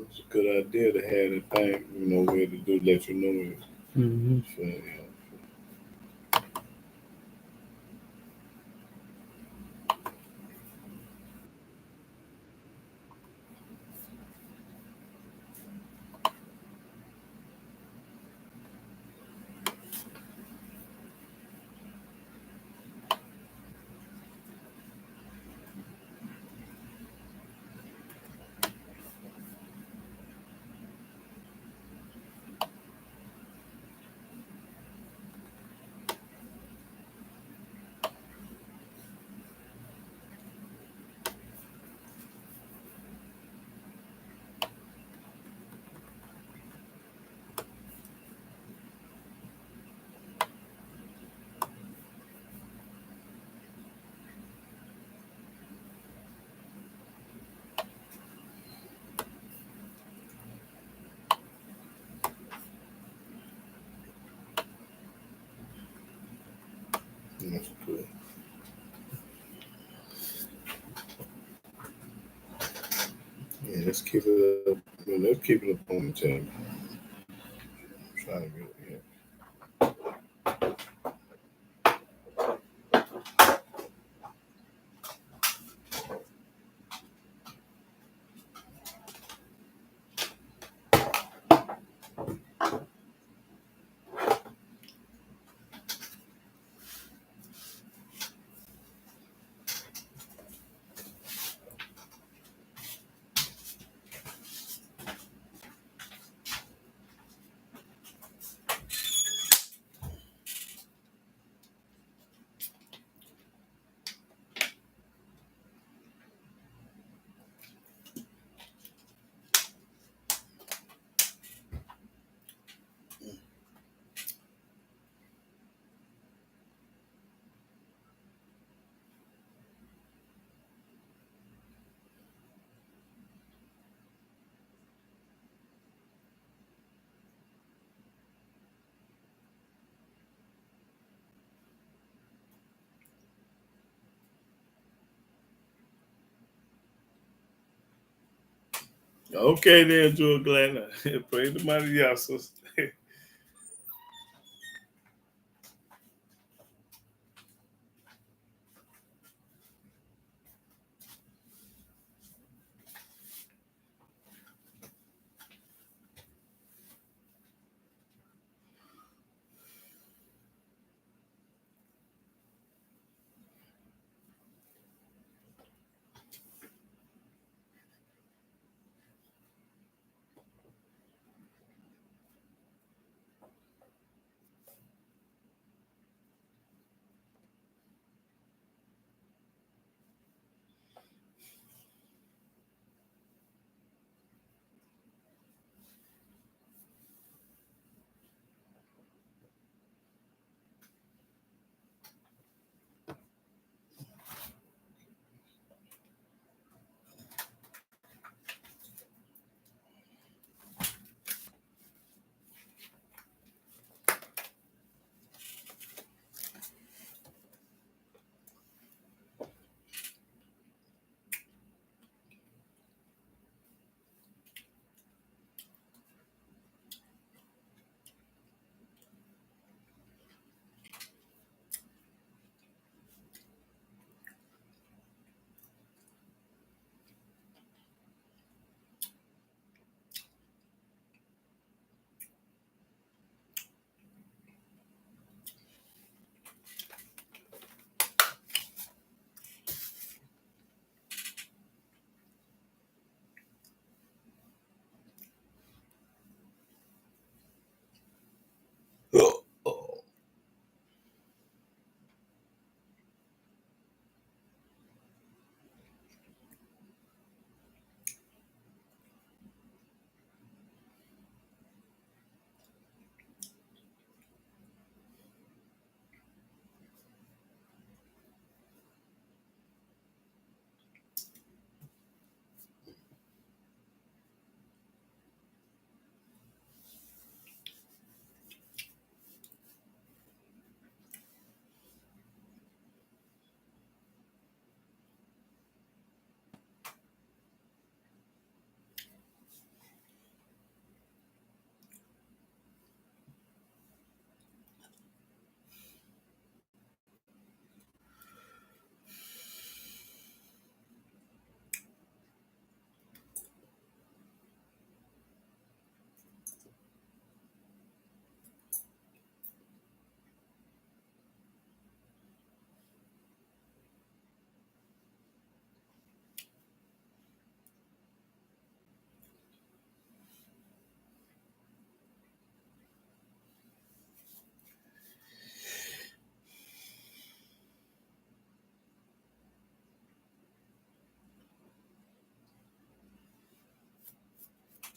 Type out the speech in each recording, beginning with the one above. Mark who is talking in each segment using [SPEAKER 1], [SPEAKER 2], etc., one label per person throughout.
[SPEAKER 1] it's a good idea to have that thing, where to do let you know it.
[SPEAKER 2] Mm-hmm.
[SPEAKER 1] So, that's good. Yeah, let's keep it up. Let's keep it up on the table. Trying to get it. Yeah. Okay, then, Joe Glenn. Praise the mighty Yassus.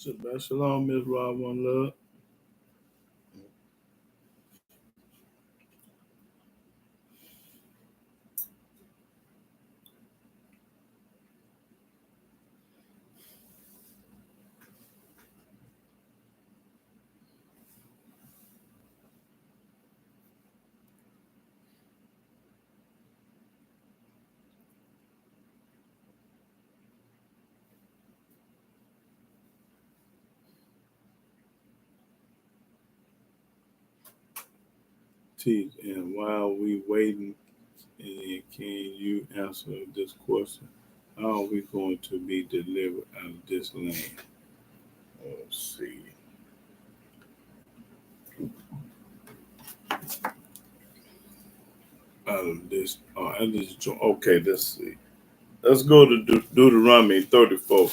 [SPEAKER 1] Shabbat shalom, Miss Rob, one love. Teach, and while we waiting, and can you answer this question? How are we going to be delivered out of this land? Let's see. Out of this, okay, let's see. Let's go to Deuteronomy 34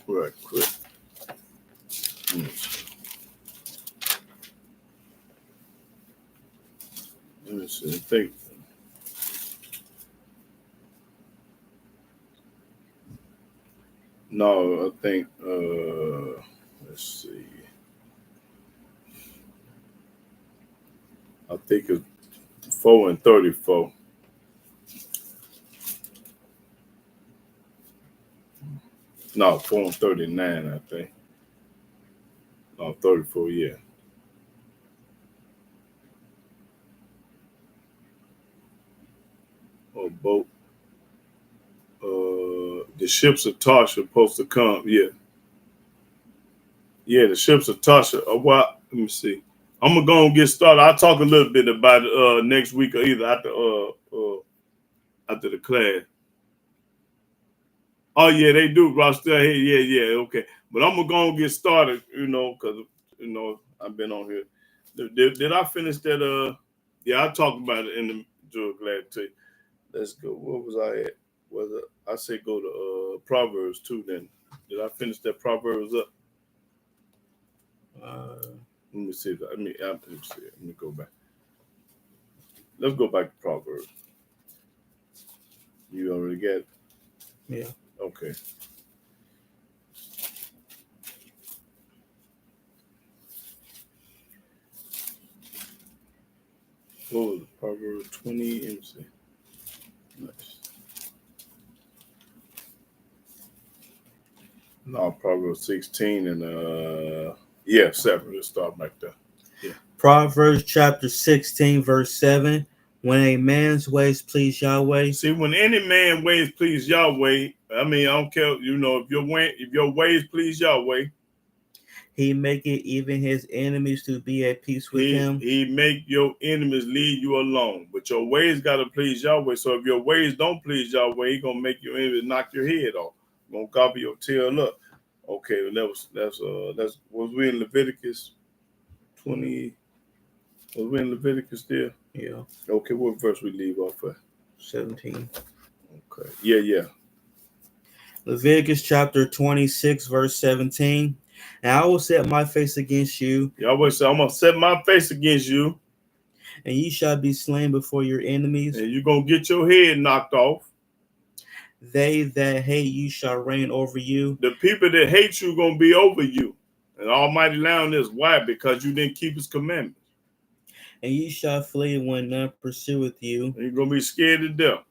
[SPEAKER 1] right quick. Let me see. I think. No, I think. Let's see. I think it's 4 and 34. No, 4 and 39. I think. No, 34. Yeah. Or boat. The ships of Tarshish are supposed to come. Yeah. Yeah, the ships of Tarshish. Let me see. I'm gonna go and get started. I'll talk a little bit about it next week or either after the class. Oh yeah, they do, bro. Still here. Yeah, okay. But I'm gonna go and get started, because I've been on here. Did I finish that? Yeah, I talked about it in the Joe Glad to you. Let's go. What was I at? I say go to Proverbs 2 then. Did I finish that Proverbs up? Let me see. Let me see. Let me go back. Let's go back to Proverbs. You already got it?
[SPEAKER 2] Yeah.
[SPEAKER 1] Okay. What was it? Proverbs 20? Let me see. Nice. No, Proverbs 16 and 7. Let's start back there. Yeah.
[SPEAKER 2] Proverbs chapter 16, verse 7. When a man's ways please Yahweh.
[SPEAKER 1] See, when any man ways please Yahweh, I mean, I don't care, if your ways please Yahweh,
[SPEAKER 2] he make it even his enemies to be at peace with him.
[SPEAKER 1] He make your enemies leave you alone. But your ways got to please Yahweh. So if your ways don't please Yahweh, he going to make your enemies knock your head off. Going to cover your tail up. Okay, was we in Leviticus 20? Was we in Leviticus there?
[SPEAKER 2] Yeah.
[SPEAKER 1] Okay, what verse we leave off at?
[SPEAKER 2] 17.
[SPEAKER 1] Okay. Yeah.
[SPEAKER 2] Leviticus chapter 26, verse 17. And I will set my face against you.
[SPEAKER 1] Yahweh said, I'm going to set my face against you.
[SPEAKER 2] And ye shall be slain before your enemies.
[SPEAKER 1] And you're going to get your head knocked off.
[SPEAKER 2] They that hate you shall reign over you.
[SPEAKER 1] The people that hate you going to be over you. And Almighty Lamb is why? Because you didn't keep his commandments.
[SPEAKER 2] And ye shall flee when none pursueth you.
[SPEAKER 1] And you're going to be scared to death.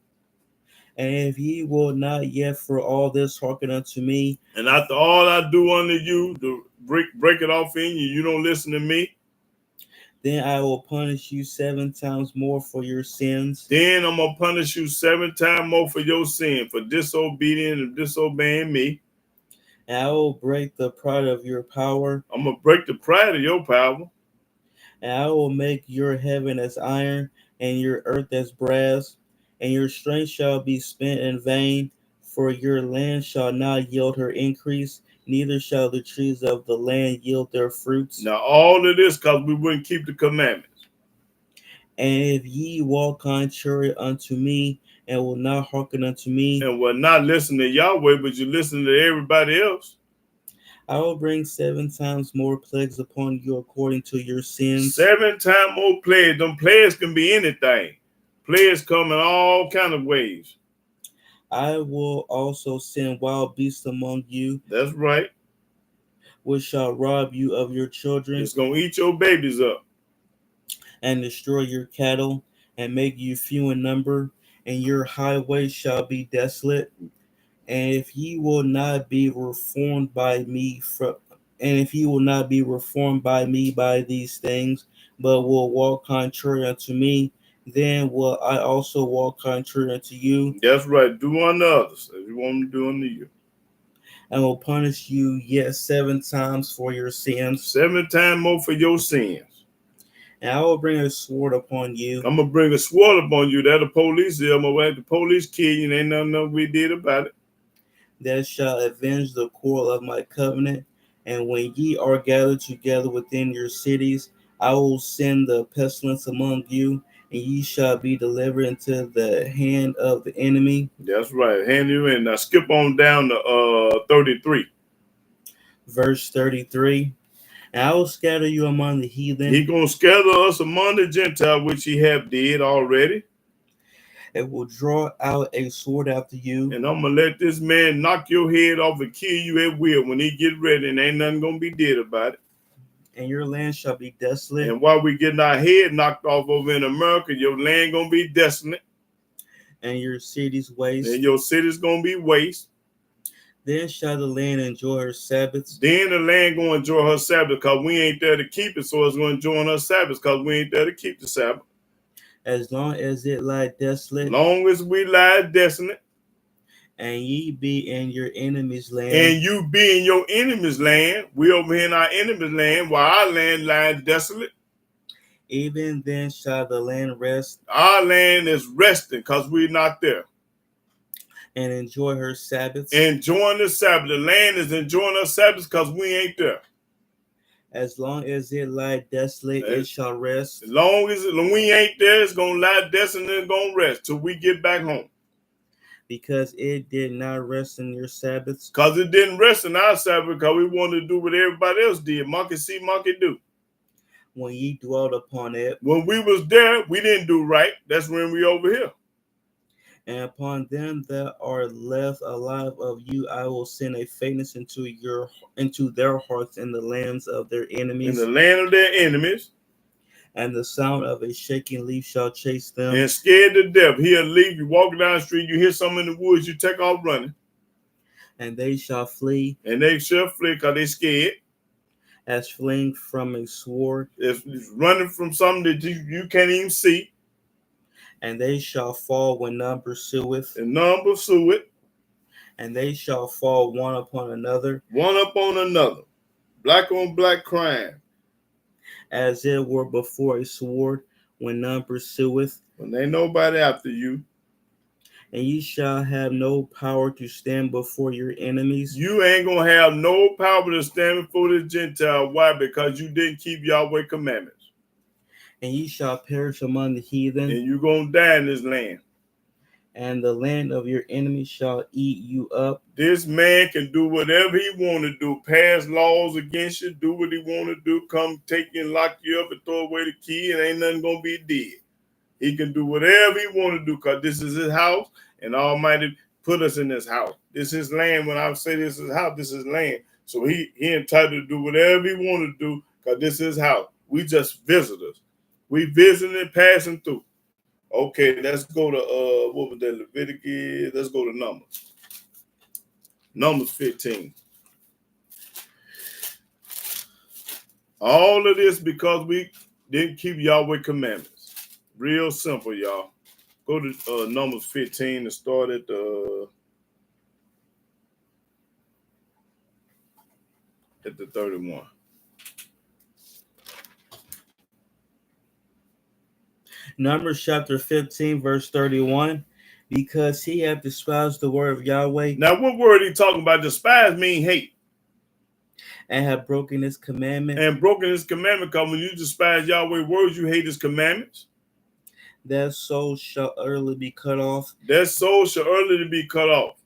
[SPEAKER 2] And if ye will not yet for all this hearken unto me.
[SPEAKER 1] And after all I do unto you, to break it off in you, you don't listen to me.
[SPEAKER 2] Then I will punish you 7 times more for your sins.
[SPEAKER 1] Then I'm going to punish you 7 times more for your sin, for disobedience and disobeying me.
[SPEAKER 2] And I will break the pride of your power.
[SPEAKER 1] I'm going to break the pride of your power.
[SPEAKER 2] And I will make your heaven as iron, and your earth as brass. And your strength shall be spent in vain, for your land shall not yield her increase, neither shall the trees of the land yield their fruits.
[SPEAKER 1] Now all of this because we wouldn't keep the commandments.
[SPEAKER 2] And if ye walk contrary unto me, and will not hearken unto me,
[SPEAKER 1] and will not listen to Yahweh, but you listen to everybody else,
[SPEAKER 2] I will bring 7 times more plagues upon you according to your sins.
[SPEAKER 1] 7 times more plagues. Them plagues can be anything. Plagues come in all kind of ways.
[SPEAKER 2] I will also send wild beasts among you.
[SPEAKER 1] That's right.
[SPEAKER 2] which shall rob you of your children,
[SPEAKER 1] It's going to eat your babies up.
[SPEAKER 2] and destroy your cattle, and make you few in number, and your highways shall be desolate. And if ye will not be reformed by me by these things, but will walk contrary unto me, then will I also walk contrary unto you,
[SPEAKER 1] That's right. Do unto others as you want to do unto you.
[SPEAKER 2] and will punish you yet 7 times for your sins.
[SPEAKER 1] 7 times more for your sins.
[SPEAKER 2] And I will bring a sword upon you.
[SPEAKER 1] I'm going to bring a sword upon you. That the police here. I'm going to have the police kill you. Ain't nothing we did about it.
[SPEAKER 2] That shall avenge the quarrel of my covenant. And when ye are gathered together within your cities, I will send the pestilence among you, and ye shall be delivered into the hand of the enemy.
[SPEAKER 1] That's right. Hand you in. Now skip on down to 33.
[SPEAKER 2] Verse 33. And I will scatter you among the heathen.
[SPEAKER 1] He going to scatter us among the Gentiles, which he have did already.
[SPEAKER 2] And will draw out a sword after you.
[SPEAKER 1] And I'm going to let this man knock your head off and kill you at will when he get ready, and ain't nothing going to be did about it.
[SPEAKER 2] And your land shall be desolate.
[SPEAKER 1] And while we getting our head knocked off over in America, your land going to be desolate.
[SPEAKER 2] And your cities waste.
[SPEAKER 1] And your city's going to be waste.
[SPEAKER 2] Then shall the land enjoy her Sabbaths.
[SPEAKER 1] Then the land going to enjoy her Sabbath because we ain't there to keep it, so it's going to enjoy her Sabbath because we ain't there to keep the Sabbath.
[SPEAKER 2] As long as it lie desolate.
[SPEAKER 1] Long as we lie desolate.
[SPEAKER 2] And ye be in your enemy's land.
[SPEAKER 1] And you be in your enemy's land. We over here in our enemy's land while our land lies desolate.
[SPEAKER 2] Even then shall the land rest.
[SPEAKER 1] Our land is resting because we're not there.
[SPEAKER 2] And enjoy her Sabbaths.
[SPEAKER 1] Enjoying the Sabbath. The land is enjoying her Sabbaths because we ain't there.
[SPEAKER 2] As long as it lie desolate, it shall rest.
[SPEAKER 1] As long as we ain't there, it's going to lie desolate and going to rest till we get back home.
[SPEAKER 2] Because it did not rest in your Sabbaths.
[SPEAKER 1] Because it didn't rest in our Sabbath because we wanted to do what everybody else did. Monkey see, monkey do.
[SPEAKER 2] When ye dwelled upon it.
[SPEAKER 1] When we was there, we didn't do right. That's when we over here.
[SPEAKER 2] And upon them that are left alive of you, I will send a faintness into their hearts in the lands of their enemies.
[SPEAKER 1] In the land of their enemies.
[SPEAKER 2] And the sound of a shaking leaf shall chase them.
[SPEAKER 1] And scared to death. He'll leave you, walk down the street, you hear something in the woods, you take off running.
[SPEAKER 2] And they shall flee.
[SPEAKER 1] And they shall flee because they scared.
[SPEAKER 2] As fleeing from a sword.
[SPEAKER 1] It's running from something that you can't even see.
[SPEAKER 2] And they shall fall when none pursueth.
[SPEAKER 1] And none pursue it.
[SPEAKER 2] And they shall fall one upon another.
[SPEAKER 1] One upon another. Black on black crime.
[SPEAKER 2] As it were before a sword, when none pursueth.
[SPEAKER 1] When ain't nobody after you.
[SPEAKER 2] And ye shall have no power to stand before your enemies.
[SPEAKER 1] You ain't going to have no power to stand before the Gentile. Why? Because you didn't keep Yahweh commandments.
[SPEAKER 2] And ye shall perish among the heathen.
[SPEAKER 1] And you're going to die in this land.
[SPEAKER 2] And the land of your enemies shall eat you up.
[SPEAKER 1] This man can do whatever he want to do. Pass laws against you. Do what he want to do. Come take you and lock you up and throw away the key. And ain't nothing going to be dead. He can do whatever he want to do because this is his house. And Almighty put us in this house. This is land. When I say this is house, this is land. So he entitled to do whatever he want to do because this is his house. We just visitors. We visiting, passing through. Okay, let's go to what was that, Leviticus? Let's go to Numbers. Numbers 15. All of this because we didn't keep Yahweh commandments. Real simple, y'all. Go to Numbers 15 and start at the 31.
[SPEAKER 2] Numbers chapter 15, verse 31. Because he hath despised the word of Yahweh.
[SPEAKER 1] Now, what word he talking about? Despise mean hate.
[SPEAKER 2] And have broken his commandment.
[SPEAKER 1] And broken his commandment, because when you despise Yahweh's words, you hate his commandments.
[SPEAKER 2] That soul shall utterly be cut off.
[SPEAKER 1] That soul shall utterly be cut off.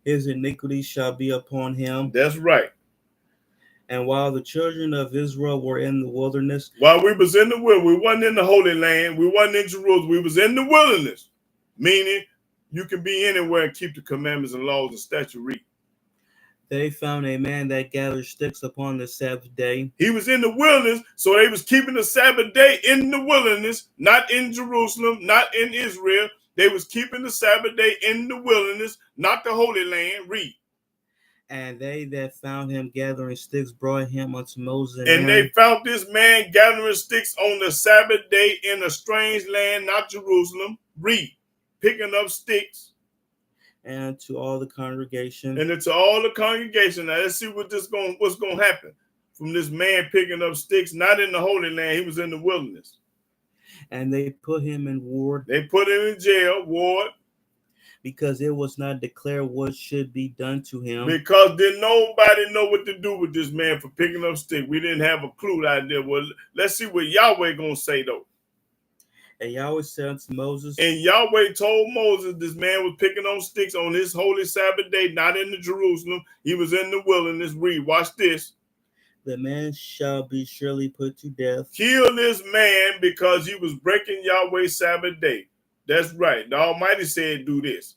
[SPEAKER 2] His iniquity shall be upon him.
[SPEAKER 1] That's right.
[SPEAKER 2] And while the children of Israel were in the wilderness.
[SPEAKER 1] While we was in the wilderness, we wasn't in the Holy Land. We wasn't in Jerusalem. We was in the wilderness. Meaning, you can be anywhere and keep the commandments and laws and statutes.
[SPEAKER 2] They found a man that gathered sticks upon the Sabbath day.
[SPEAKER 1] He was in the wilderness, so they was keeping the Sabbath day in the wilderness, not in Jerusalem, not in Israel. They was keeping the Sabbath day in the wilderness, not the Holy Land. Read.
[SPEAKER 2] And they that found him gathering sticks brought him unto Moses and
[SPEAKER 1] And they
[SPEAKER 2] Aaron.
[SPEAKER 1] found this man gathering sticks on the Sabbath day in a strange land, not Jerusalem. Read. Picking up sticks.
[SPEAKER 2] And to all the congregation.
[SPEAKER 1] And to all the congregation. Now let's see what's going to happen from this man picking up sticks, not in the Holy Land. He was in the wilderness.
[SPEAKER 2] And they put him in ward.
[SPEAKER 1] They put him in jail, ward.
[SPEAKER 2] Because it was not declared what should be done to him.
[SPEAKER 1] Because didn't nobody know what to do with this man for picking up sticks. We didn't have a clue out there. Well, let's see what Yahweh going to say, though.
[SPEAKER 2] And Yahweh said unto Moses.
[SPEAKER 1] And Yahweh told Moses this man was picking on sticks on his holy Sabbath day, not in the Jerusalem. He was in the wilderness. Read, watch this.
[SPEAKER 2] The man shall be surely put to death.
[SPEAKER 1] Kill this man because he was breaking Yahweh's Sabbath day. That's right. The Almighty said do this.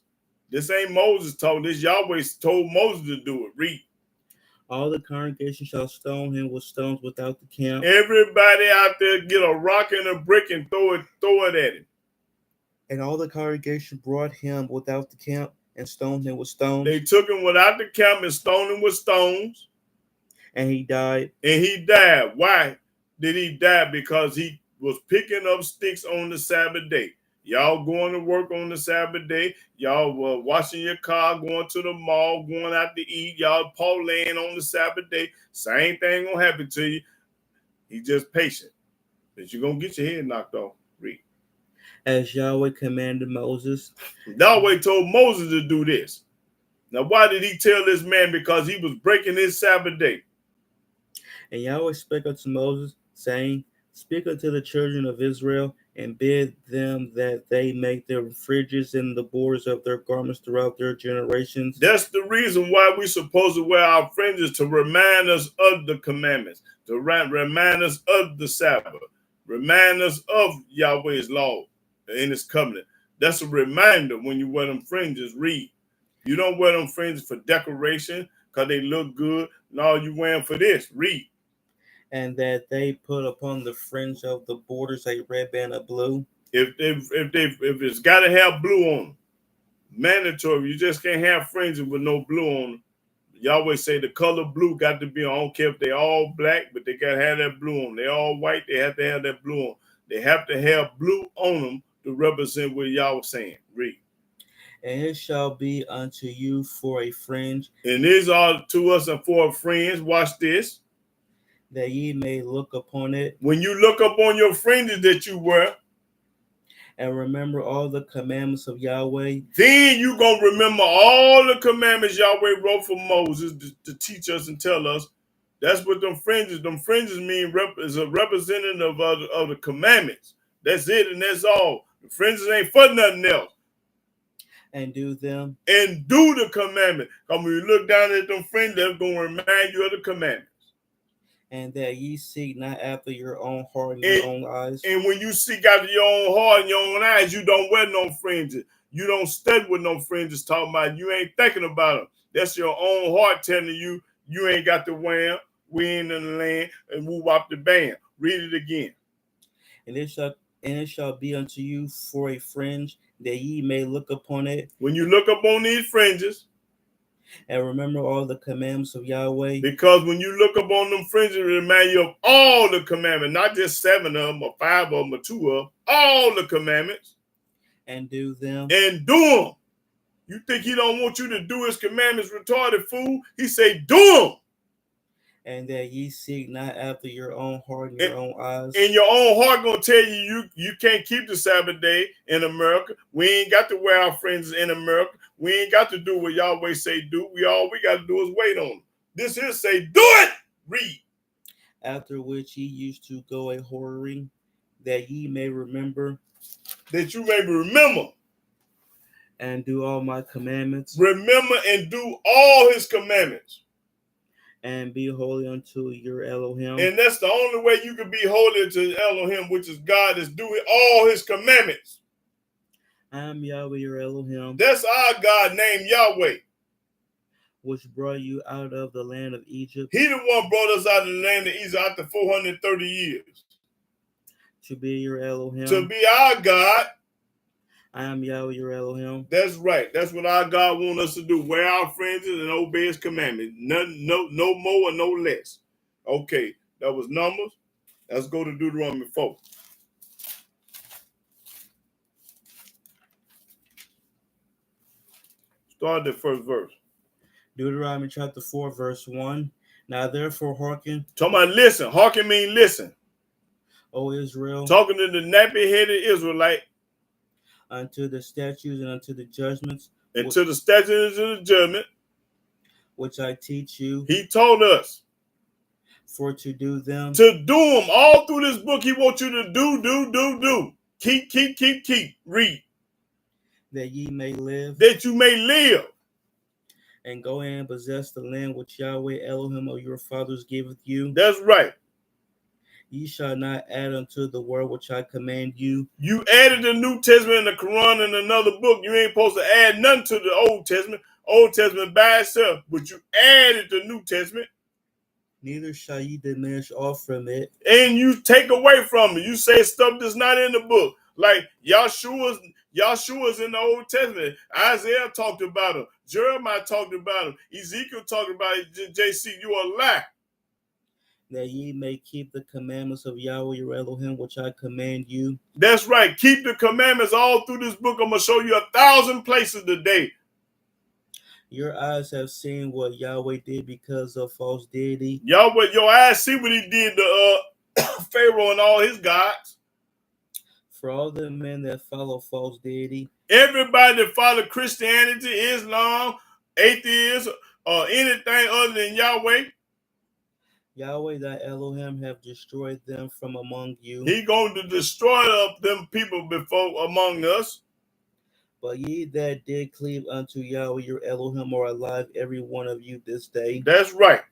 [SPEAKER 1] This ain't Moses told this. Yahweh told Moses to do it. Read.
[SPEAKER 2] All the congregation shall stone him with stones without the camp.
[SPEAKER 1] Everybody out there get a rock and a brick and throw it at him.
[SPEAKER 2] And all the congregation brought him without the camp and stoned him with stones.
[SPEAKER 1] They took him without the camp and stoned him with stones.
[SPEAKER 2] And he died.
[SPEAKER 1] And he died. Why did he die? Because he was picking up sticks on the Sabbath day. Y'all going to work on the Sabbath day. Y'all were washing your car, going to the mall, going out to eat. Y'all parlaying on the Sabbath day. Same thing gonna happen to you. He's just patient. But you're gonna get your head knocked off. Read.
[SPEAKER 2] As Yahweh commanded Moses.
[SPEAKER 1] Yahweh told Moses to do this. Now, why did he tell this man? Because he was breaking his Sabbath day.
[SPEAKER 2] And Yahweh spake unto Moses, saying, Speak unto the children of Israel, and bid them that they make their fringes in the borders of their garments throughout their generations.
[SPEAKER 1] That's the reason why we're supposed to wear our fringes, to remind us of the commandments, to remind us of the Sabbath, remind us of Yahweh's law in his covenant. That's a reminder when you wear them fringes. Read. You don't wear them fringes for decoration because they look good. No, you wear them for this. Read.
[SPEAKER 2] And that they put upon the fringe of the borders a red band of blue.
[SPEAKER 1] If it's got to have blue on them, mandatory. You just can't have fringes with no blue on them. Yahweh say the color blue got to be on. I don't care if they all black, but they got to have that blue on. They all white, they have to have that blue on. They have to have blue on them to represent what Yahweh saying. Read.
[SPEAKER 2] And it shall be unto you for a fringe.
[SPEAKER 1] And these are to us and for a fringe. Watch this.
[SPEAKER 2] That ye may look upon it.
[SPEAKER 1] When you look up on your fringes that you wear,
[SPEAKER 2] and remember all the commandments of Yahweh,
[SPEAKER 1] then you going to remember all the commandments Yahweh wrote for Moses to teach us and tell us. That's what them fringes mean, is a representative of the commandments. That's it, and that's all. The fringes ain't for nothing else.
[SPEAKER 2] And do them.
[SPEAKER 1] And do the commandment. Because when you look down at them fringes, they're going to remind you of the commandment.
[SPEAKER 2] And that ye seek not after your own heart and your own eyes.
[SPEAKER 1] And when you seek after your own heart and your own eyes, you don't wear no fringes. You don't study with no fringes talking about. You ain't thinking about them. That's your own heart telling you you ain't got to wear them. We ain't in the land and move up the band. Read it again.
[SPEAKER 2] And it shall be unto you for a fringe, that ye may look upon it.
[SPEAKER 1] When you look upon these fringes,
[SPEAKER 2] and remember all the commandments of Yahweh.
[SPEAKER 1] Because when you look upon them fringes, it reminds you of all the commandments, not just 7 of them or 5 of them or 2 of them, all the commandments.
[SPEAKER 2] And do them.
[SPEAKER 1] And do them. You think he don't want you to do his commandments, retarded fool? He say, do them.
[SPEAKER 2] And that ye seek not after your own heart and your own eyes.
[SPEAKER 1] And your own heart gonna tell you can't keep the Sabbath day in America. We ain't got to wear our fringes in America. We ain't got to do what Yahweh say do. All we got to do is wait on them. This here say, do it. Read.
[SPEAKER 2] After which ye used to go a whoring, that ye may remember.
[SPEAKER 1] That you may remember.
[SPEAKER 2] And do all my commandments.
[SPEAKER 1] Remember and do all his commandments.
[SPEAKER 2] And be holy unto your Elohim.
[SPEAKER 1] And that's the only way you can be holy to Elohim, which is God, is doing all his commandments.
[SPEAKER 2] I am Yahweh your Elohim.
[SPEAKER 1] That's our God named Yahweh.
[SPEAKER 2] which brought you out of the land of Egypt,
[SPEAKER 1] He the one brought us out of the land of Egypt after 430 years.
[SPEAKER 2] to be your Elohim.
[SPEAKER 1] To be our God.
[SPEAKER 2] I am Yahweh your Elohim.
[SPEAKER 1] That's right. That's what our God wants us to do. Wear our fringes and obey his commandments. No more or no less. Okay, that was Numbers. Let's go to Deuteronomy 4. Start the first verse.
[SPEAKER 2] Deuteronomy chapter 4, verse 1. Now therefore hearken.
[SPEAKER 1] Talking about listen. Hearken mean listen.
[SPEAKER 2] O Israel.
[SPEAKER 1] Talking to the nappy-headed Israelite.
[SPEAKER 2] Unto the statutes and unto the judgments.
[SPEAKER 1] And to the statutes and the judgment.
[SPEAKER 2] Which I teach you.
[SPEAKER 1] He told us.
[SPEAKER 2] For to do them.
[SPEAKER 1] To do them. All through this book, he wants you to do. Keep. Read.
[SPEAKER 2] That ye may live.
[SPEAKER 1] That you may live.
[SPEAKER 2] And go in and possess the land which Yahweh Elohim of your fathers giveth you.
[SPEAKER 1] That's right.
[SPEAKER 2] Ye shall not add unto the word which I command you.
[SPEAKER 1] You added the New Testament and the Quran and another book. You ain't supposed to add nothing to the Old Testament. Old Testament by itself. But you added the New Testament.
[SPEAKER 2] Neither shall ye diminish off from it.
[SPEAKER 1] And you take away from it. You say stuff that's not in the book. Like Yahshua's in the Old Testament. Isaiah talked about him. Jeremiah talked about him. Ezekiel talked about it. JC, you a lie.
[SPEAKER 2] That ye may keep the commandments of Yahweh your Elohim, which I command you.
[SPEAKER 1] That's right. Keep the commandments all through this book. I'm going to show you 1,000 places today.
[SPEAKER 2] Your eyes have seen what Yahweh did because of false deity.
[SPEAKER 1] Yahweh, your eyes see what he did to Pharaoh and all his gods.
[SPEAKER 2] For all the men that follow false deity.
[SPEAKER 1] Everybody that follow Christianity, Islam, atheists, or anything other than Yahweh.
[SPEAKER 2] Yahweh thy Elohim have destroyed them from among you.
[SPEAKER 1] He going to destroy them people before among us.
[SPEAKER 2] But ye that did cleave unto Yahweh your Elohim are alive, every one of you this day.
[SPEAKER 1] That's right.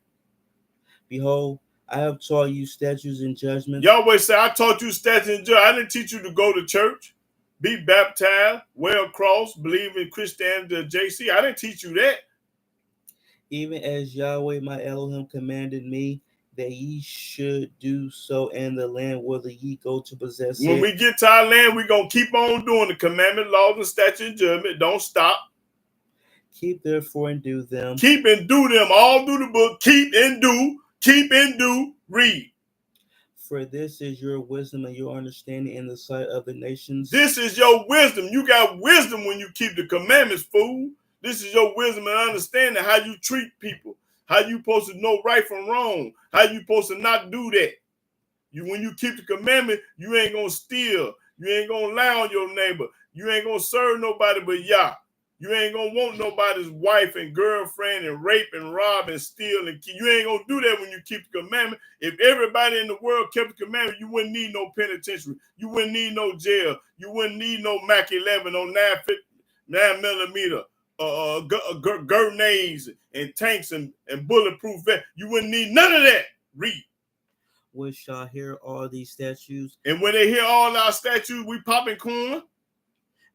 [SPEAKER 2] Behold, I have taught you statutes and judgments.
[SPEAKER 1] Yahweh said, I taught you statutes and judgments. I didn't teach you to go to church, be baptized, wear a cross, believe in Christianity or JC. I didn't teach you that.
[SPEAKER 2] Even as Yahweh my Elohim commanded me, that ye should do so in the land whither ye go to possess it.
[SPEAKER 1] When we get to our land, we're going to keep on doing the commandment, laws, and statutes and judgment. Don't stop.
[SPEAKER 2] Keep therefore and do them.
[SPEAKER 1] Keep and do them all through the book. Keep and do, read.
[SPEAKER 2] For this is your wisdom and your understanding in the sight of the nations.
[SPEAKER 1] This is your wisdom. You got wisdom when you keep the commandments, fool. This is your wisdom and understanding how you treat people. How you supposed to know right from wrong? How you supposed to not do that? When you keep the commandment, you ain't gonna steal. You ain't gonna lie on your neighbor. You ain't gonna serve nobody but Yah. You ain't gonna want nobody's wife and girlfriend and rape and rob and steal and kill. You ain't gonna do that when you keep the commandment. If everybody in the world kept the commandment, you wouldn't need no penitentiary. You wouldn't need no jail. You wouldn't need no Mac 11 on 9mm. Grenades and tanks and bulletproof vests. You wouldn't need none of that. Read.
[SPEAKER 2] Which shall hear all these statutes.
[SPEAKER 1] And when they hear all our statutes, we popping corn.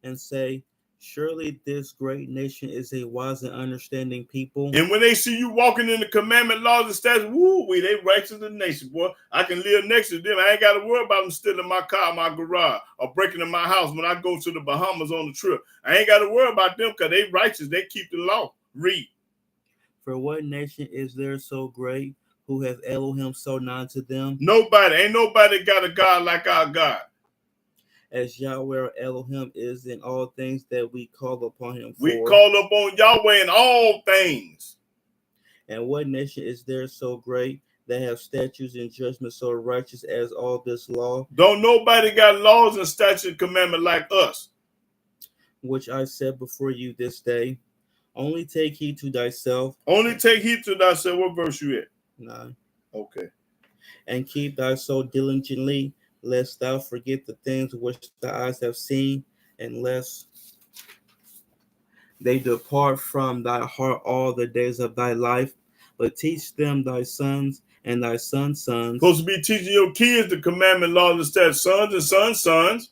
[SPEAKER 2] And say, surely this great nation is a wise and understanding people.
[SPEAKER 1] And when they see you walking in the commandment, laws, and statutes, woo, they righteous in the nation, boy. I can live next to them. I ain't got to worry about them stealing my car, my garage, or breaking in my house when I go to the Bahamas on the trip. I ain't got to worry about them because they righteous. They keep the law. Read.
[SPEAKER 2] For what nation is there so great who have Elohim so nigh to them?
[SPEAKER 1] Nobody. Ain't nobody got a God like our God.
[SPEAKER 2] As Yahweh Elohim is in all things that we call upon him for.
[SPEAKER 1] We call upon Yahweh in all things.
[SPEAKER 2] And what nation is there so great that have statutes and judgments so righteous as all this law?
[SPEAKER 1] Don't nobody got laws and statutes and commandments like us.
[SPEAKER 2] Which I set before you this day. Only take heed to thyself.
[SPEAKER 1] Only take heed to thyself. What verse you at?
[SPEAKER 2] 9.
[SPEAKER 1] Okay.
[SPEAKER 2] And keep thy soul diligently, lest thou forget the things which thy eyes have seen, and lest they depart from thy heart all the days of thy life, but teach them thy sons and thy sons' sons.
[SPEAKER 1] Supposed to be teaching your kids the commandment, laws, and statutes, sons and sons.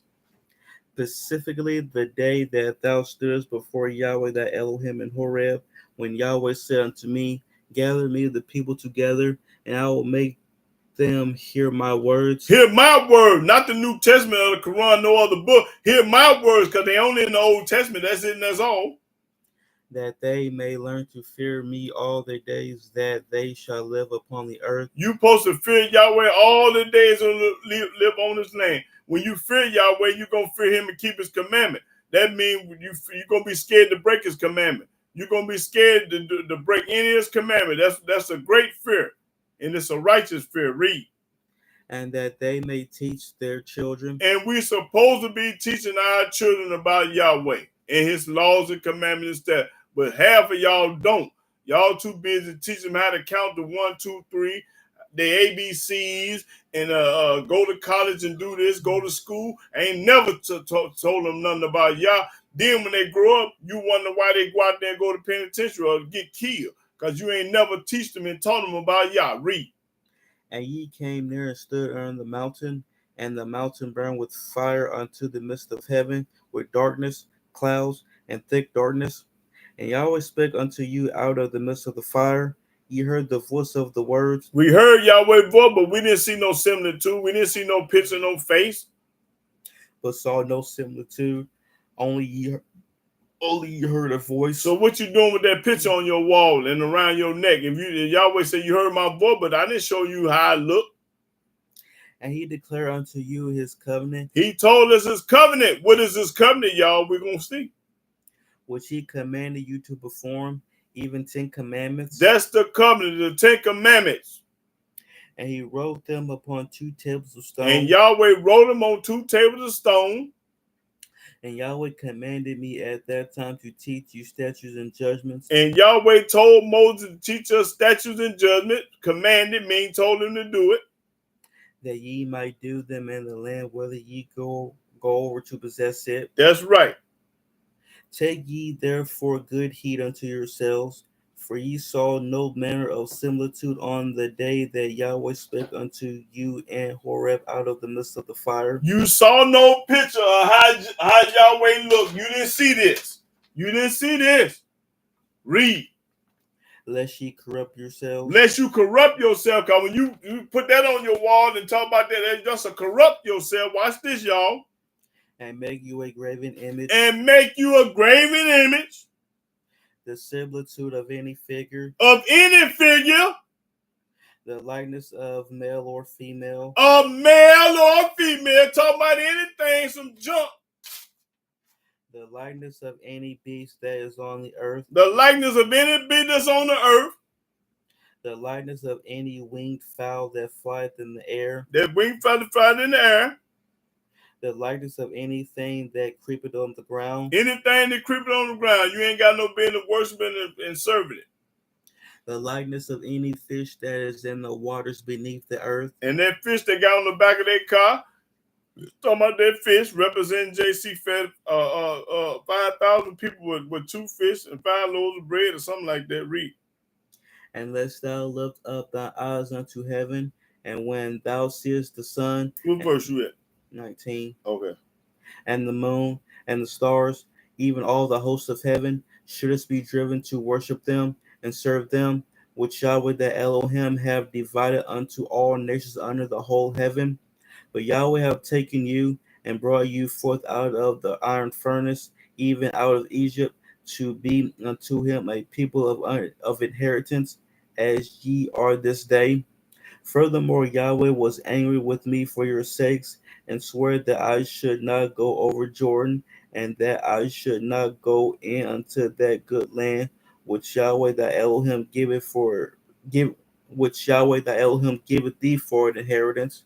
[SPEAKER 2] Specifically the day that thou stoodest before Yahweh thy Elohim in Horeb, when Yahweh said unto me, gather me the people together, and I will make them hear my words.
[SPEAKER 1] Hear my word, not the New Testament or the Quran, no other book. Hear my words, because they only in the Old Testament. That's it and that's all.
[SPEAKER 2] That they may learn to fear me all their days, that they shall live upon the earth.
[SPEAKER 1] You supposed to fear Yahweh all the days and live on this land. When you fear Yahweh, you're going to fear him and keep his commandment. That means you're going to be scared to break his commandment. You're going to be scared to break any of his commandment. That's a great fear, and it's a righteous fear. Read.
[SPEAKER 2] And that they may teach their children.
[SPEAKER 1] And we're supposed to be teaching our children about Yahweh and his laws and commandments that, but half of y'all don't. Y'all too busy teaching them how to count to 1, 2, 3, the ABCs, and go to college and do this, go to school. I ain't never told them nothing about Yah. Then when they grow up, you wonder why they go out there and go to penitentiary or get killed, because you ain't never teach them and taught them about Yah. Read.
[SPEAKER 2] And ye came near and stood on the mountain, and the mountain burned with fire unto the midst of heaven, with darkness, clouds, and thick darkness. And Yahweh spake unto you out of the midst of the fire. Ye heard the voice of the words.
[SPEAKER 1] We heard Yahweh's voice, but we didn't see no similitude. We didn't see no picture, no face.
[SPEAKER 2] But saw no similitude. Only ye heard a voice.
[SPEAKER 1] So what you doing with that picture on your wall and around your neck? If Yahweh said you heard my voice, but I didn't show you how I look.
[SPEAKER 2] And he declared unto you his covenant.
[SPEAKER 1] He told us his covenant. What is his covenant, y'all? We're going to see.
[SPEAKER 2] Which he commanded you to perform, even 10 commandments.
[SPEAKER 1] That's the covenant, the 10 commandments.
[SPEAKER 2] And he wrote them upon 2 tables of stone.
[SPEAKER 1] And Yahweh wrote them on 2 tables of stone.
[SPEAKER 2] And Yahweh commanded me at that time to teach you statutes and judgments.
[SPEAKER 1] And Yahweh told Moses to teach us statutes and judgments. Commanded means told him to do it.
[SPEAKER 2] That ye might do them in the land whither ye go over to possess it.
[SPEAKER 1] That's right.
[SPEAKER 2] Take ye therefore good heed unto yourselves, for ye saw no manner of similitude on the day that Yahweh spake unto you in Horeb out of the midst of the fire.
[SPEAKER 1] You saw no picture of how Yahweh looked. You didn't see this. You didn't see this. Read.
[SPEAKER 2] Lest ye corrupt yourselves.
[SPEAKER 1] Lest you corrupt yourself. Because when you put that on your wall and talk about that, that's just a corrupt yourself. Watch this, y'all.
[SPEAKER 2] And make you a graven image.
[SPEAKER 1] And make you a graven image.
[SPEAKER 2] The similitude of any figure.
[SPEAKER 1] Of any figure.
[SPEAKER 2] The likeness of male or female.
[SPEAKER 1] Of male or female. Talking about anything, some junk.
[SPEAKER 2] The likeness of any beast that is on the earth.
[SPEAKER 1] The likeness of any beast that's on the earth.
[SPEAKER 2] The likeness of any winged fowl that flieth in the air.
[SPEAKER 1] That winged fowl that flieth in the air.
[SPEAKER 2] The likeness of anything that creepeth on the ground.
[SPEAKER 1] Anything that creepeth on the ground. You ain't got no business worshiping and serving it.
[SPEAKER 2] The likeness of any fish that is in the waters beneath the earth.
[SPEAKER 1] And that fish that got on the back of their car, talking about that fish representing JC fed 5,000 people with 2 fish and 5 loaves of bread or something like that. Read.
[SPEAKER 2] And lest thou lift up thy eyes unto heaven, and when thou seest the sun.
[SPEAKER 1] What verse you at?
[SPEAKER 2] 19.
[SPEAKER 1] Okay.
[SPEAKER 2] And the moon and the stars, even all the hosts of heaven, shouldest be driven to worship them and serve them, which Yahweh the Elohim have divided unto all nations under the whole heaven. But Yahweh have taken you and brought you forth out of the iron furnace, even out of Egypt, to be unto him a people of inheritance, as ye are this day. Furthermore, Yahweh was angry with me for your sakes, and swore that I should not go over Jordan, and that I should not go in unto that good land which Yahweh the Elohim which Yahweh the Elohim giveth thee for an inheritance.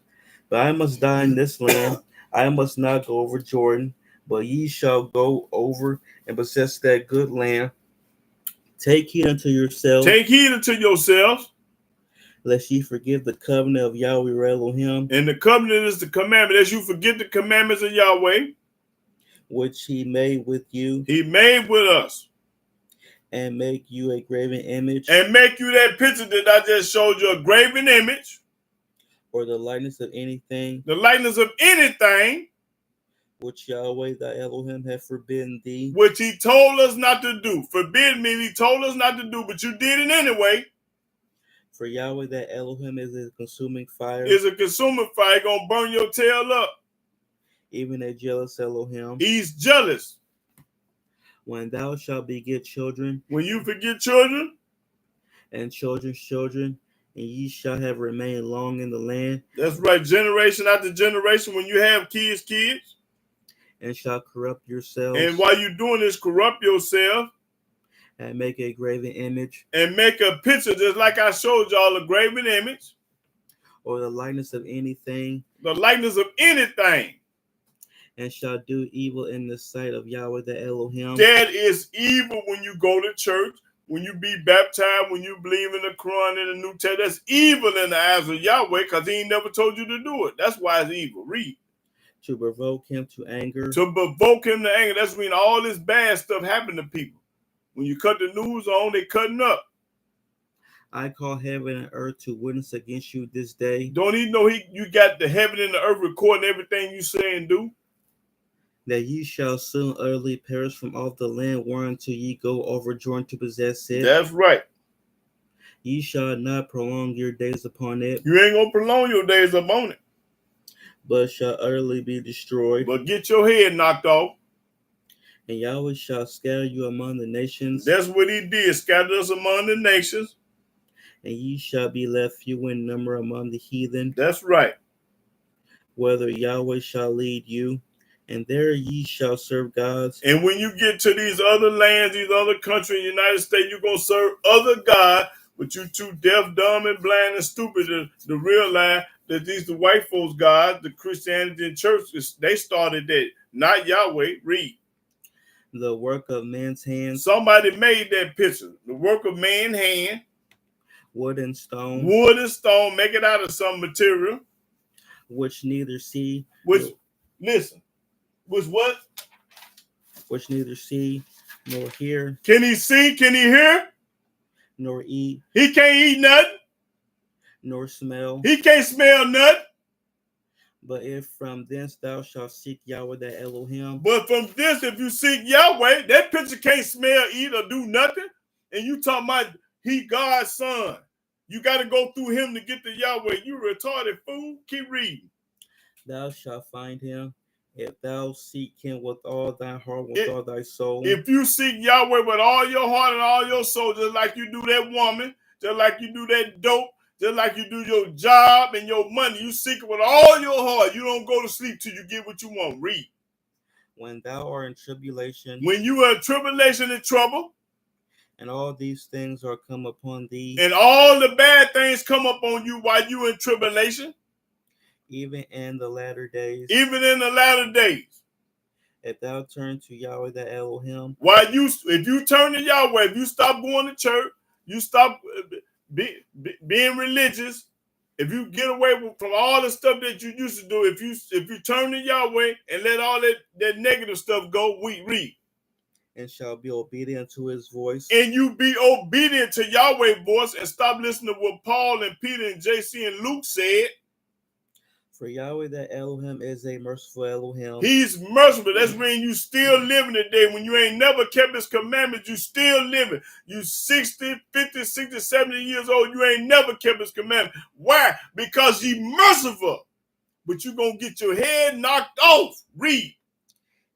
[SPEAKER 2] But I must die in this land. I must not go over Jordan, but ye shall go over and possess that good land. Take heed unto yourselves.
[SPEAKER 1] Take heed unto yourselves.
[SPEAKER 2] Lest ye forget the covenant of Yahweh your Elohim.
[SPEAKER 1] And the covenant is the commandment. As you forget the commandments of Yahweh,
[SPEAKER 2] which he made with you.
[SPEAKER 1] He made with us.
[SPEAKER 2] And make you a graven image.
[SPEAKER 1] And make you that picture that I just showed you, a graven image.
[SPEAKER 2] Or the likeness of anything.
[SPEAKER 1] The likeness of anything.
[SPEAKER 2] which Yahweh thy Elohim hath forbidden thee.
[SPEAKER 1] Which he told us not to do. Forbidden means he told us not to do, but you did it anyway.
[SPEAKER 2] For Yahweh thy Elohim is a consuming fire.
[SPEAKER 1] It's a consuming fire, gonna burn your tail up.
[SPEAKER 2] Even a jealous Elohim.
[SPEAKER 1] He's jealous.
[SPEAKER 2] When thou shalt beget children,
[SPEAKER 1] when you forget children,
[SPEAKER 2] and children's children, and ye shall have remained long in the land.
[SPEAKER 1] That's right, generation after generation, when you have kids,
[SPEAKER 2] and shall corrupt yourselves.
[SPEAKER 1] And while you're doing this, corrupt yourself.
[SPEAKER 2] And make a graven image.
[SPEAKER 1] And make a picture, just like I showed y'all, a graven image.
[SPEAKER 2] Or the likeness of anything.
[SPEAKER 1] The likeness of anything.
[SPEAKER 2] And shall do evil in the sight of Yahweh the Elohim.
[SPEAKER 1] That is evil when you go to church, when you be baptized, when you believe in the Quran and the New Testament. That's evil in the eyes of Yahweh because he ain't never told you to do it. That's why it's evil. Read.
[SPEAKER 2] To provoke him to anger.
[SPEAKER 1] To provoke him to anger. That's when all this bad stuff happened to people. When you cut the news on, they cutting up.
[SPEAKER 2] I call heaven and earth to witness against you this day.
[SPEAKER 1] Don't he know you got the heaven and the earth recording everything you say and do?
[SPEAKER 2] That ye shall soon utterly perish from off the land whereunto ye go over Jordan to possess it.
[SPEAKER 1] That's right.
[SPEAKER 2] Ye shall not prolong your days upon it.
[SPEAKER 1] You ain't gonna prolong your days upon it.
[SPEAKER 2] But shall utterly be destroyed.
[SPEAKER 1] But get your head knocked off.
[SPEAKER 2] And Yahweh shall scatter you among the nations.
[SPEAKER 1] That's what he did, scatter us among the nations.
[SPEAKER 2] And ye shall be left few in number among the heathen.
[SPEAKER 1] That's right.
[SPEAKER 2] Whither Yahweh shall lead you, and there ye shall serve gods.
[SPEAKER 1] And when you get to these other lands, these other countries, United States, you're going to serve other gods, but you too deaf, dumb, and blind and stupid to realize that these the white folks' gods, the Christianity and churches, they started that, not Yahweh. Read.
[SPEAKER 2] The work of man's hands.
[SPEAKER 1] Somebody made that picture. The work of man's hand.
[SPEAKER 2] Wood and stone.
[SPEAKER 1] Wood and stone. Make it out of some material.
[SPEAKER 2] Which neither see.
[SPEAKER 1] Listen. Which what?
[SPEAKER 2] Which neither see nor hear.
[SPEAKER 1] Can he see? Can he hear?
[SPEAKER 2] Nor eat.
[SPEAKER 1] He can't eat nothing.
[SPEAKER 2] Nor smell.
[SPEAKER 1] He can't smell nothing.
[SPEAKER 2] But if from thence thou shalt seek Yahweh the Elohim.
[SPEAKER 1] But from this, if you seek Yahweh, that picture can't smell, eat, or do nothing. And you talking about he God's son. You got to go through him to get to Yahweh. You retarded fool. Keep reading.
[SPEAKER 2] Thou shalt find him if thou seek him with all thy heart, with all thy soul.
[SPEAKER 1] If you seek Yahweh with all your heart and all your soul, just like you do that woman, just like you do that dope, just like you do your job and your money, you seek it with all your heart. You don't go to sleep till you get what you want. Read.
[SPEAKER 2] When thou art in tribulation.
[SPEAKER 1] When you are in tribulation and trouble.
[SPEAKER 2] And all these things are come upon thee.
[SPEAKER 1] And all the bad things come upon you while you in tribulation.
[SPEAKER 2] Even in the latter days.
[SPEAKER 1] Even in the latter days.
[SPEAKER 2] If thou turn to Yahweh the Elohim.
[SPEAKER 1] If you turn to Yahweh, if you stop going to church, you stop being religious, if you get away from all the stuff that you used to do, if you turn to Yahweh and let all that negative stuff go, we read.
[SPEAKER 2] And shall be obedient to his voice.
[SPEAKER 1] And you be obedient to Yahweh's voice and stop listening to what Paul and Peter and JC and Luke said.
[SPEAKER 2] For Yahweh the Elohim is a merciful Elohim.
[SPEAKER 1] He's merciful. That's when you still living today. When you ain't never kept his commandments, you still living. You 60, 50, 60, 70 years old, you ain't never kept his commandments. Why? Because he merciful. But you going to get your head knocked off. Read.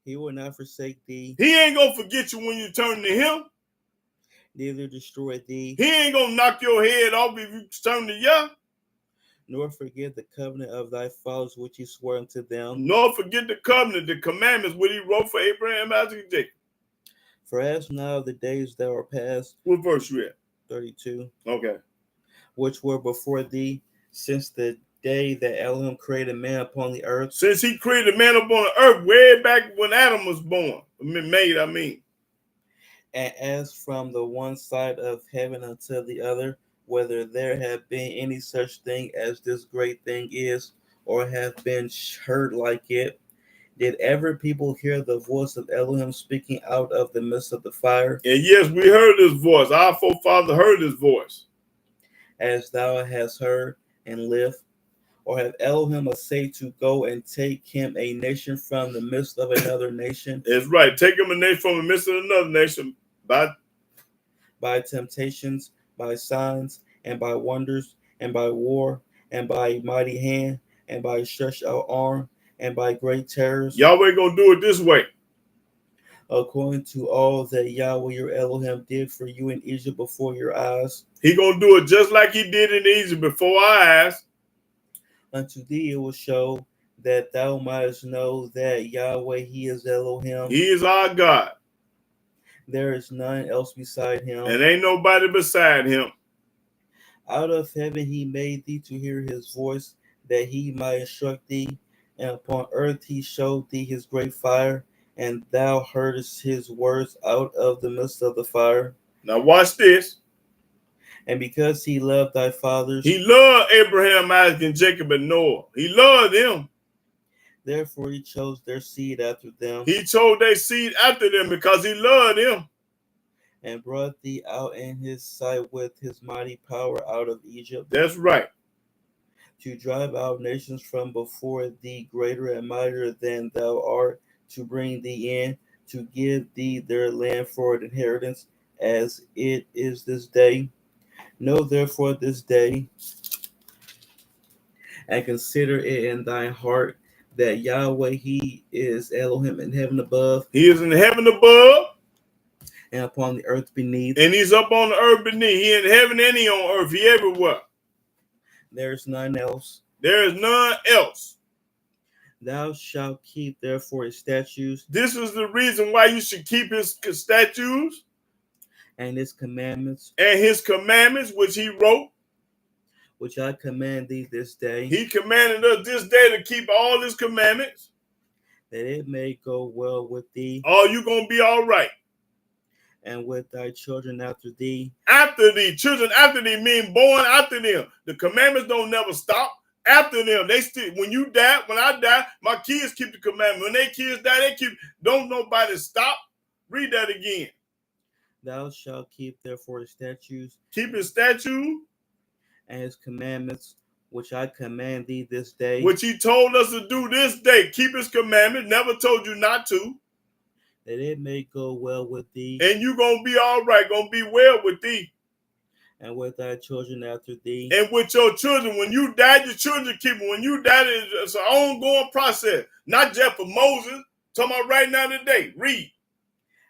[SPEAKER 2] He will not forsake thee.
[SPEAKER 1] He ain't going to forget you when you turn to him.
[SPEAKER 2] Neither destroy thee.
[SPEAKER 1] He ain't going to knock your head off if you turn to Yah.
[SPEAKER 2] Nor forget the covenant of thy fathers which he swore unto them.
[SPEAKER 1] Nor forget the covenant, the commandments, what he wrote for Abraham, Isaac, and Jacob.
[SPEAKER 2] For as now the days that are past.
[SPEAKER 1] What verse you at?
[SPEAKER 2] 32.
[SPEAKER 1] Okay.
[SPEAKER 2] Which were before thee, since the day that Elohim created man upon the earth.
[SPEAKER 1] Since he created man upon the earth, way back when Adam was born. I mean.
[SPEAKER 2] And as from the one side of heaven unto the other, whether there have been any such thing as this great thing is, or have been heard like it, did ever people hear the voice of Elohim speaking out of the midst of the fire?
[SPEAKER 1] And yes, we heard his voice. Our forefather heard his voice.
[SPEAKER 2] As thou hast heard and lived, or have Elohim a say to go and take him a nation from the midst of another nation?
[SPEAKER 1] It's right. Take him a nation from the midst of another nation
[SPEAKER 2] by temptations, by signs, and by wonders, and by war, and by mighty hand, and by stretched out arm, and by great terrors.
[SPEAKER 1] Yahweh gonna do it this way.
[SPEAKER 2] According to all that Yahweh your Elohim did for you in Egypt before your eyes.
[SPEAKER 1] He gonna do it just like he did in Egypt before our eyes.
[SPEAKER 2] Unto thee it will show that thou mightest know that Yahweh, he is Elohim.
[SPEAKER 1] He is our God.
[SPEAKER 2] There is none else beside him.
[SPEAKER 1] And ain't nobody beside him.
[SPEAKER 2] Out of heaven he made thee to hear his voice, that he might instruct thee. And upon earth he showed thee his great fire, and thou heardest his words out of the midst of the fire.
[SPEAKER 1] Now watch this.
[SPEAKER 2] And because he loved thy fathers,
[SPEAKER 1] he loved Abraham, Isaac, and Jacob, and Noah. He loved them.
[SPEAKER 2] Therefore he chose their seed after them.
[SPEAKER 1] He chose their seed after them because he loved them.
[SPEAKER 2] And brought thee out in his sight with his mighty power out of Egypt.
[SPEAKER 1] That's right.
[SPEAKER 2] To drive out nations from before thee, greater and mightier than thou art, to bring thee in, to give thee their land for an inheritance, as it is this day. Know therefore this day, and consider it in thine heart, that Yahweh, he is Elohim in heaven above.
[SPEAKER 1] He is in heaven above.
[SPEAKER 2] And upon the earth beneath.
[SPEAKER 1] And he's up on the earth beneath. He in heaven and he on earth. He everywhere.
[SPEAKER 2] There is none else.
[SPEAKER 1] There is none else.
[SPEAKER 2] Thou shalt keep therefore his statutes.
[SPEAKER 1] This is the reason why you should keep his statutes.
[SPEAKER 2] And his commandments.
[SPEAKER 1] And his commandments, which he wrote.
[SPEAKER 2] Which I command thee this day.
[SPEAKER 1] He commanded us this day to keep all his commandments.
[SPEAKER 2] That it may go well with thee.
[SPEAKER 1] Oh, you're going to be all right.
[SPEAKER 2] And with thy children after thee.
[SPEAKER 1] After thee. Children after thee mean born after them. The commandments don't never stop. After them, they still, when you die, when I die, my kids keep the commandment. When their kids die, they keep, don't nobody stop. Read that again.
[SPEAKER 2] Thou shalt keep therefore his statutes.
[SPEAKER 1] Keep his statutes.
[SPEAKER 2] And his commandments, which I command thee this day.
[SPEAKER 1] Which he told us to do this day. Keep his commandments. Never told you not to.
[SPEAKER 2] That it may go well with thee.
[SPEAKER 1] And you going to be all right. Going to be well with thee.
[SPEAKER 2] And with thy children after thee.
[SPEAKER 1] And with your children. When you die, your children keep it. When you die, it's an ongoing process. Not just for Moses. Talking about right now today. Read.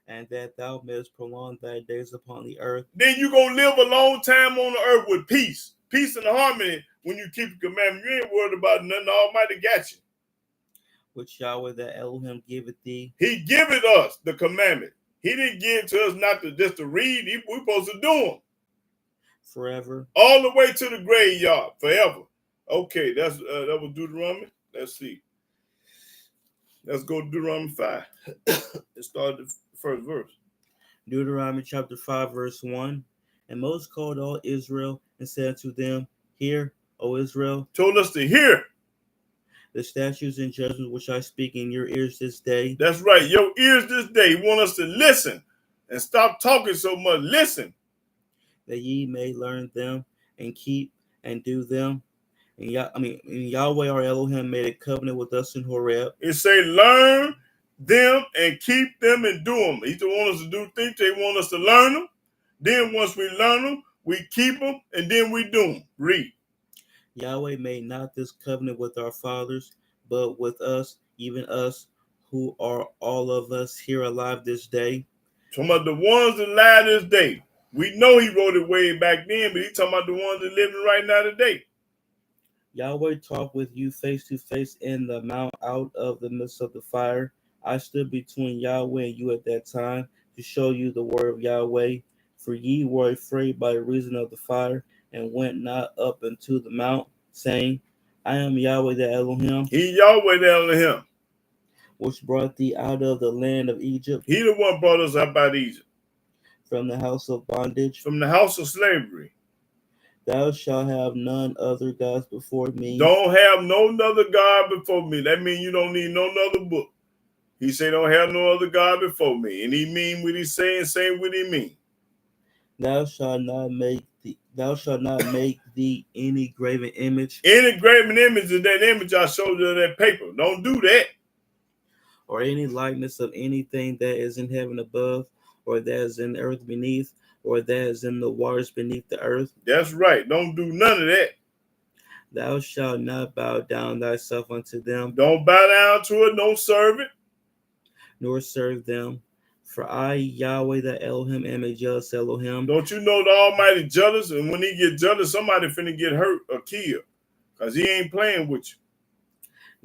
[SPEAKER 2] And that thou mayest prolong thy days upon the earth.
[SPEAKER 1] Then you're going to live a long time on the earth with peace. Peace and harmony when you keep the commandment. You ain't worried about nothing. The Almighty got you.
[SPEAKER 2] Which Yahweh that Elohim giveth thee.
[SPEAKER 1] He giveth us the commandment. He didn't give to us not to just to read. We're supposed to do them.
[SPEAKER 2] Forever.
[SPEAKER 1] All the way to the graveyard. Forever. Okay, that was Deuteronomy. Let's see. Let's go to Deuteronomy 5. It started the first verse.
[SPEAKER 2] Deuteronomy chapter 5, verse 1. And Moses called all Israel and said to them, Hear, O Israel.
[SPEAKER 1] Told us to hear.
[SPEAKER 2] The statutes and judgments which I speak in your ears this day.
[SPEAKER 1] That's right. Your ears this day. He want us to listen and stop talking so much. Listen.
[SPEAKER 2] That ye may learn them and keep and do them. And Yahweh our Elohim made a covenant with us in Horeb.
[SPEAKER 1] It say learn them and keep them and do them. He don't want us to do things. They want us to learn them. Then once we learn them, we keep them and then we do them. Read.
[SPEAKER 2] Yahweh made not this covenant with our fathers, but with us, even us, who are all of us here alive this day.
[SPEAKER 1] Talking about the ones that alive this day. We know he wrote it way back then, but he's talking about the ones that living right now today.
[SPEAKER 2] Yahweh talked with you face to face in the mount out of the midst of the fire. I stood between Yahweh and you at that time to show you the word of Yahweh. For ye were afraid by reason of the fire, and went not up into the mount, saying, I am Yahweh the Elohim.
[SPEAKER 1] He Yahweh the Elohim.
[SPEAKER 2] Which brought thee out of the land of Egypt.
[SPEAKER 1] He the one brought us out of Egypt.
[SPEAKER 2] From the house of bondage.
[SPEAKER 1] From the house of slavery.
[SPEAKER 2] Thou shalt have none other gods before me.
[SPEAKER 1] Don't have no other God before me. That means you don't need no other book. He say don't have no other God before me. And he mean what he say and say what he mean.
[SPEAKER 2] Thou shalt not make Thou shalt not make thee any graven image
[SPEAKER 1] Any graven image is that image I showed you on that paper. Don't do that.
[SPEAKER 2] or any likeness of anything that is in heaven above, or that is in the earth beneath, or that is in the waters beneath the earth.
[SPEAKER 1] That's right. Don't do none of that.
[SPEAKER 2] Thou shalt not bow down thyself unto them,
[SPEAKER 1] Don't bow down to it. Don't serve it.
[SPEAKER 2] nor serve them. For I, Yahweh, the Elohim, am a jealous Elohim.
[SPEAKER 1] Don't you know the Almighty jealous? And when he get jealous, somebody finna get hurt or killed. Because he ain't playing with you.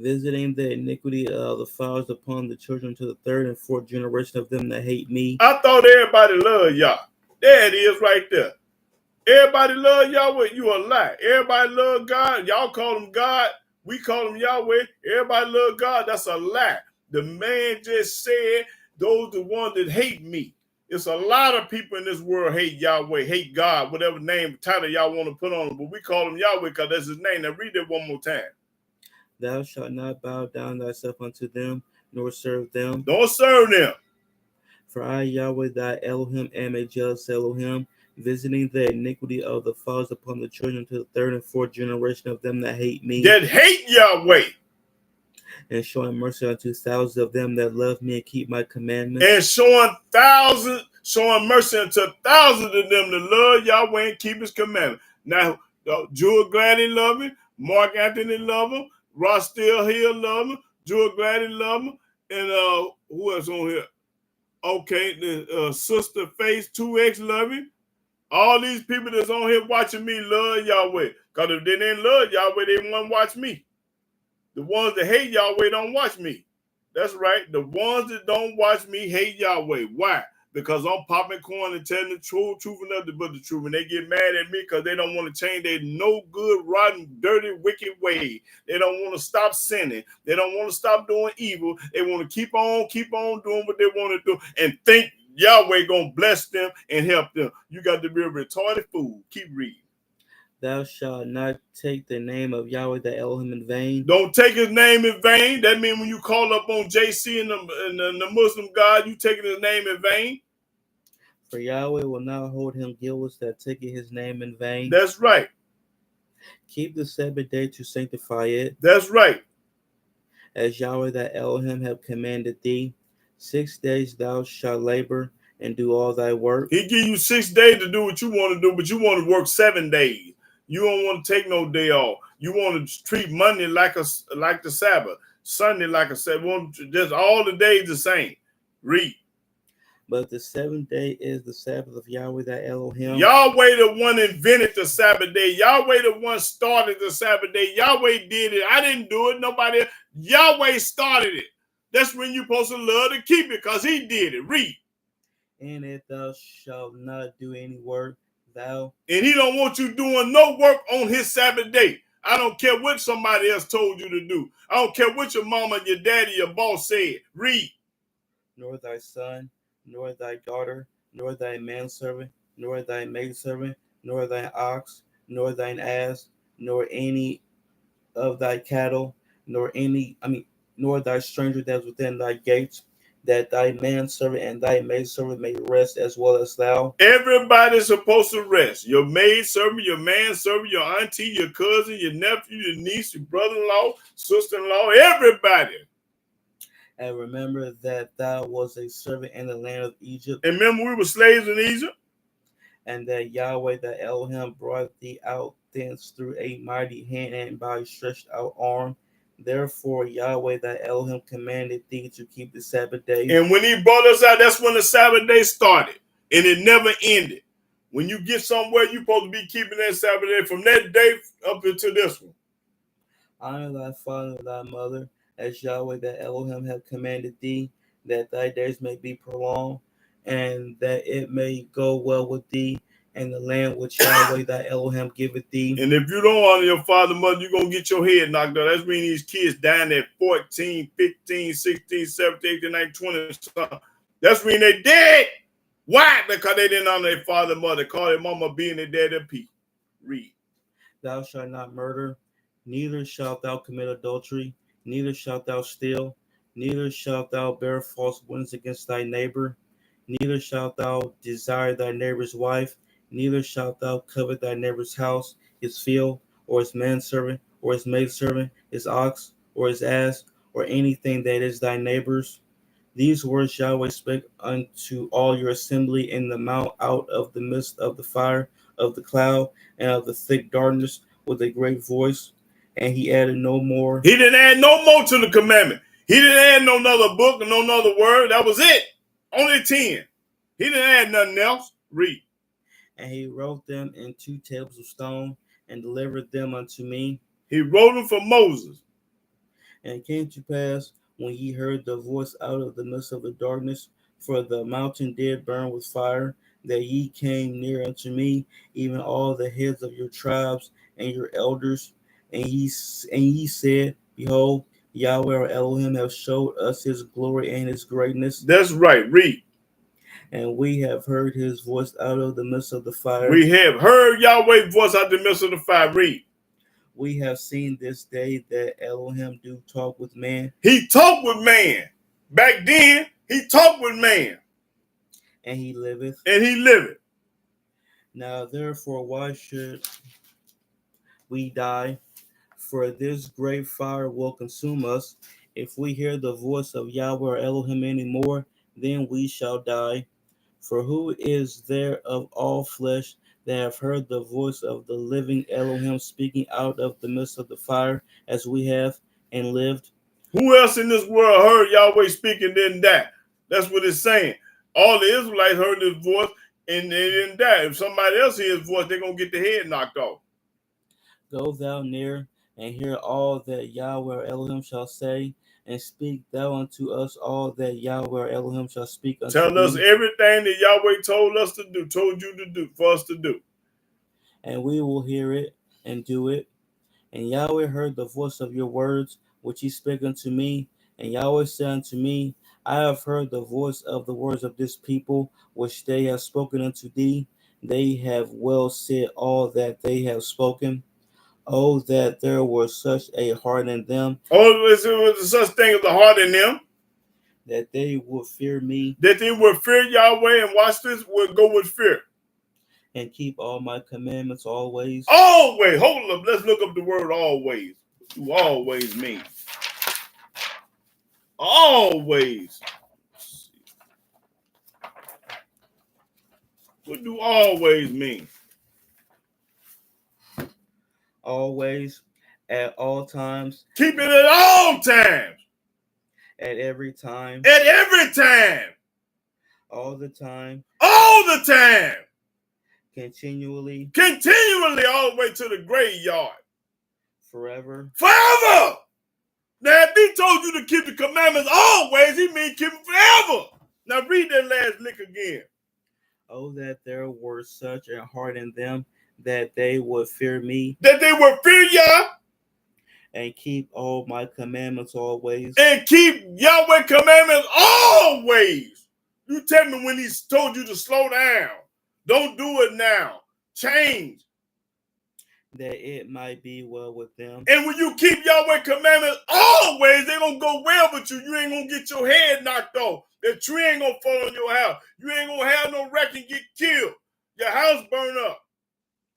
[SPEAKER 2] Visiting the iniquity of the fathers upon the children to the third and fourth generation of them that hate me.
[SPEAKER 1] I thought everybody loved y'all. There it is right there. Everybody love Yahweh. You a lie. Everybody love God. Y'all call him God. We call him Yahweh. Everybody love God. That's a lie. The man just said those the ones that hate me. It's a lot of people in this world hate Yahweh, hate God, whatever name, title y'all want to put on him. But we call him Yahweh because that's his name. Now read that one more time.
[SPEAKER 2] Thou shalt not bow down thyself unto them, nor serve them.
[SPEAKER 1] Don't serve them.
[SPEAKER 2] For I, Yahweh, thy Elohim, am a jealous Elohim, visiting the iniquity of the fathers upon the children to the third and fourth generation of them that hate me.
[SPEAKER 1] That hate Yahweh.
[SPEAKER 2] And showing mercy unto thousands of them that love me and keep my commandments.
[SPEAKER 1] And showing mercy unto thousands of them that love Yahweh and keep his commandments. Now, Jewel Gladdy love him. Mark Anthony love him. Ross Still Hill love him. Jewel Gladdy love him. And who else on here? Okay, the Sister Face 2X love him. All these people that's on here watching me love Yahweh. Because if they didn't love Yahweh, they wouldn't watch me. The ones that hate Yahweh don't watch me. That's right. The ones that don't watch me hate Yahweh. Why? Because I'm popping corn and telling the truth and nothing but the truth. And they get mad at me because they don't want to change their no good, rotten, dirty, wicked way. They don't want to stop sinning. They don't want to stop doing evil. They want to keep on doing what they want to do and think Yahweh going to bless them and help them. You got to be a retarded fool. Keep reading.
[SPEAKER 2] Thou shalt not take the name of Yahweh the Elohim in vain.
[SPEAKER 1] Don't take his name in vain. That means when you call up on JC and the Muslim God, you taking his name in vain.
[SPEAKER 2] For Yahweh will not hold him guiltless that taketh his name in vain.
[SPEAKER 1] That's right.
[SPEAKER 2] Keep the Sabbath day to sanctify it.
[SPEAKER 1] That's right.
[SPEAKER 2] As Yahweh thy Elohim have commanded thee. 6 days thou shalt labor and do all thy work.
[SPEAKER 1] He give you 6 days to do what you want to do, but you want to work 7 days. You don't want to take no day off. You want to treat Monday like the Sabbath, Sunday like a Sabbath. Just all the days the same. Read.
[SPEAKER 2] But the 7th day is the Sabbath of Yahweh thy Elohim.
[SPEAKER 1] Yahweh the one invented the Sabbath day. Yahweh the one started the Sabbath day. Yahweh did it. I didn't do it. Nobody else. Yahweh started it. That's when you're supposed to love to keep it because he did it. Read.
[SPEAKER 2] And if thou shalt not do any work, thou.
[SPEAKER 1] And he don't want you doing no work on his Sabbath day. I don't care what somebody else told you to do. I don't care what your mama, your daddy, your boss said. Read.
[SPEAKER 2] Nor thy son, nor thy daughter, nor thy manservant, nor thy maidservant, nor thine ox, nor thine ass, nor any of thy cattle, nor thy stranger that is within thy gates, that thy manservant and thy maidservant may rest as well as thou.
[SPEAKER 1] Everybody's supposed to rest. Your maidservant, your manservant, your auntie, your cousin, your nephew, your niece, your brother-in-law, sister-in-law, everybody.
[SPEAKER 2] And remember that thou was a servant in the land of Egypt.
[SPEAKER 1] And remember we were slaves in Egypt?
[SPEAKER 2] And that Yahweh the Elohim brought thee out thence through a mighty hand and by a stretched out arm. Therefore Yahweh thy Elohim commanded thee to keep the Sabbath day.
[SPEAKER 1] And when he brought us out, that's when the Sabbath day started. And it never ended. When you get somewhere, you're supposed to be keeping that Sabbath day from that day up until this one.
[SPEAKER 2] Honor thy father and thy mother, as Yahweh thy Elohim have commanded thee, that thy days may be prolonged, and that it may go well with thee, and the land which Yahweh thy Elohim giveth thee.
[SPEAKER 1] And if you don't honor your father and mother, you're going to get your head knocked out. That's when these kids dying at 14, 15, 16, 17, 18, 19, 20. That's when they dead. Why? Because they didn't honor their father and mother. Call their mama being their dad and P. Read.
[SPEAKER 2] Thou shalt not murder, neither shalt thou commit adultery, neither shalt thou steal, neither shalt thou bear false witness against thy neighbor, neither shalt thou desire thy neighbor's wife, Neither shalt thou covet thy neighbor's house, his field, or his manservant, or his maidservant, his ox, or his ass, or anything that is thy neighbor's. These words Yahweh spake unto all your assembly in the mount out of the midst of the fire, of the cloud, and of the thick darkness, with a great voice. And he added no more.
[SPEAKER 1] He didn't add no more to the commandment. He didn't add no other book and no other word. That was it. Only 10. He didn't add nothing else. Read.
[SPEAKER 2] And he wrote them in 2 tables of stone, and delivered them unto me.
[SPEAKER 1] He wrote them for Moses.
[SPEAKER 2] And it came to pass, when ye heard the voice out of the midst of the darkness, for the mountain did burn with fire, that ye came near unto me, even all the heads of your tribes and your elders. And ye said, Behold, Yahweh our Elohim have showed us his glory and his greatness.
[SPEAKER 1] That's right. Read.
[SPEAKER 2] And we have heard his voice out of the midst of the fire.
[SPEAKER 1] We have heard Yahweh's voice out of the midst of the fire. Read.
[SPEAKER 2] We have seen this day that Elohim do talk with man.
[SPEAKER 1] He talked with man. Back then, he talked with man.
[SPEAKER 2] And he liveth.
[SPEAKER 1] And he liveth.
[SPEAKER 2] Now therefore, why should we die? For this great fire will consume us. If we hear the voice of Yahweh or Elohim anymore, then we shall die. For who is there of all flesh that have heard the voice of the living Elohim speaking out of the midst of the fire, as we have, and lived?
[SPEAKER 1] Who else in this world heard Yahweh speaking didn't die? That's what it's saying. All the Israelites heard his voice and they didn't die. If somebody else hears his voice, they're going to get their head knocked off.
[SPEAKER 2] Go thou near and hear all that Yahweh or Elohim shall say, and speak thou unto us all that Yahweh or Elohim shall speak unto
[SPEAKER 1] Tell us everything that Yahweh told us to do, told you to do, for us to do.
[SPEAKER 2] And we will hear it and do it. And Yahweh heard the voice of your words, which he spake unto me. And Yahweh said unto me, I have heard the voice of the words of this people, which they have spoken unto thee. They have well said all that they have spoken. Oh, that there were such a heart in them.
[SPEAKER 1] Oh, there was such thing as a heart in them.
[SPEAKER 2] That they would fear me.
[SPEAKER 1] That they would fear Yahweh, and watch this, would go with fear.
[SPEAKER 2] And keep all my commandments always.
[SPEAKER 1] Always. Hold up. Let's look up the word always. What do always mean? Always. What do always mean?
[SPEAKER 2] Always, at all times.
[SPEAKER 1] Keep it at all times.
[SPEAKER 2] At every time.
[SPEAKER 1] At every time.
[SPEAKER 2] All the time.
[SPEAKER 1] All the time.
[SPEAKER 2] Continually.
[SPEAKER 1] Continually, all the way to the graveyard.
[SPEAKER 2] Forever.
[SPEAKER 1] Forever. Now, if he told you to keep the commandments always, he means keep them forever. Now, read that last lick again.
[SPEAKER 2] Oh, that there were such a heart in them, that they would fear me.
[SPEAKER 1] That they would fear Yah.
[SPEAKER 2] And keep all my commandments always.
[SPEAKER 1] And keep Yahweh commandments always. You tell me when he told you to slow down. Don't do it now. Change.
[SPEAKER 2] That it might be well with them.
[SPEAKER 1] And when you keep Yahweh commandments always, they're going to go well with you. You ain't going to get your head knocked off. The tree ain't going to fall on your house. You ain't going to have no wreck and get killed. Your house burn up.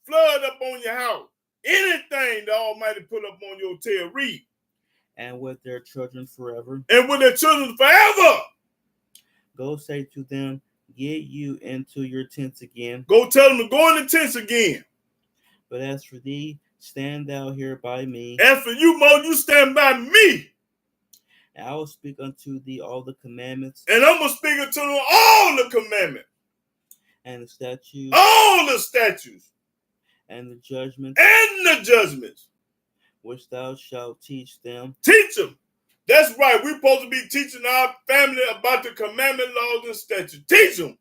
[SPEAKER 1] Flood up on your house. Anything the Almighty put up on your tail, read.
[SPEAKER 2] And with their children forever.
[SPEAKER 1] And with their children forever.
[SPEAKER 2] Go say to them, get you into your tents again.
[SPEAKER 1] Go tell them to go in the tents again.
[SPEAKER 2] But as for thee, stand thou here by me.
[SPEAKER 1] As for you, Mo, you stand by me.
[SPEAKER 2] And I will speak unto thee all the commandments.
[SPEAKER 1] And I'm going to speak unto them all the commandments.
[SPEAKER 2] And the statutes.
[SPEAKER 1] All the statutes.
[SPEAKER 2] And the judgments.
[SPEAKER 1] And the judgments.
[SPEAKER 2] Which thou shalt teach them.
[SPEAKER 1] Teach them. That's right. We're supposed to be teaching our family about the commandment, laws, and statutes. Teach them.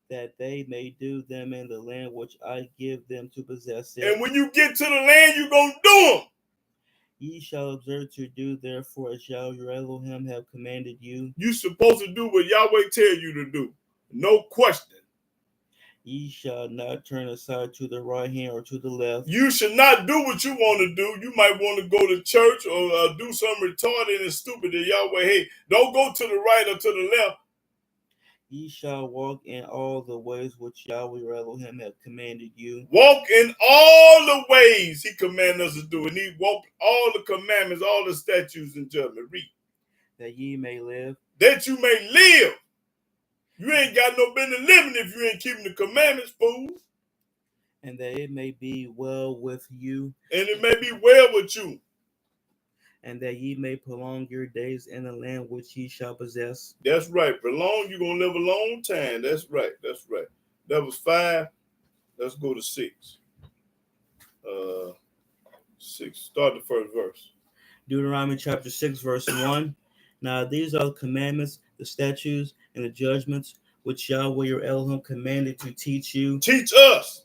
[SPEAKER 2] That they may do them in the land which I give them to possess it.
[SPEAKER 1] And when you get to the land, you're going to do them.
[SPEAKER 2] Ye shall observe to do therefore as Yahweh your Elohim have commanded you.
[SPEAKER 1] You're supposed to do what Yahweh tell you to do. No question.
[SPEAKER 2] Ye shall not turn aside to the right hand or to the left.
[SPEAKER 1] You should not do what you want to do. You might want to go to church or do something retarded and stupid that Yahweh hate. Don't go to the right or to the left.
[SPEAKER 2] Ye shall walk in all the ways which Yahweh your Elohim hath commanded you,
[SPEAKER 1] Walk in all the ways he commanded us to do. And he walked all the commandments, all the statutes and judgment. Read.
[SPEAKER 2] that ye may live,
[SPEAKER 1] That you may live. You ain't got no business living if you ain't keeping the commandments, fool.
[SPEAKER 2] and that it may be well with you,
[SPEAKER 1] And it may be well with you.
[SPEAKER 2] and that ye may prolong your days in the land which ye shall possess.
[SPEAKER 1] That's right. Prolong, you're going to live a long time. That's right. That's right. That was 5. Let's go to 6. 6. Start the first verse.
[SPEAKER 2] Deuteronomy chapter 6, verse 1. Now these are the commandments, the statutes, and the judgments which Yahweh your Elohim commanded to teach you,
[SPEAKER 1] Teach us.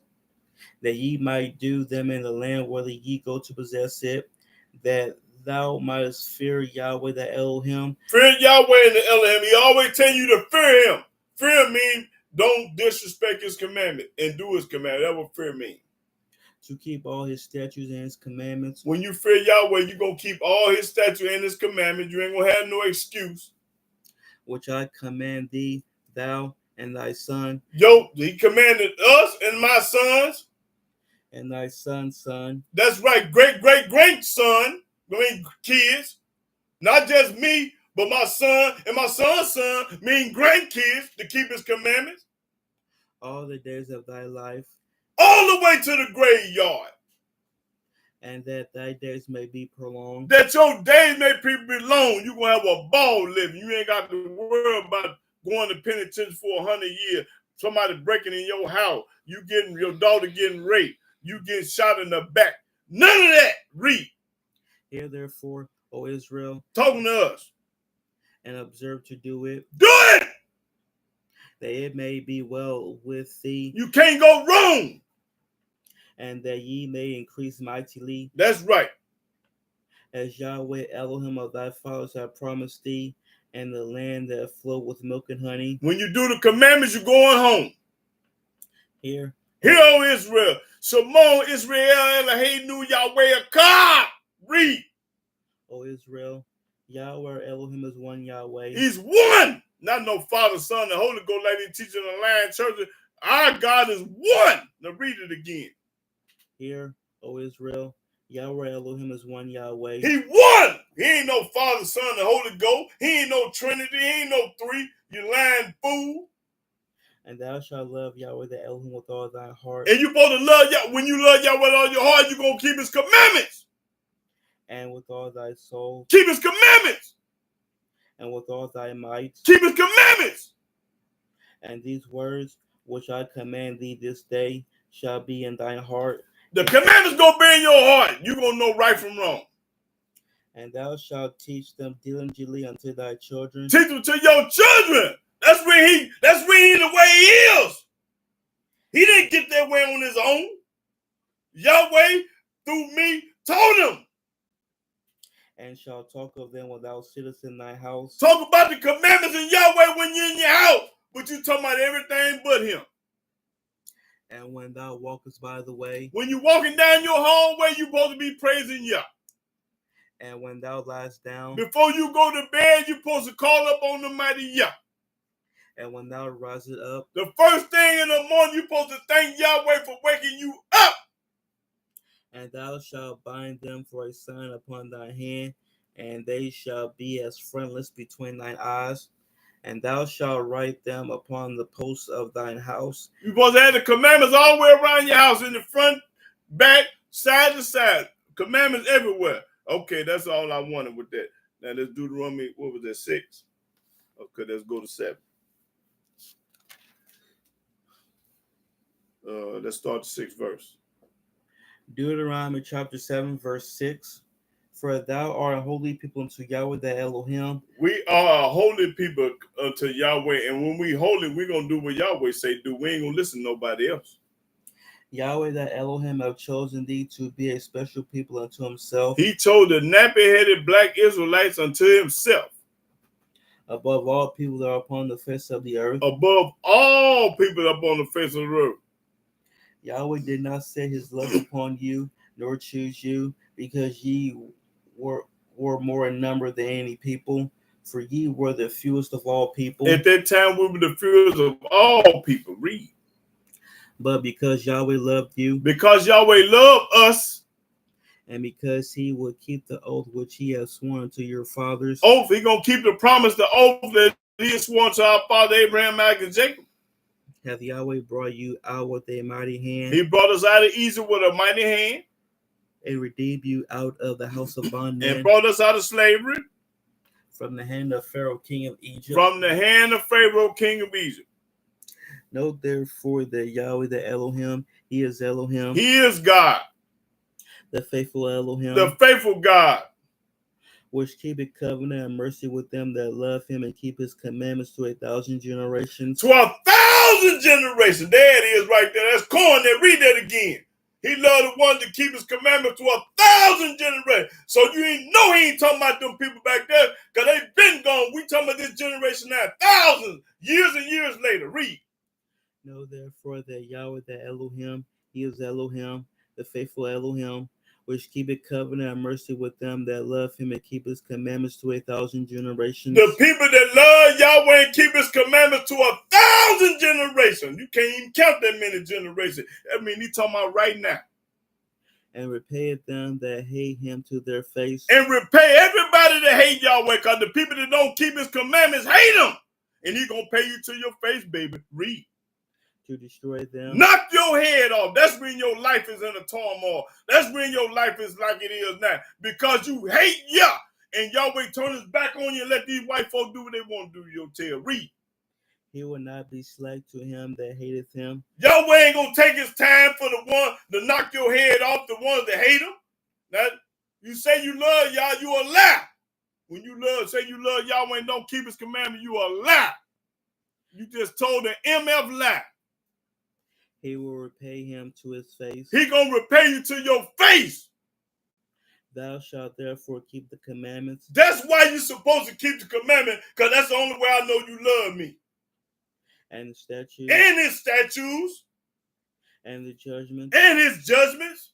[SPEAKER 2] that ye might do them in the land whither ye go to possess it, that thou mightest fear Yahweh the Elohim.
[SPEAKER 1] Fear Yahweh and the Elohim. He always tell you to fear him. Fear means don't disrespect his commandment and do his commandment. That's what fear means.
[SPEAKER 2] To keep all his statutes and his commandments.
[SPEAKER 1] When you fear Yahweh, you're going to keep all his statutes and his commandments. You ain't going to have no excuse.
[SPEAKER 2] Which I command thee, thou and thy son.
[SPEAKER 1] Yo, he commanded us and my sons.
[SPEAKER 2] And thy son's son.
[SPEAKER 1] That's right. Great, great, great son. I mean, kids. Not just me, but my son and my son's son, mean grandkids, to keep his commandments.
[SPEAKER 2] All the days of thy life.
[SPEAKER 1] All the way to the graveyard.
[SPEAKER 2] And that thy days may be prolonged.
[SPEAKER 1] That your days may be long. You're going to have a ball living. You ain't got to worry about going to penitentiary for 100 years. Somebody breaking in your house. Your daughter getting raped. You getting shot in the back. None of that. Read.
[SPEAKER 2] Hear therefore, O Israel.
[SPEAKER 1] Talking to us.
[SPEAKER 2] And observe to do it.
[SPEAKER 1] Do it!
[SPEAKER 2] That it may be well with thee.
[SPEAKER 1] You can't go wrong.
[SPEAKER 2] And that ye may increase mightily.
[SPEAKER 1] That's right.
[SPEAKER 2] As Yahweh Elohim of thy fathers have promised thee, and the land that flow with milk and honey.
[SPEAKER 1] When you do the commandments, you're going home.
[SPEAKER 2] Hear,
[SPEAKER 1] O Israel. Shemon Israel Eloheinu Yahweh Akkad. Read.
[SPEAKER 2] O Israel, Yahweh Elohim is one Yahweh.
[SPEAKER 1] He's one. Not no Father, Son, and Holy Ghost like they teach in the land church. Our God is one. Now read it again.
[SPEAKER 2] Hear, O Israel, Yahweh Elohim is one Yahweh.
[SPEAKER 1] He one. He ain't no Father, Son, and Holy Ghost. He ain't no Trinity. He ain't no three. You lying fool.
[SPEAKER 2] And thou shalt love Yahweh the Elohim with all thy heart.
[SPEAKER 1] And you supposed to love Yahweh. When you love Yahweh with all your heart, you're going to keep his commandments.
[SPEAKER 2] And with all thy soul.
[SPEAKER 1] Keep his commandments.
[SPEAKER 2] And with all thy might.
[SPEAKER 1] Keep his commandments.
[SPEAKER 2] And these words which I command thee this day shall be in thine heart.
[SPEAKER 1] The commandments going to be in your heart. You're going to know right from wrong.
[SPEAKER 2] And thou shalt teach them diligently unto thy children.
[SPEAKER 1] Teach them to your children. That's where he the way he is. He didn't get that way on his own. Yahweh, through me, told him.
[SPEAKER 2] And shall talk of them when thou sittest in thy house.
[SPEAKER 1] Talk about the commandments of Yahweh when you're in your house. But you talking about everything but him.
[SPEAKER 2] And when thou walkest by the way.
[SPEAKER 1] When you walking down your hallway, you're supposed to be praising Yah.
[SPEAKER 2] And when thou liest down.
[SPEAKER 1] Before you go to bed, you're supposed to call up on the mighty Yah.
[SPEAKER 2] And when thou risest up.
[SPEAKER 1] The first thing in the morning, you're supposed to thank Yahweh for waking you up.
[SPEAKER 2] And thou shalt bind them for a sign upon thy hand, and they shall be as frontlets between thine eyes. And thou shalt write them upon the posts of thine house.
[SPEAKER 1] You're supposed to have the commandments all the way around your house, in the front, back, side to side. Commandments everywhere. Okay, that's all I wanted with that. Now let's Deuteronomy, what was that, 6? Okay, let's go to 7. Let's start the 6th verse.
[SPEAKER 2] Deuteronomy chapter 7, verse 6. For thou art a holy people unto Yahweh the Elohim.
[SPEAKER 1] We are a holy people unto Yahweh, and when we holy, we're going to do what Yahweh say do. We ain't going to listen to nobody else.
[SPEAKER 2] Yahweh the Elohim have chosen thee to be a special people unto himself.
[SPEAKER 1] He chose the nappy-headed black Israelites unto himself.
[SPEAKER 2] Above all people that are upon the face of the earth.
[SPEAKER 1] Above all people upon the face of the earth.
[SPEAKER 2] Yahweh did not set his love upon you, nor choose you, because ye were more in number than any people, For ye were the fewest of all people.
[SPEAKER 1] At that time, we were the fewest of all people. Read.
[SPEAKER 2] But because Yahweh loved you,
[SPEAKER 1] Because Yahweh loved us,
[SPEAKER 2] and because he would keep the oath which he has sworn to your fathers,
[SPEAKER 1] oath, he going to keep the promise, the oath that he has sworn to our father Abraham, Isaac, and Jacob.
[SPEAKER 2] hath Yahweh brought you out with a mighty hand.
[SPEAKER 1] He brought us out of Egypt with a mighty hand.
[SPEAKER 2] And redeemed you out of the house of bondmen.
[SPEAKER 1] And brought us out of slavery.
[SPEAKER 2] From the hand of Pharaoh, king of Egypt.
[SPEAKER 1] From the hand of Pharaoh, king of Egypt.
[SPEAKER 2] Know therefore that Yahweh, the Elohim, he is Elohim.
[SPEAKER 1] He is God.
[SPEAKER 2] The faithful Elohim.
[SPEAKER 1] The faithful God.
[SPEAKER 2] Which keepeth covenant and mercy with them that love him and keep his commandments to 1,000 generations.
[SPEAKER 1] To 1,000 generations. There it is right there. That's corn there. Read that again. He loved the one to keep his commandments to 1,000 generations. So you ain't know he ain't talking about them people back there because they've been gone. We talking about this generation now. Thousands, years and years later. Read.
[SPEAKER 2] Know therefore that Yahweh, the Elohim, he is Elohim, the faithful Elohim, which keepeth covenant and mercy with them that love him and keep his commandments to 1,000 generations.
[SPEAKER 1] The people that love Yahweh and keep his commandments to 1,000 generations. You can't even count that many generations. I mean, he's talking about right now.
[SPEAKER 2] And repayeth them that hate him to their face.
[SPEAKER 1] And repay everybody that hate Yahweh, because the people that don't keep his commandments hate him. And he's going to pay you to your face, baby. Read.
[SPEAKER 2] To destroy them.
[SPEAKER 1] Knock your head off. That's when your life is in a turmoil. That's when your life is like it is now. Because you hate Yah. And Yahweh turn his back on you and let these white folk do what they want to do to your tail. Read.
[SPEAKER 2] He will not be slack to him that hateth him.
[SPEAKER 1] Yahweh ain't going to take his time for the one to knock your head off, the ones that hate him. Now, you say you love Yah, you a lie. When you say you love Yahweh and don't keep his commandment, you a lie. You just told an MF lie.
[SPEAKER 2] He will repay him to his face.
[SPEAKER 1] He going to repay you to your face.
[SPEAKER 2] Thou shalt therefore keep the commandments.
[SPEAKER 1] That's why you're supposed to keep the commandment, because that's the only way I know you love me.
[SPEAKER 2] And the statutes.
[SPEAKER 1] And his statutes.
[SPEAKER 2] And the judgments.
[SPEAKER 1] And his judgments.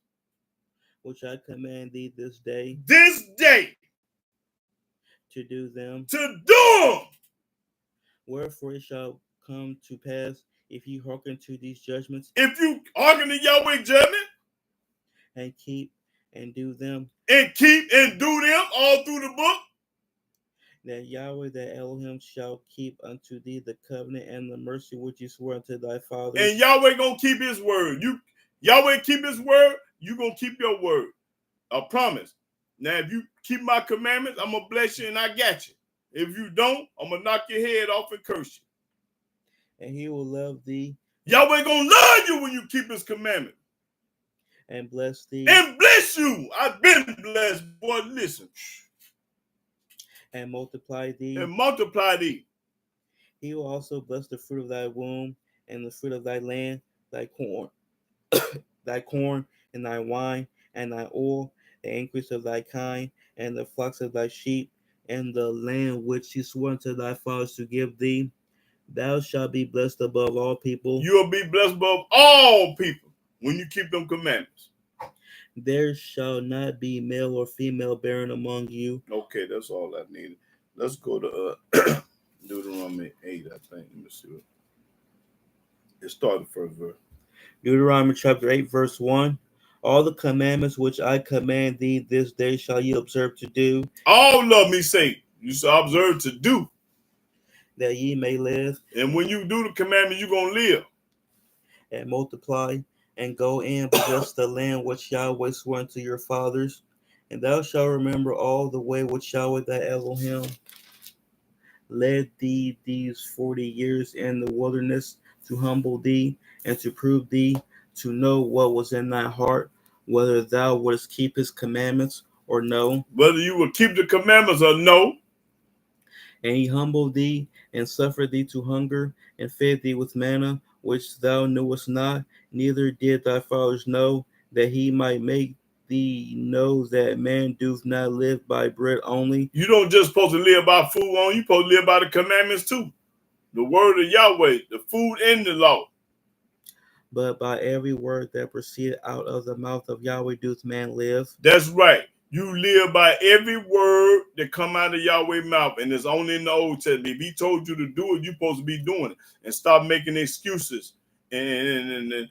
[SPEAKER 2] Which I command thee this day.
[SPEAKER 1] This day.
[SPEAKER 2] To do them.
[SPEAKER 1] To do them.
[SPEAKER 2] Wherefore it shall come to pass, if you hearken to these judgments.
[SPEAKER 1] If you hearken to Yahweh's judgment.
[SPEAKER 2] And keep and do them.
[SPEAKER 1] And keep and do them all through the book.
[SPEAKER 2] That Yahweh, the Elohim, shall keep unto thee the covenant and the mercy which he swore unto thy fathers.
[SPEAKER 1] And Yahweh gonna keep his word. Yahweh keep his word, you gonna keep your word. I promise. Now, if you keep my commandments, I'm gonna bless you and I got you. If you don't, I'm gonna knock your head off and curse you.
[SPEAKER 2] And he will love thee.
[SPEAKER 1] Yahweh gonna love you when you keep his commandments.
[SPEAKER 2] And bless thee.
[SPEAKER 1] And bless you. I've been blessed, boy. Listen.
[SPEAKER 2] And multiply thee.
[SPEAKER 1] And multiply thee.
[SPEAKER 2] He will also bless the fruit of thy womb, and the fruit of thy land, thy corn, thy corn, and thy wine, and thy oil, the increase of thy kind, and the flocks of thy sheep, and the land which he swore unto thy fathers to give thee. Thou shalt be blessed above all people.
[SPEAKER 1] You will be blessed above all people when you keep them commandments.
[SPEAKER 2] There shall not be male or female barren among you.
[SPEAKER 1] Okay, that's all I needed. Let's go to Deuteronomy 8, I think. Let me see. It started first verse.
[SPEAKER 2] Deuteronomy chapter 8, verse 1. All the commandments which I command thee this day shall ye observe to do.
[SPEAKER 1] All of me say, you shall observe to do.
[SPEAKER 2] That ye may live.
[SPEAKER 1] And when you do the commandment, you're going to live.
[SPEAKER 2] And multiply, and go in possess the land which Yahweh swore unto your fathers. And thou shalt remember all the way which Yahweh thy Elohim led thee these 40 years in the wilderness, to humble thee, and to prove thee, to know what was in thy heart, whether thou wouldst keep his commandments or no.
[SPEAKER 1] Whether you will keep the commandments or no.
[SPEAKER 2] And he humbled thee, and suffered thee to hunger, and fed thee with manna, which thou knewest not, neither did thy fathers know, that he might make thee know that man doth not live by bread only.
[SPEAKER 1] You don't just supposed to live by food only, you supposed to live by the commandments too. The word of Yahweh, the food and the law.
[SPEAKER 2] But by every word that proceeded out of the mouth of Yahweh doth man live.
[SPEAKER 1] That's right. You live by every word that come out of Yahweh's mouth, and it's only in the Old Testament. If he told you to do it, you're supposed to be doing it, and stop making excuses and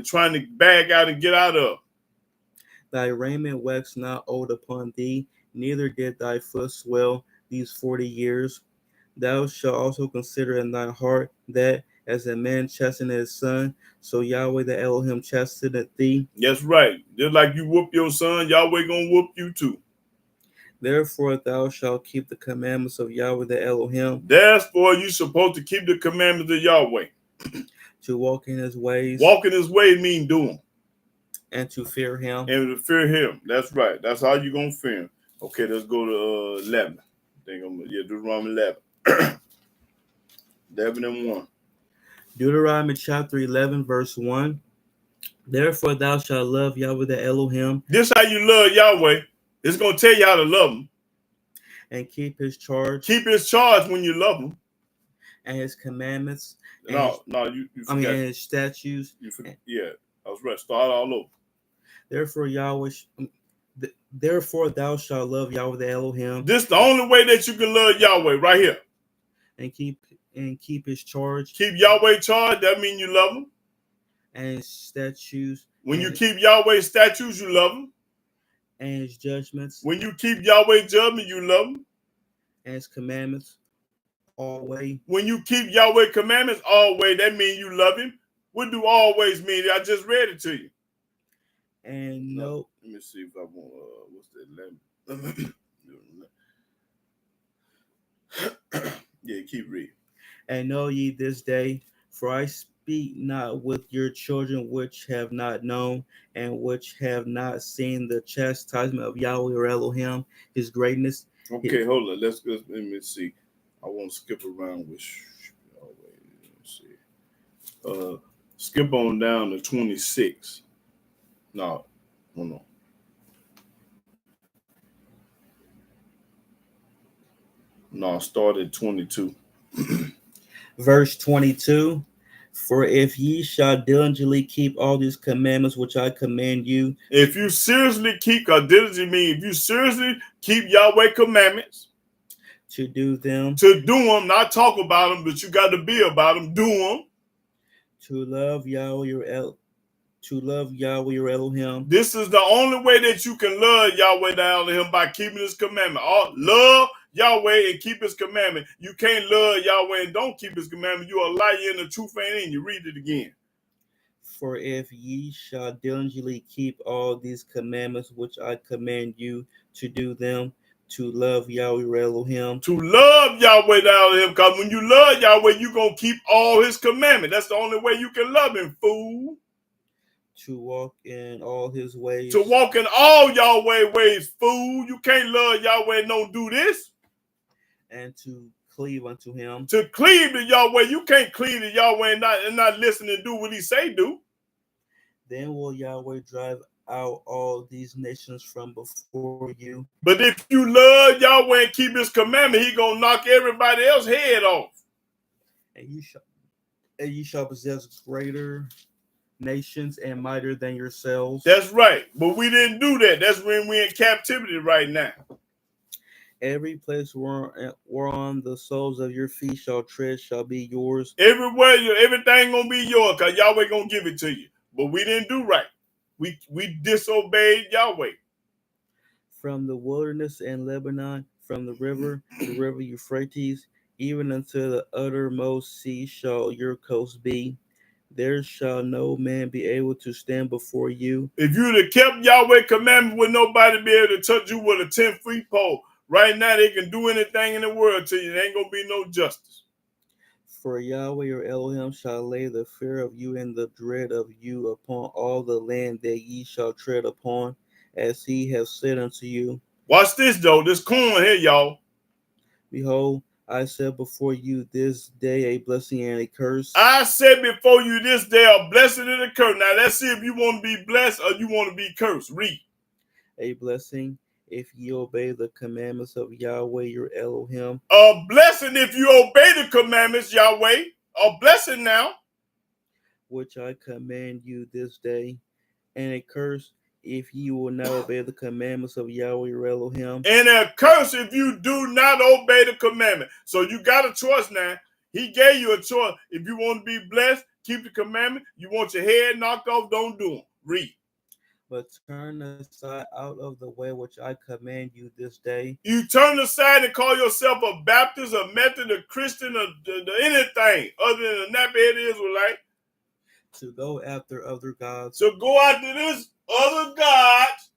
[SPEAKER 1] trying to bag out and get out of.
[SPEAKER 2] Thy raiment waxed not old upon thee, neither did thy foot swell these 40 years. Thou shalt also consider in thy heart that as a man chasteneth his son, so Yahweh the Elohim chasteneth thee.
[SPEAKER 1] That's right. Just like you whoop your son, Yahweh gonna whoop you too.
[SPEAKER 2] Therefore thou shalt keep the commandments of Yahweh the Elohim.
[SPEAKER 1] Therefore you supposed to keep the commandments of Yahweh.
[SPEAKER 2] To walk in his ways.
[SPEAKER 1] Walk in his ways mean do them.
[SPEAKER 2] And to fear him.
[SPEAKER 1] And to fear him. That's right. That's how you gonna fear him. Okay, let's go to 11. I think Deuteronomy 11. 11 and 1.
[SPEAKER 2] Deuteronomy chapter 11, verse 1. Therefore thou shalt love Yahweh the Elohim.
[SPEAKER 1] This how you love Yahweh. It's going to tell you how to love him.
[SPEAKER 2] And keep his charge.
[SPEAKER 1] Keep his charge when you love him.
[SPEAKER 2] And his commandments.
[SPEAKER 1] You forgot.
[SPEAKER 2] And his statutes.
[SPEAKER 1] Yeah, I was right. Start all over.
[SPEAKER 2] Therefore thou shalt love Yahweh the Elohim.
[SPEAKER 1] This is the only way that you can love Yahweh, right here.
[SPEAKER 2] And keep his charge.
[SPEAKER 1] Keep Yahweh charge, that means you love him.
[SPEAKER 2] And his statutes.
[SPEAKER 1] When you keep Yahweh's statutes, you love him.
[SPEAKER 2] And his judgments.
[SPEAKER 1] When you keep Yahweh's judgment, you love him.
[SPEAKER 2] And his commandments, always.
[SPEAKER 1] When you keep Yahweh's commandments, always, that means you love him. What do always mean? I just read it to you.
[SPEAKER 2] And no.
[SPEAKER 1] Let me see if I want, what's that? Yeah, keep reading.
[SPEAKER 2] And know ye this day, for I speak not with your children which have not known and which have not seen the chastisement of Yahweh or Elohim, his greatness.
[SPEAKER 1] Okay, hold on. Let me see. I won't skip around with Yahweh. Let's see. Skip on down to 26. No, hold on. No, start at 22.
[SPEAKER 2] Verse 22. For if ye shall diligently keep all these commandments which I command you.
[SPEAKER 1] If you seriously keep, because diligently means if you seriously keep Yahweh commandments.
[SPEAKER 2] To do them.
[SPEAKER 1] To do them, not talk about them, but you got to be about them. Do them.
[SPEAKER 2] To love Yahweh your Elohim.
[SPEAKER 1] This is the only way that you can love Yahweh the Elohim, by keeping his commandment. Love Yahweh and keep his commandment. You can't love Yahweh and don't keep his commandment. You are a liar and the truth ain't in you. Read it again.
[SPEAKER 2] For if ye shall diligently keep all these commandments which I command you to do them, to love Yahweh your Elohim.
[SPEAKER 1] To love Yahweh the Elohim, because when you love Yahweh, you're going to keep all his commandments. That's the only way you can love him, fool.
[SPEAKER 2] To walk in all his ways.
[SPEAKER 1] To walk in all Yahweh ways, fool. You can't love Yahweh and don't do this.
[SPEAKER 2] And to cleave unto him.
[SPEAKER 1] To cleave to Yahweh. You can't cleave to Yahweh and not listen and do what he say do.
[SPEAKER 2] Then will Yahweh drive out all these nations from before you.
[SPEAKER 1] But if you love Yahweh and keep his commandment, he gonna knock everybody else's head off.
[SPEAKER 2] And you shall possess greater nations and mightier than yourselves.
[SPEAKER 1] That's right. But we didn't do that. That's when we're in captivity right now.
[SPEAKER 2] Every place whereon the soles of your feet shall tread shall be yours.
[SPEAKER 1] Everywhere, everything gonna be yours, because Yahweh gonna give it to you. But we didn't do right. We disobeyed Yahweh.
[SPEAKER 2] From the wilderness and Lebanon, from the river Euphrates, even unto the uttermost sea shall your coast be. There shall no man be able to stand before you.
[SPEAKER 1] If you'd have kept Yahweh commandment, would nobody be able to touch you with a 10-foot pole. Right now, they can do anything in the world to you. There ain't going to be no justice.
[SPEAKER 2] For Yahweh your Elohim shall lay the fear of you and the dread of you upon all the land that ye shall tread upon, as he hath said unto you.
[SPEAKER 1] Watch this, though. This corn here, y'all.
[SPEAKER 2] Behold, I set before you this day a blessing and a curse.
[SPEAKER 1] I set before you this day a blessing and a curse. Now, let's see if you want to be blessed or you want to be cursed. Read.
[SPEAKER 2] A blessing if ye obey the commandments of Yahweh your Elohim.
[SPEAKER 1] A blessing if you obey the commandments, Yahweh. A blessing now.
[SPEAKER 2] Which I command you this day. And a curse if you will not obey the commandments of Yahweh your Elohim.
[SPEAKER 1] And a curse if you do not obey the commandment. So you got a choice now. He gave you a choice. If you want to be blessed, keep the commandment. You want your head knocked off, don't do them. Read.
[SPEAKER 2] But turn aside out of the way which I command you this day.
[SPEAKER 1] You turn aside and call yourself a Baptist, a Methodist, a Christian, or anything other than a nappy-headed Israelite.
[SPEAKER 2] To go after other gods.
[SPEAKER 1] So go after this other gods.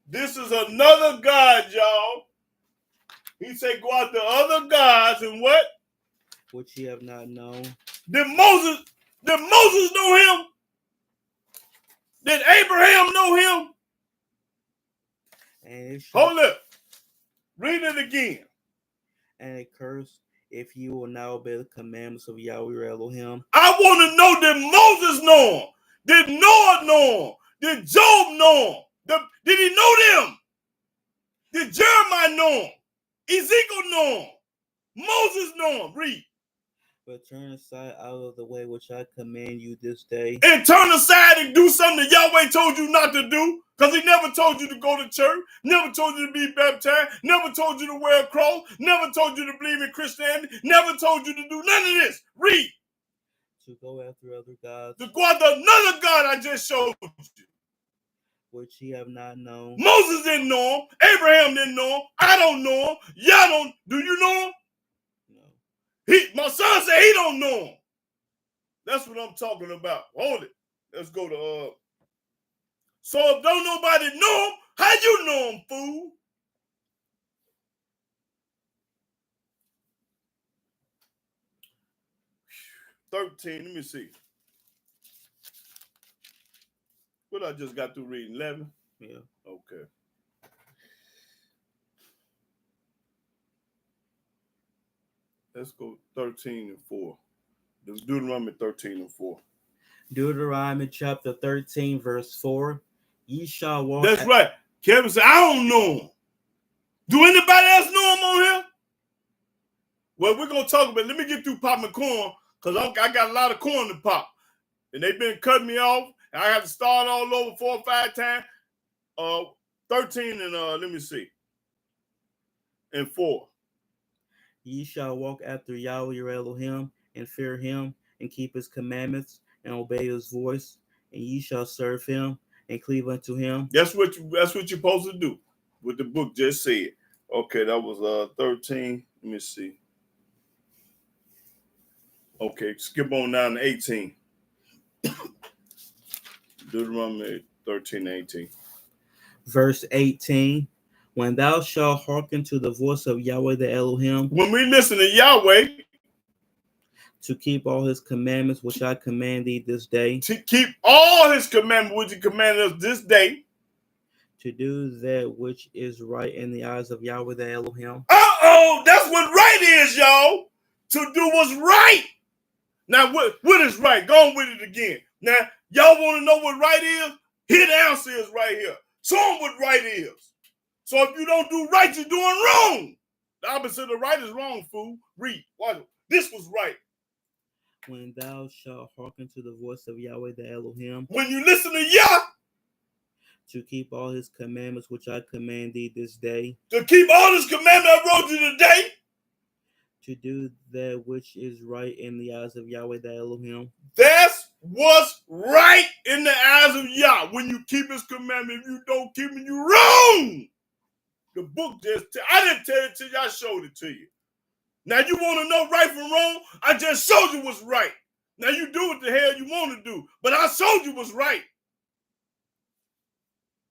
[SPEAKER 1] This is another God, y'all. He said go after other gods and what?
[SPEAKER 2] Which ye have not known.
[SPEAKER 1] Did Moses know him? Did Abraham know him?
[SPEAKER 2] And it shall,
[SPEAKER 1] hold up. Read it again.
[SPEAKER 2] And a curse if you will not obey the commandments of Yahweh your Elohim.
[SPEAKER 1] I want to know, did Moses know him? Did Noah know him? Did Job know him? Did he know them? Did Jeremiah know him? Ezekiel know him? Moses know him? Read.
[SPEAKER 2] But turn aside out of the way which I command you this day.
[SPEAKER 1] And turn aside and do something that Yahweh told you not to do. Because he never told you to go to church. Never told you to be baptized. Never told you to wear a cross. Never told you to believe in Christianity. Never told you to do none of this. Read.
[SPEAKER 2] To go after other gods.
[SPEAKER 1] To go after another God I just showed you.
[SPEAKER 2] Which ye have not known.
[SPEAKER 1] Moses didn't know him. Abraham didn't know him. I don't know him. Y'all don't. Do you know him? My son said he don't know him. That's what I'm talking about. Hold it. Let's go to so if don't nobody know him, how you know him, fool? $13. Let me see. What I just got through reading? 11?
[SPEAKER 2] Yeah.
[SPEAKER 1] Okay. Let's go 13 and 4. Deuteronomy 13 and 4.
[SPEAKER 2] Deuteronomy chapter 13, verse 4. Ye shall walk.
[SPEAKER 1] That's right. Kevin said, I don't know him. Do anybody else know him on here? Well, we're going to talk about it. Let me get through popping corn because I got a lot of corn to pop. And they've been cutting me off. And I have to start all over 4 or 5 times. 13 and let me see. And 4.
[SPEAKER 2] Ye shall walk after Yahweh your Elohim, and fear him, and keep his commandments, and obey his voice, and ye shall serve him, and cleave unto him.
[SPEAKER 1] That's what you're supposed to do. What the book just said. Okay, that was 13. Let me see. Okay, skip on down to 18. Deuteronomy 13 and 18.
[SPEAKER 2] Verse 18. When thou shalt hearken to the voice of Yahweh the Elohim.
[SPEAKER 1] When we listen to Yahweh.
[SPEAKER 2] To keep all his commandments which I command thee this day.
[SPEAKER 1] To keep all his commandments which he commanded us this day.
[SPEAKER 2] To do that which is right in the eyes of Yahweh the Elohim.
[SPEAKER 1] Uh-oh, that's what right is, y'all. To do what's right. Now, what is right? Go on with it again. Now, y'all want to know what right is? Here the answer is right here. Show them what right is. So if you don't do right, you're doing wrong. The opposite of right is wrong, fool. Read. Watch it. This was right.
[SPEAKER 2] When thou shalt hearken to the voice of Yahweh the Elohim.
[SPEAKER 1] When you listen to Yah.
[SPEAKER 2] To keep all his commandments which I command thee this day.
[SPEAKER 1] To keep all his commandments I wrote you today.
[SPEAKER 2] To do that which is right in the eyes of Yahweh the Elohim.
[SPEAKER 1] That's what's right in the eyes of Yah. When you keep his commandment, if you don't keep it, you're wrong. The book just, I didn't tell it to you, I showed it to you. Now you want to know right from wrong? I just showed you what's right. Now you do what the hell you want to do. But I showed you what's right.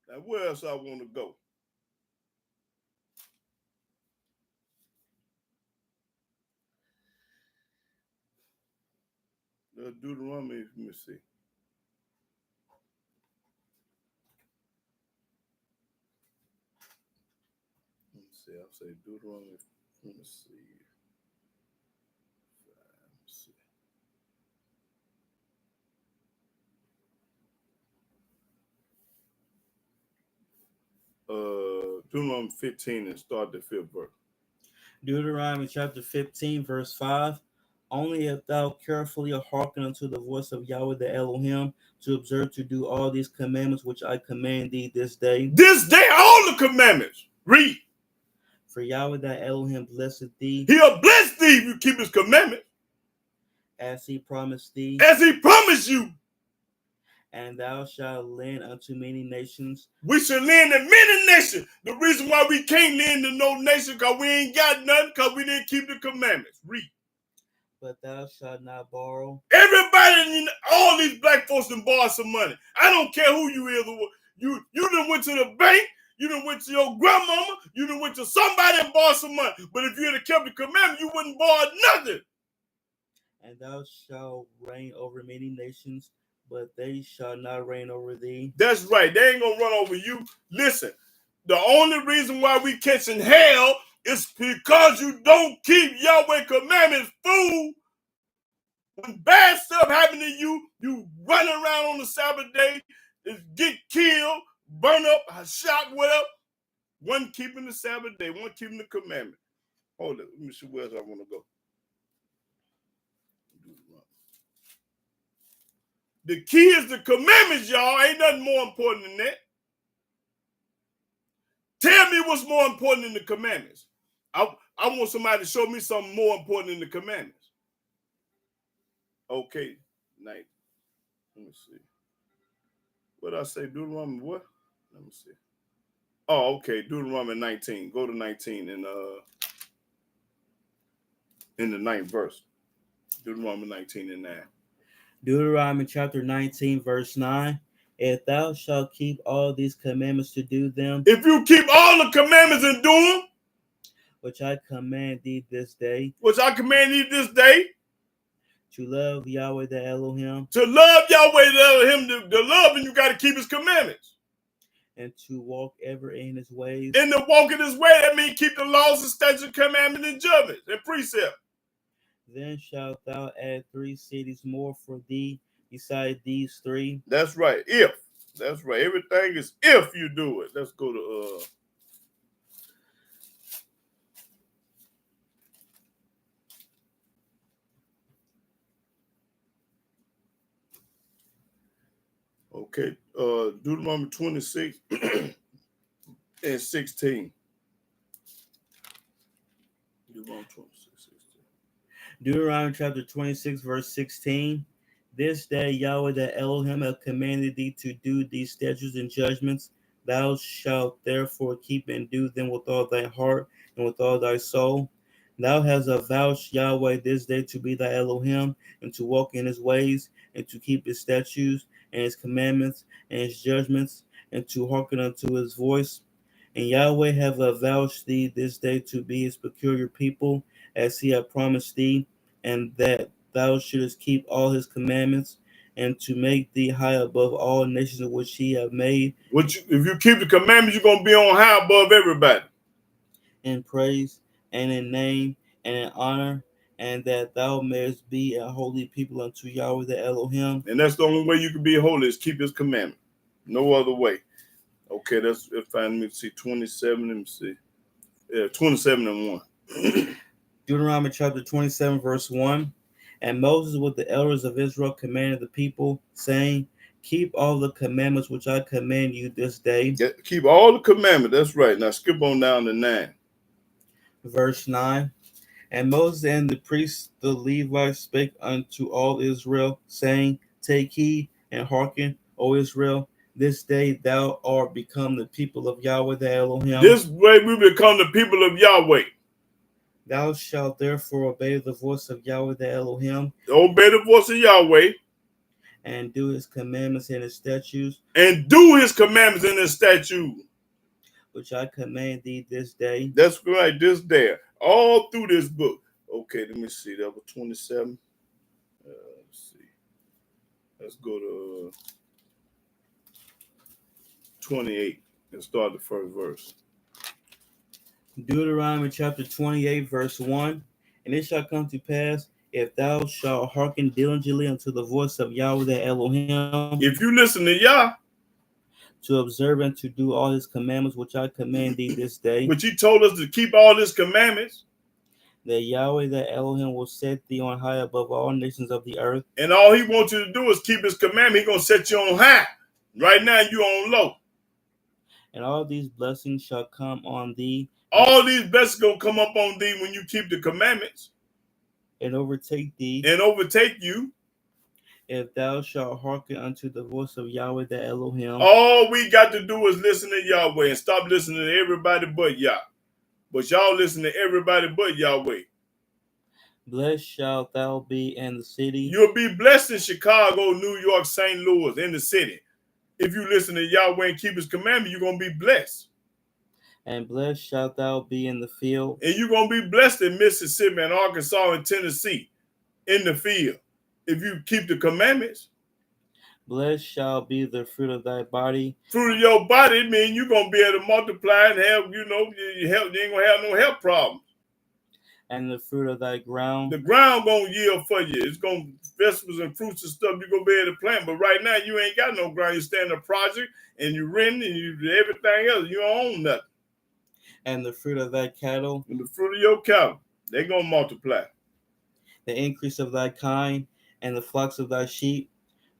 [SPEAKER 1] Now where else I want to go? Deuteronomy, let me see. Let me see. I'll say Deuteronomy. Let me see. Deuteronomy 15 and start the 5th verse.
[SPEAKER 2] Deuteronomy chapter 15, verse 5. Only if thou carefully hearken unto the voice of Yahweh the Elohim, to observe to do all these commandments which I command thee this day.
[SPEAKER 1] This day, all the commandments. Read.
[SPEAKER 2] For Yahweh thy Elohim blesseth thee,
[SPEAKER 1] He'll bless thee if you keep his commandments,
[SPEAKER 2] as he promised thee,
[SPEAKER 1] as he promised you.
[SPEAKER 2] and thou shalt lend unto many nations.
[SPEAKER 1] We should lend to many nations. The reason why we can't lend to no nation, because we ain't got nothing, because we didn't keep the commandments. Read.
[SPEAKER 2] But thou shalt not borrow.
[SPEAKER 1] Everybody, all these black folks done borrowed some money. I don't care who you is. You done went to the bank. You done went to your grandmama. You done went to somebody and borrowed some money. But if you had kept the commandment, you wouldn't borrow nothing.
[SPEAKER 2] And thou shalt reign over many nations, but they shall not reign over thee.
[SPEAKER 1] That's right. They ain't going to run over you. Listen, the only reason why we catching hell is because you don't keep Yahweh commandments, fool. When bad stuff happen to you, you run around on the Sabbath day, get killed, burn up, shot, whatever. One keeping the Sabbath day, one keeping the commandment. Hold it. Let me see where else I want to go. The key is the commandments, y'all. Ain't nothing more important than that. Tell me what's more important than the commandments. I want somebody to show me something more important than the commandments. Okay, night. Let me see. What did I say? Deuteronomy what? Let me see. Oh, okay. Deuteronomy 19. Go to 19 in the 9th verse. Deuteronomy 19 and 9.
[SPEAKER 2] Deuteronomy chapter 19, verse 9. If thou shalt keep all these commandments to do them,
[SPEAKER 1] if you keep all the commandments and do them,
[SPEAKER 2] which I command thee this day, to love Yahweh the Elohim,
[SPEAKER 1] to love Yahweh the Elohim, to love him, you got to keep his commandments.
[SPEAKER 2] And to walk ever in his ways.
[SPEAKER 1] And to walk in his way, that means keep the laws and statutes, commandments, and judgments, and precepts.
[SPEAKER 2] Then shalt thou add 3 cities more for thee beside these 3.
[SPEAKER 1] That's right. If. That's right. Everything is if you do it. Let's go to okay. Deuteronomy 26 and 16. Deuteronomy 26, 16.
[SPEAKER 2] Deuteronomy chapter 26, verse 16. This day Yahweh the Elohim hath commanded thee to do these statutes and judgments. Thou shalt therefore keep and do them with all thy heart and with all thy soul. Thou hast avouched Yahweh this day to be thy Elohim, and to walk in his ways, and to keep his statutes, and his commandments, and his judgments, and to hearken unto his voice. And Yahweh have avouched thee this day to be his peculiar people, as he hath promised thee, and that thou shouldest keep all his commandments, and to make thee high above all nations which he hath made.
[SPEAKER 1] If you keep the commandments, you're going to be on high above everybody.
[SPEAKER 2] In praise, and in name, and in honor, and that thou mayest be a holy people unto Yahweh the Elohim.
[SPEAKER 1] And that's the only way you can be holy, is keep his commandment. No other way. Okay, that's if I let me see 27. Let me see. Yeah, 27 and 1.
[SPEAKER 2] Deuteronomy chapter 27, verse 1. And Moses with the elders of Israel commanded the people, saying, keep all the commandments which I command you this day.
[SPEAKER 1] Yeah, keep all the commandments. That's right. Now skip on down to 9.
[SPEAKER 2] Verse 9. And Moses and the priests, the Levites, spake unto all Israel, saying, take heed and hearken, O Israel. This day thou art become the people of Yahweh the Elohim.
[SPEAKER 1] This way we become the people of Yahweh.
[SPEAKER 2] Thou shalt therefore obey the voice of Yahweh the Elohim.
[SPEAKER 1] Obey the voice of Yahweh.
[SPEAKER 2] And do his commandments and his statutes.
[SPEAKER 1] And do his commandments and his statutes.
[SPEAKER 2] Which I command thee this day.
[SPEAKER 1] That's right, this day. All through this book. Okay, let me see. That was 27. Let's see. Let's go to 28 and start the first verse.
[SPEAKER 2] Deuteronomy chapter 28, verse 1. And it shall come to pass, if thou shalt hearken diligently unto the voice of Yahweh the Elohim,
[SPEAKER 1] if you listen to Yah,
[SPEAKER 2] to observe and to do all his commandments which I command thee this day,
[SPEAKER 1] which he told us to keep all his commandments,
[SPEAKER 2] that Yahweh, that Elohim, will set thee on high above all nations of the earth.
[SPEAKER 1] And all he wants you to do is keep his commandment. He's going to set you on high. Right now, you on low.
[SPEAKER 2] And all these blessings shall come on thee.
[SPEAKER 1] All these blessings going to come up on thee when you keep the commandments.
[SPEAKER 2] And overtake thee.
[SPEAKER 1] And overtake you.
[SPEAKER 2] If thou shalt hearken unto the voice of Yahweh, the Elohim.
[SPEAKER 1] All we got to do is listen to Yahweh and stop listening to everybody but Yah. But y'all listen to everybody but Yahweh.
[SPEAKER 2] Blessed shalt thou be in the city.
[SPEAKER 1] You'll be blessed in Chicago, New York, St. Louis, in the city. If you listen to Yahweh and keep his commandment, you're going to be blessed.
[SPEAKER 2] And blessed shalt thou be in the field.
[SPEAKER 1] And you're going to be blessed in Mississippi and Arkansas and Tennessee in the field. If you keep the commandments.
[SPEAKER 2] Blessed shall be the fruit of thy body.
[SPEAKER 1] Fruit of your body means you're going to be able to multiply and have, you ain't going to have no health problems.
[SPEAKER 2] And the fruit of thy ground.
[SPEAKER 1] The ground going to yield for you. It's going to, vegetables and fruits and stuff you're going to be able to plant. But right now, you ain't got no ground. You stay in a project and you rent and you do everything else. You don't own nothing.
[SPEAKER 2] And the fruit of thy cattle.
[SPEAKER 1] And the fruit of your cattle. They're going to multiply.
[SPEAKER 2] The increase of thy kind and the flocks of thy sheep.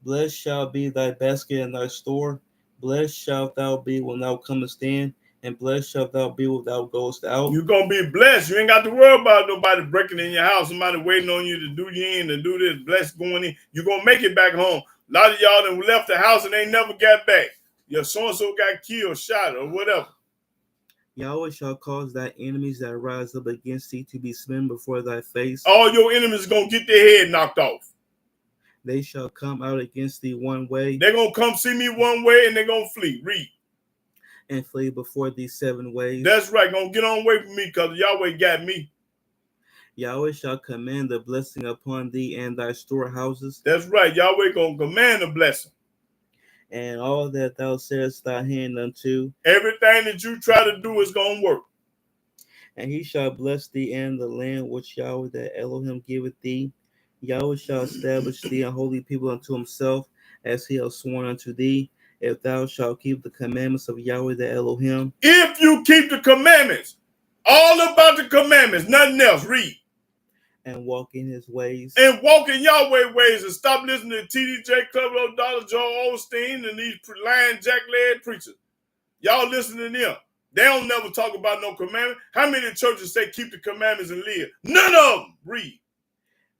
[SPEAKER 2] Blessed shall be thy basket and thy store. Blessed shalt thou be when thou comest in, and blessed shalt thou be when thou goest out.
[SPEAKER 1] You're going to be blessed. You ain't got to worry about nobody breaking in your house, somebody waiting on you to do you in and do this, blessed going in. You're going to make it back home. A lot of y'all done left the house and they never got back. Your so-and-so got killed, shot, or whatever.
[SPEAKER 2] Yahweh shall cause thy enemies that rise up against thee to be smitten before thy face.
[SPEAKER 1] All your enemies are going to get their head knocked off.
[SPEAKER 2] They shall come out against thee one way.
[SPEAKER 1] They're going to come see me one way and they're going to flee. Read.
[SPEAKER 2] And flee before thee 7 ways.
[SPEAKER 1] That's right. Going to get on away from me because Yahweh got me.
[SPEAKER 2] Yahweh shall command the blessing upon thee and thy storehouses.
[SPEAKER 1] That's right. Yahweh going to command the blessing.
[SPEAKER 2] And all that thou settest thy hand unto.
[SPEAKER 1] Everything that you try to do is going to work.
[SPEAKER 2] And he shall bless thee in the land which Yahweh the Elohim giveth thee. Yahweh shall establish thee an holy people unto himself, as he hath sworn unto thee, if thou shalt keep the commandments of Yahweh the Elohim.
[SPEAKER 1] If you keep the commandments, all about the commandments, nothing else. Read.
[SPEAKER 2] And walk in his ways.
[SPEAKER 1] And walk in Yahweh ways and stop listening to T.D.J. Clublow, Dollar Joe Osteen, and these lying jack-legged preachers. Y'all listen to them. They don't never talk about no commandment. How many churches say keep the commandments and live? None of them. Read.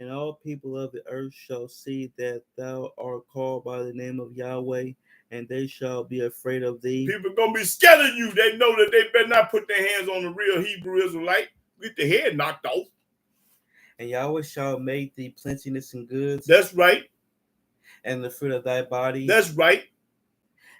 [SPEAKER 2] And all people of the earth shall see that thou art called by the name of Yahweh, and they shall be afraid of thee.
[SPEAKER 1] People are going to be scared of you. They know that they better not put their hands on the real Hebrew Israelite. Get their head knocked off.
[SPEAKER 2] And Yahweh shall make thee plenteousness in goods.
[SPEAKER 1] That's right.
[SPEAKER 2] And the fruit of thy body.
[SPEAKER 1] That's right.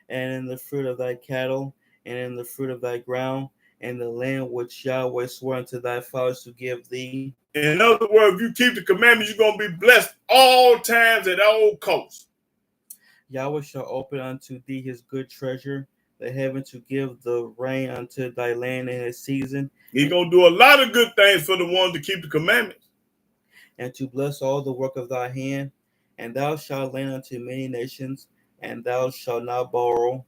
[SPEAKER 2] And in the fruit of thy cattle, and in the fruit of thy ground, and the land which Yahweh swore unto thy fathers to give thee.
[SPEAKER 1] In other words, if you keep the commandments, you're going to be blessed all times at all costs.
[SPEAKER 2] Yahweh shall open unto thee his good treasure, the heaven, to give the rain unto thy land in its season.
[SPEAKER 1] He's going to do a lot of good things for the ones to keep the commandments.
[SPEAKER 2] And to bless all the work of thy hand. And thou shalt lend unto many nations, and thou shalt not borrow.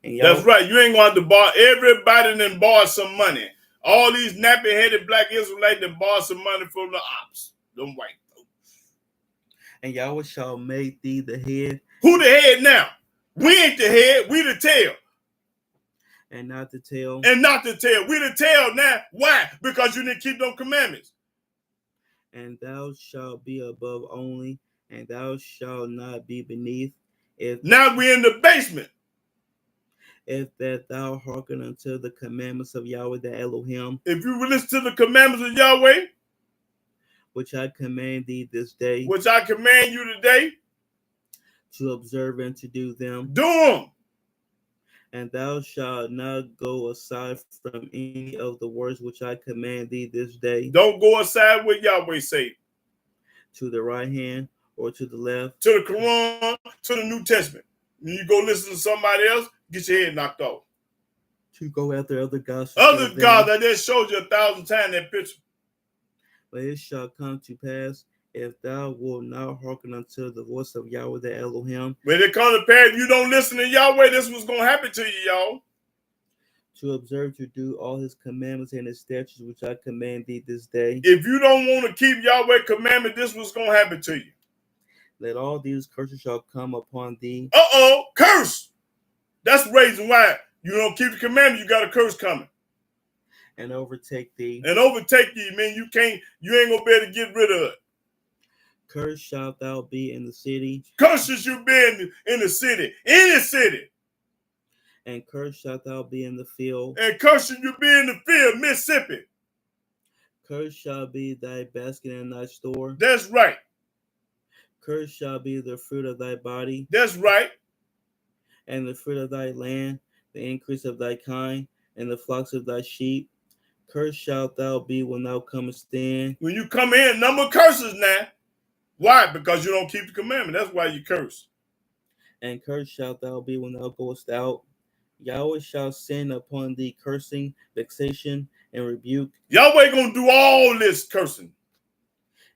[SPEAKER 2] And
[SPEAKER 1] that's right. You ain't going to have to borrow. Everybody then borrow some money. All these nappy-headed black Israelites that borrow some money from the ops. Them white folks.
[SPEAKER 2] And Yahweh shall make thee the head.
[SPEAKER 1] Who the head now? We ain't the head. We the tail.
[SPEAKER 2] And not the tail.
[SPEAKER 1] And not the tail. We the tail now. Why? Because you didn't keep those commandments.
[SPEAKER 2] And thou shalt be above only, and thou shalt not be beneath. If
[SPEAKER 1] now we're in the basement.
[SPEAKER 2] If that thou hearken unto the commandments of Yahweh the Elohim.
[SPEAKER 1] If you listen to the commandments of Yahweh.
[SPEAKER 2] Which I command thee this day.
[SPEAKER 1] Which I command you today.
[SPEAKER 2] To observe and to do them.
[SPEAKER 1] Do them.
[SPEAKER 2] And thou shalt not go aside from any of the words which I command thee this day.
[SPEAKER 1] Don't go aside what Yahweh say.
[SPEAKER 2] To the right hand or to the left.
[SPEAKER 1] To the Quran, to the New Testament. When you go listen to somebody else, get your head knocked off.
[SPEAKER 2] To go after other gods.
[SPEAKER 1] Other gods, I just showed you 1,000 times that picture.
[SPEAKER 2] But it shall come to pass, if thou wilt not hearken unto the voice of Yahweh the Elohim.
[SPEAKER 1] When it comes to pass, if you don't listen to Yahweh, this is what's going to happen to you, y'all.
[SPEAKER 2] to observe to do all his commandments and his statutes which I command thee this day.
[SPEAKER 1] If you don't want to keep Yahweh commandment, this was going to happen to you.
[SPEAKER 2] Let all these curses shall come upon thee.
[SPEAKER 1] Curse. That's the reason why you don't keep the commandment. You got a curse coming.
[SPEAKER 2] And overtake thee.
[SPEAKER 1] And overtake you, man. You ain't going to be able to get rid of it.
[SPEAKER 2] Cursed shalt thou be in the city.
[SPEAKER 1] Curses you be in the city. Any city.
[SPEAKER 2] And cursed shalt thou be in the field.
[SPEAKER 1] And curses you be in the field, Mississippi.
[SPEAKER 2] Cursed shall be thy basket and thy store.
[SPEAKER 1] That's right.
[SPEAKER 2] Cursed shall be the fruit of thy body.
[SPEAKER 1] That's right.
[SPEAKER 2] And the fruit of thy land, the increase of thy kind, and the flocks of thy sheep. Cursed shalt thou be when thou comest in.
[SPEAKER 1] When you come in, number curses now. Why? Because you don't keep the commandment. That's why you curse.
[SPEAKER 2] And cursed shalt thou be when thou goest out. Yahweh shall send upon thee cursing, vexation, and rebuke.
[SPEAKER 1] Yahweh gonna do all this cursing.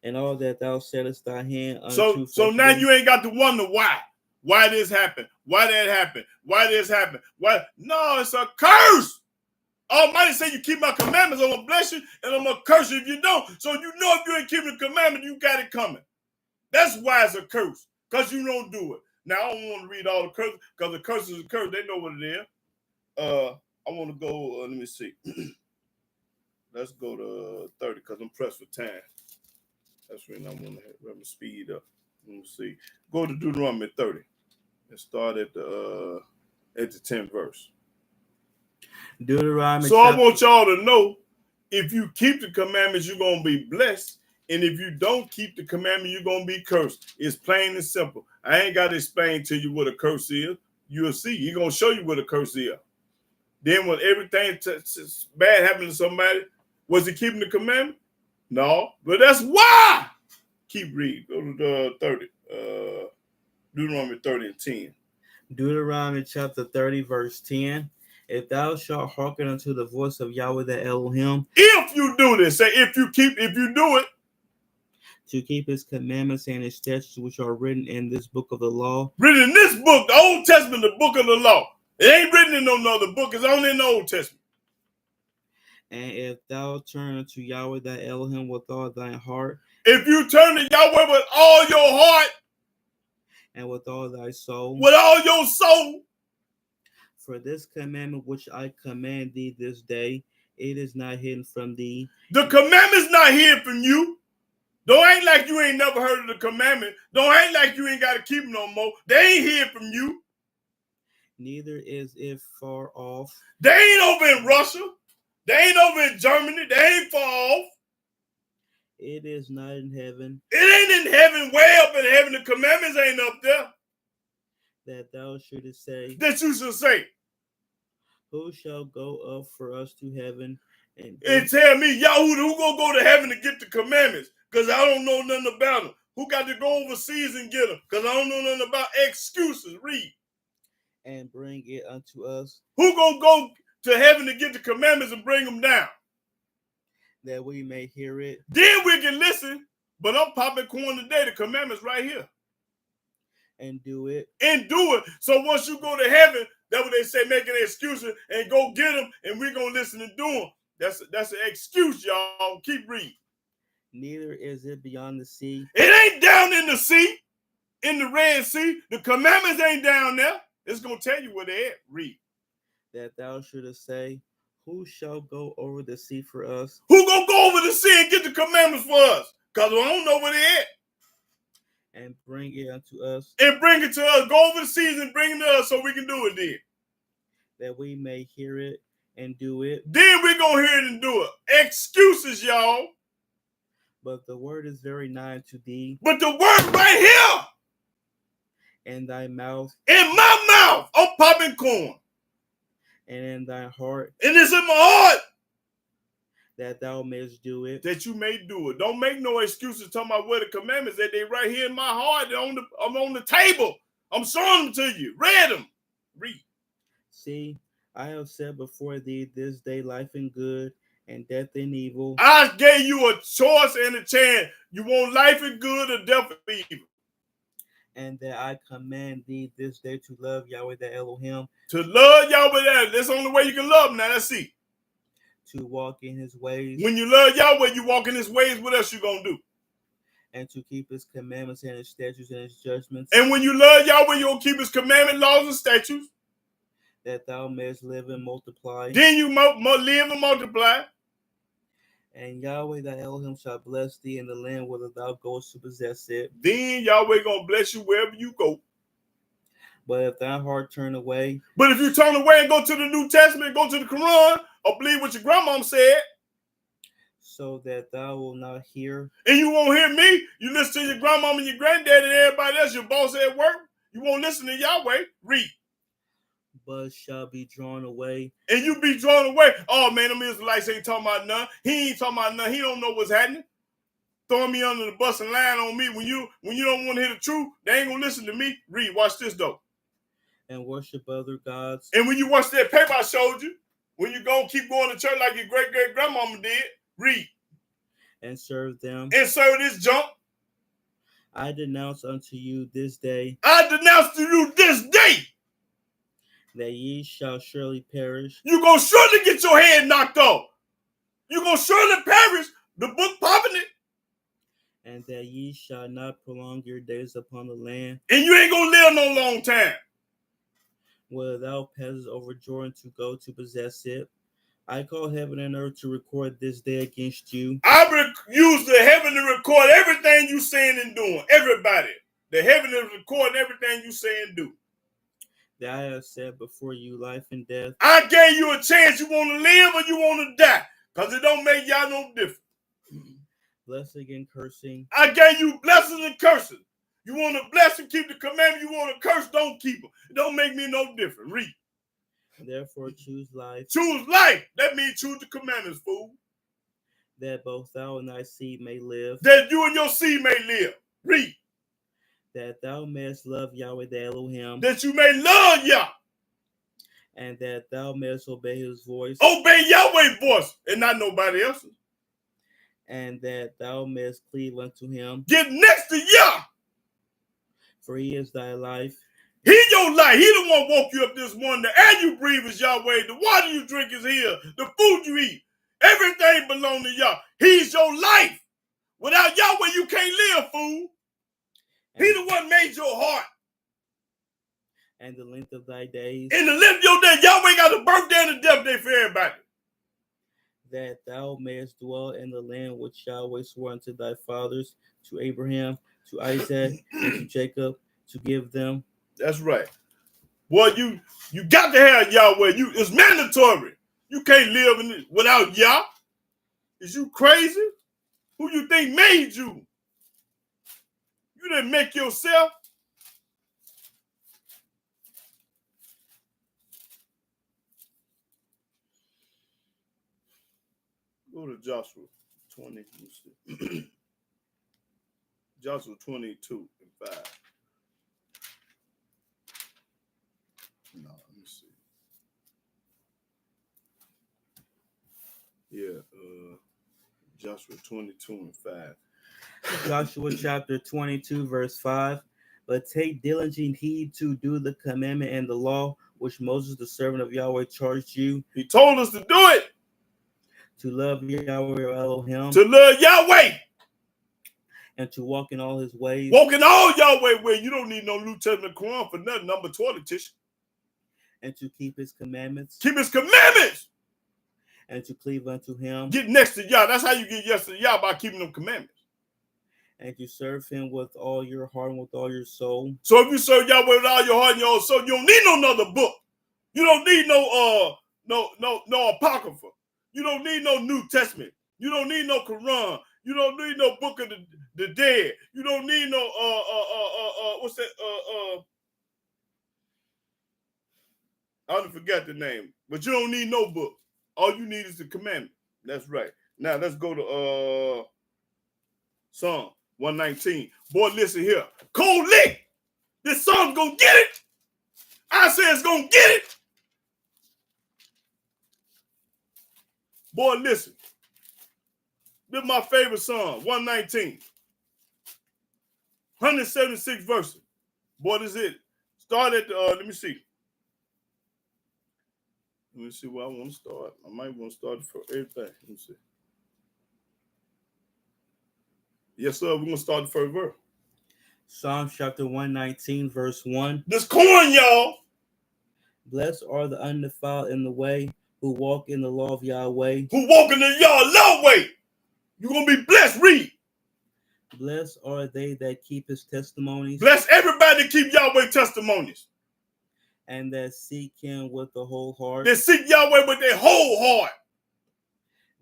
[SPEAKER 2] And all that thou settest thy hand
[SPEAKER 1] unto. So now you ain't got to wonder why. Why this happened? Why that happened? Why this happened? Why? No, it's a curse. Almighty say you keep my commandments, I'm gonna bless you, and I'm gonna curse you if you don't. So you know if you ain't keeping the commandment, you got it coming. That's why it's a curse, because you don't do it. Now I don't want to read all the curses, because the curse is a curse. They know what it is. I want to go. Let me see. Let's go to 30, because I'm pressed for time. That's when I want to speed up. Let me see. Go to Deuteronomy 30 and start at the 10th verse.
[SPEAKER 2] Deuteronomy.
[SPEAKER 1] So I want y'all to know, if you keep the commandments, you're gonna be blessed. And if you don't keep the commandment, you're going to be cursed. It's plain and simple. I ain't got to explain to you what a curse is. You'll see. He's going to show you what a curse is. Then when everything bad happened to somebody, was he keeping the commandment? No. But that's why. Keep reading. Go to the 30. Deuteronomy 30 and 10.
[SPEAKER 2] Deuteronomy chapter 30, verse 10. If thou shalt hearken unto the voice of Yahweh the Elohim.
[SPEAKER 1] If you do this, say if you do it.
[SPEAKER 2] To keep his commandments and his statutes which are written in this book of the law.
[SPEAKER 1] Written in this book, the Old Testament, the book of the law. It ain't written in no other book. It's only in the Old Testament.
[SPEAKER 2] And if thou turn unto Yahweh thy Elohim with all thine heart.
[SPEAKER 1] If you turn to Yahweh with all your heart.
[SPEAKER 2] And with all thy soul.
[SPEAKER 1] With all your soul.
[SPEAKER 2] For this commandment which I command thee this day, it is not hidden from thee.
[SPEAKER 1] The commandment's not hidden from you. Don't act like you ain't never heard of the commandment. Don't act like you ain't got to keep them no more. They ain't hid from you.
[SPEAKER 2] Neither is it far off.
[SPEAKER 1] They ain't over in Russia. They ain't over in Germany. They ain't far off.
[SPEAKER 2] It is not in heaven.
[SPEAKER 1] It ain't in heaven, way up in heaven. The commandments ain't up there.
[SPEAKER 2] That thou shouldest say.
[SPEAKER 1] That you should say.
[SPEAKER 2] Who shall go up for us to heaven?
[SPEAKER 1] And tell me, Yahweh, who gonna go to heaven to get the commandments? Because I don't know nothing about them. Who got to go overseas and get them? Because I don't know nothing about excuses. Read.
[SPEAKER 2] And bring it unto us.
[SPEAKER 1] Who gonna go to heaven to get the commandments and bring them down?
[SPEAKER 2] That we may hear it.
[SPEAKER 1] Then we can listen. But I'm popping corn today. The commandments right here.
[SPEAKER 2] And do it.
[SPEAKER 1] And do it. So once you go to heaven, that's what they say, making excuses and go get them, and we're gonna listen and do them. That's an excuse, y'all. Keep reading.
[SPEAKER 2] Neither is it beyond the sea.
[SPEAKER 1] It ain't down in the sea, in the Red Sea. The commandments ain't down there. It's going to tell you where they're at. Read.
[SPEAKER 2] That thou shouldest say, who shall go over the sea for us?
[SPEAKER 1] Who going to go over the sea and get the commandments for us? Because I don't know where they're at.
[SPEAKER 2] And bring it unto us.
[SPEAKER 1] And bring it to us. Go over the seas and bring it to us so we can do it then.
[SPEAKER 2] That we may hear it and do it.
[SPEAKER 1] Then we're going to hear it and do it. Excuses, y'all.
[SPEAKER 2] But the word is very nigh to thee.
[SPEAKER 1] But the word right
[SPEAKER 2] here. In thy mouth.
[SPEAKER 1] In my mouth. I'm popping corn.
[SPEAKER 2] And in thy heart.
[SPEAKER 1] And it's in my heart.
[SPEAKER 2] That thou mayest do it.
[SPEAKER 1] That you may do it. Don't make no excuses talking about where the commandments that they right here in my heart. I'm on the table. I'm showing them to you. Read them. Read.
[SPEAKER 2] See, I have set before thee this day life and good, and death and evil.
[SPEAKER 1] I gave you a choice and a chance. You want life and good or death and evil?
[SPEAKER 2] And that I command thee this day to love Yahweh thy Elohim,
[SPEAKER 1] To love Yahweh, that's the only way you can love him. Now, let's see.
[SPEAKER 2] to walk in his ways,
[SPEAKER 1] When you love Yahweh, you walk in his ways, what else you going to do?
[SPEAKER 2] and to keep his commandments and his statutes and his judgments.
[SPEAKER 1] And when you love Yahweh, you'll keep his commandment, laws, and statutes.
[SPEAKER 2] That thou mayest live and multiply.
[SPEAKER 1] Then you live and multiply.
[SPEAKER 2] And Yahweh thy Elohim shall bless thee in the land whither thou goest to possess it.
[SPEAKER 1] Then Yahweh going to bless you wherever you go.
[SPEAKER 2] But if thy heart turn away,
[SPEAKER 1] but if you turn away and go to the New Testament, go to the Quran, or believe what your grandmom said,
[SPEAKER 2] so that thou wilt not hear,
[SPEAKER 1] and you won't hear me, you listen to your grandmom and your granddad and everybody else, your boss at work, you won't listen to Yahweh, read.
[SPEAKER 2] but shall be drawn away.
[SPEAKER 1] And you be drawn away. Oh man, them Israelites ain't talking about nothing. He ain't talking about nothing. He don't know what's happening. Throwing me under the bus and lying on me. When you don't want to hear the truth, they ain't gonna listen to me. Read, watch this though.
[SPEAKER 2] And worship other gods.
[SPEAKER 1] And when you watch that paper I showed you, when you gonna keep going to church like your great-great-grandmama did, read.
[SPEAKER 2] And serve them.
[SPEAKER 1] And serve this junk.
[SPEAKER 2] I denounce unto you this day.
[SPEAKER 1] I denounce to you this day.
[SPEAKER 2] That ye shall surely perish.
[SPEAKER 1] You gonna surely get your head knocked off. You gonna surely perish. The book popping it.
[SPEAKER 2] And that ye shall not prolong your days upon the land.
[SPEAKER 1] And you ain't gonna live no long time.
[SPEAKER 2] Whether thou passest over Jordan to go to possess it. I call heaven and earth to record this day against you.
[SPEAKER 1] I use the heaven to record everything you saying and doing. Everybody. The heaven is recording everything you say and do.
[SPEAKER 2] That I have set before you life and death.
[SPEAKER 1] I gave you a chance. You want to live or you want to die. Because it don't make y'all no difference.
[SPEAKER 2] Blessing and cursing.
[SPEAKER 1] I gave you blessings and curses. You want to bless and keep the commandment. You want to curse, don't keep them. It don't make me no different. Read.
[SPEAKER 2] Therefore choose life.
[SPEAKER 1] Choose life. That means choose the commandments, fool.
[SPEAKER 2] That both thou and thy seed may live.
[SPEAKER 1] That you and your seed may live. Read.
[SPEAKER 2] That thou mayest love Yahweh the Elohim.
[SPEAKER 1] That you may love Yah.
[SPEAKER 2] And that thou mayest obey his voice.
[SPEAKER 1] Obey Yahweh's voice and not nobody else's.
[SPEAKER 2] And that thou mayest cleave unto him.
[SPEAKER 1] Get next to Yah.
[SPEAKER 2] For he is thy life.
[SPEAKER 1] He your life. He the one woke you up this morning. The air you breathe is Yahweh. The water you drink is here. The food you eat. Everything belongs to Yah. He's your life. Without Yahweh, you can't live, fool. He the one made your heart.
[SPEAKER 2] And the length of thy days.
[SPEAKER 1] In the length of your day, Yahweh got a birthday and a death day for everybody.
[SPEAKER 2] That thou mayest dwell in the land which Yahweh swore unto thy fathers, to Abraham, to Isaac, and to Jacob, to give them.
[SPEAKER 1] That's right. Boy, you got to have Yahweh. It's mandatory. You can't live in it without Yah. Is you crazy? Who you think made you? You didn't make yourself. Go to Joshua 20. Joshua 22 and 5. No, let me see. Yeah, Joshua 22 and 5.
[SPEAKER 2] Joshua chapter 22, verse 5. But take diligent heed to do the commandment and the law which Moses, the servant of Yahweh, charged you.
[SPEAKER 1] He told us to do it.
[SPEAKER 2] To love Yahweh Elohim.
[SPEAKER 1] To love Yahweh.
[SPEAKER 2] And to walk in all his ways.
[SPEAKER 1] Walk in all Yahweh way. You don't need no New Testament Quran for nothing. Number 20, Tish.
[SPEAKER 2] And to keep his commandments.
[SPEAKER 1] Keep his commandments.
[SPEAKER 2] And to cleave unto him.
[SPEAKER 1] Get next to Yah. That's how you get yes to Yah, by keeping them commandments.
[SPEAKER 2] And to serve him with all your heart and with all your soul.
[SPEAKER 1] So if you serve Yahweh with all your heart and your soul, you don't need no another book. You don't need no Apocrypha. You don't need no New Testament. You don't need no Quran. You don't need no Book of the Dead. You don't need no what's that I don't forget the name. But you don't need no book. All you need is the commandment. That's right. Now let's go to Psalm 119. Boy, listen here. Cold lick. This song's gonna get it. I say it's gonna get it. Boy, listen. This is my favorite song, 119. 176 verses. What is it? Start at the, let me see. Let me see where I want to start. I might want to start for everything. Let me see. Yes, sir. We're going to start the first verse.
[SPEAKER 2] Psalms chapter 119, verse 1.
[SPEAKER 1] This corn, y'all.
[SPEAKER 2] Blessed are the undefiled in the way, who walk in the law of Yahweh.
[SPEAKER 1] Who walk in the yard way. You're going to be blessed. Read.
[SPEAKER 2] Blessed are they that keep his testimonies.
[SPEAKER 1] Bless everybody that keep Yahweh testimonies.
[SPEAKER 2] And that seek him with the whole heart.
[SPEAKER 1] They seek Yahweh with their whole heart.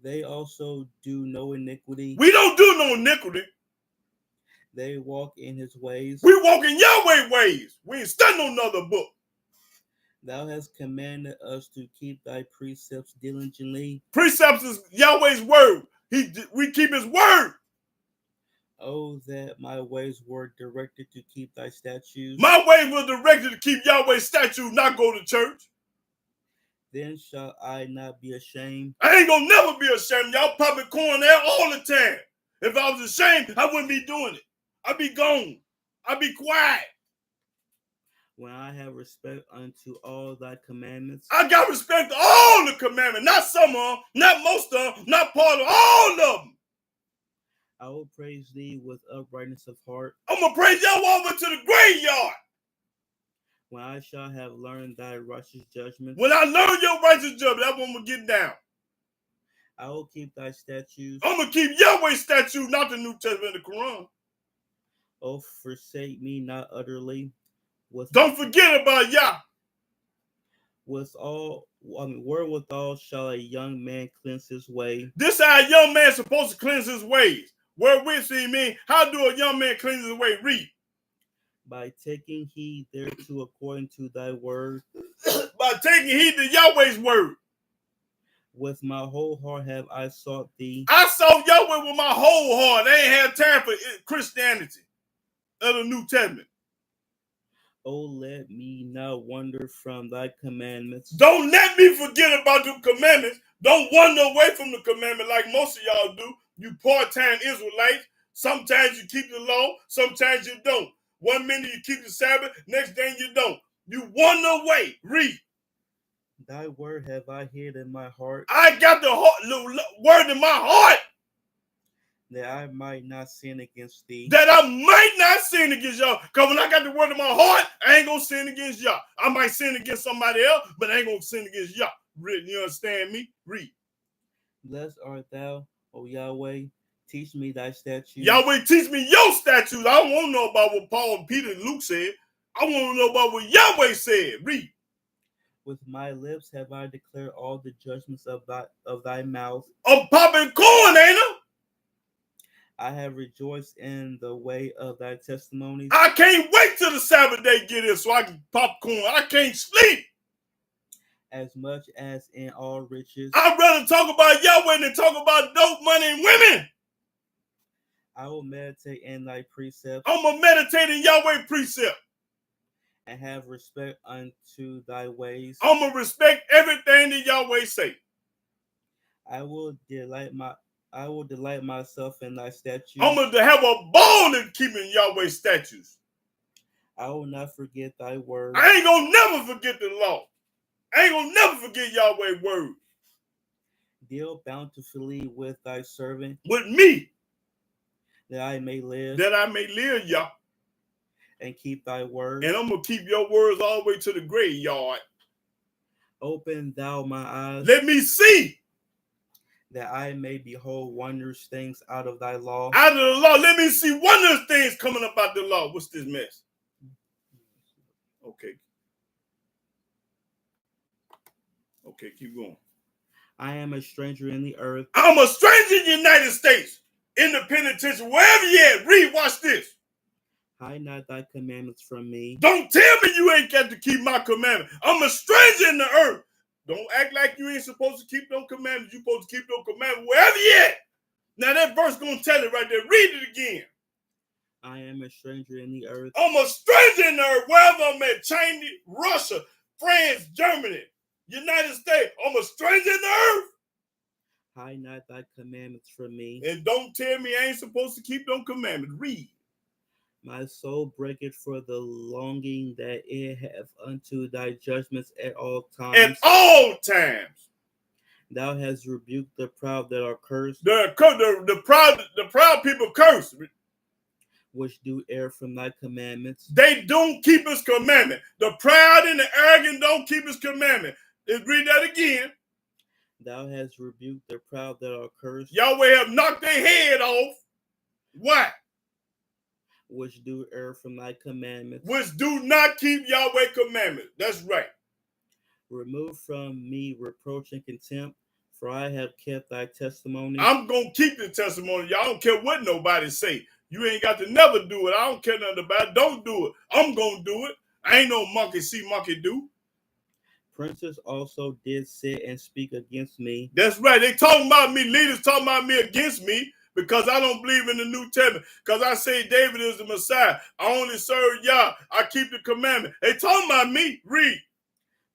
[SPEAKER 2] They also do no iniquity.
[SPEAKER 1] We don't do no iniquity.
[SPEAKER 2] They walk in his ways.
[SPEAKER 1] We walk in Yahweh ways. We ain't studying another book.
[SPEAKER 2] Thou hast commanded us to keep thy precepts diligently.
[SPEAKER 1] Precepts is Yahweh's word. We keep his word.
[SPEAKER 2] Oh, that my ways were directed to keep thy statutes.
[SPEAKER 1] My ways were directed to keep Yahweh's statutes, not go to church.
[SPEAKER 2] Then shall I not be ashamed.
[SPEAKER 1] I ain't gonna never be ashamed. Y'all popping corn there all the time. If I was ashamed, I wouldn't be doing it. I'd be gone. I'd be quiet.
[SPEAKER 2] When I have respect unto all thy commandments.
[SPEAKER 1] I got respect to all the commandments. Not some of them, not most of them, not part of all of them.
[SPEAKER 2] I will praise thee with uprightness of heart.
[SPEAKER 1] I'm going to praise y'all over to the graveyard.
[SPEAKER 2] When I shall have learned thy righteous judgments.
[SPEAKER 1] When I learn your righteous judgment, that's when I'm going to get down.
[SPEAKER 2] I will keep thy statutes.
[SPEAKER 1] I'm going to keep Yahweh's statutes, not the New Testament, the Quran.
[SPEAKER 2] Oh, forsake me not utterly.
[SPEAKER 1] Don't forget about Yah.
[SPEAKER 2] Wherewithal shall a young man cleanse his way.
[SPEAKER 1] This is how a young man supposed to cleanse his ways. Wherewith he mean, how do a young man cleanse his way? Read.
[SPEAKER 2] By taking heed thereto according to thy word.
[SPEAKER 1] By taking heed to Yahweh's word.
[SPEAKER 2] With my whole heart have I sought thee.
[SPEAKER 1] I sought Yahweh with my whole heart. I ain't had time for Christianity of the New Testament.
[SPEAKER 2] Oh, let me not wander from thy commandments.
[SPEAKER 1] Don't let me forget about the commandments. Don't wander away from the commandment like most of y'all do. You part-time Israelites. Sometimes you keep the law. Sometimes you don't. 1 minute you keep the Sabbath. Next day you don't. You wander away. Read.
[SPEAKER 2] Thy word have I hid in my heart.
[SPEAKER 1] I got the word in my heart.
[SPEAKER 2] That I might not sin against thee.
[SPEAKER 1] That I might not sin against y'all. Because when I got the word in my heart, I ain't going to sin against y'all. I might sin against somebody else, but I ain't going to sin against y'all. You understand me? Read.
[SPEAKER 2] Blessed art thou, O Yahweh. Teach me thy statutes.
[SPEAKER 1] Yahweh, teach me your statutes. I don't want to know about what Paul, Peter, and Luke said. I want to know about what Yahweh said. Read.
[SPEAKER 2] With my lips have I declared all the judgments of thy mouth.
[SPEAKER 1] I'm popping corn, ain't I?
[SPEAKER 2] I have rejoiced in the way of thy testimonies.
[SPEAKER 1] I can't wait till the Sabbath day get in so I can pop corn. I can't sleep.
[SPEAKER 2] As much as in all riches.
[SPEAKER 1] I'd rather talk about Yahweh than talk about dope, money, and women.
[SPEAKER 2] I will meditate in thy precepts.
[SPEAKER 1] I'm going to meditate in Yahweh precept.
[SPEAKER 2] And have respect unto thy ways.
[SPEAKER 1] I'm going to respect everything that Yahweh say.
[SPEAKER 2] I will delight myself in thy statutes.
[SPEAKER 1] I'm going to have a ball in keeping Yahweh's statutes.
[SPEAKER 2] I will not forget thy word.
[SPEAKER 1] I ain't going to never forget the law. I ain't going to never forget Yahweh's word.
[SPEAKER 2] Deal bountifully with thy servant.
[SPEAKER 1] With me.
[SPEAKER 2] That I may live.
[SPEAKER 1] That I may live, Yah.
[SPEAKER 2] And keep thy word.
[SPEAKER 1] And I'm going to keep your words all the way to the graveyard.
[SPEAKER 2] Open thou my eyes.
[SPEAKER 1] Let me see.
[SPEAKER 2] That I may behold wondrous things out of thy law.
[SPEAKER 1] Out of the law. Let me see wondrous things coming up out the law. What's this mess? Okay. Okay, keep going.
[SPEAKER 2] I am a stranger in the earth.
[SPEAKER 1] I'm a stranger in the United States. In the penitentiary. Wherever you at. Read, watch this.
[SPEAKER 2] Hide not thy commandments from me.
[SPEAKER 1] Don't tell me you ain't got to keep my commandments. I'm a stranger in the earth. Don't act like you ain't supposed to keep no commandments. You supposed to keep no commandments wherever you at. Now that verse gonna tell it right there. Read it again.
[SPEAKER 2] I am a stranger in the earth.
[SPEAKER 1] I'm a stranger in the earth. Wherever I'm at, China, Russia, France, Germany, United States. I'm a stranger in the earth.
[SPEAKER 2] Hide not thy commandments from me.
[SPEAKER 1] And don't tell me I ain't supposed to keep no commandments. Read.
[SPEAKER 2] My soul breaketh for the longing that it hath unto thy judgments at all
[SPEAKER 1] At
[SPEAKER 2] times.
[SPEAKER 1] all times.
[SPEAKER 2] Thou hast rebuked the proud that are cursed,
[SPEAKER 1] The proud people curse.
[SPEAKER 2] which do err from thy commandments.
[SPEAKER 1] They don't keep his commandment. The proud and the arrogant don't keep his commandment. Let's read that again.
[SPEAKER 2] Thou hast rebuked the proud that are cursed,
[SPEAKER 1] Yahweh have knocked their head off. Why?
[SPEAKER 2] which do err from thy commandments.
[SPEAKER 1] Which do not keep Yahweh commandment. That's right.
[SPEAKER 2] Remove from me reproach and contempt, for I have kept thy testimonies.
[SPEAKER 1] I'm going to keep the testimony. Y'all don't care what nobody say. You ain't got to never do it. I don't care nothing about it. Don't do it. I'm going to do it. I ain't no monkey see, monkey do.
[SPEAKER 2] Princes also did sit and speak against me.
[SPEAKER 1] That's right. They talking about me. Leaders talking about me against me because I don't believe in the New Testament. Because I say David is the Messiah. I only serve Yah. I keep the commandment. They talking about me. Read.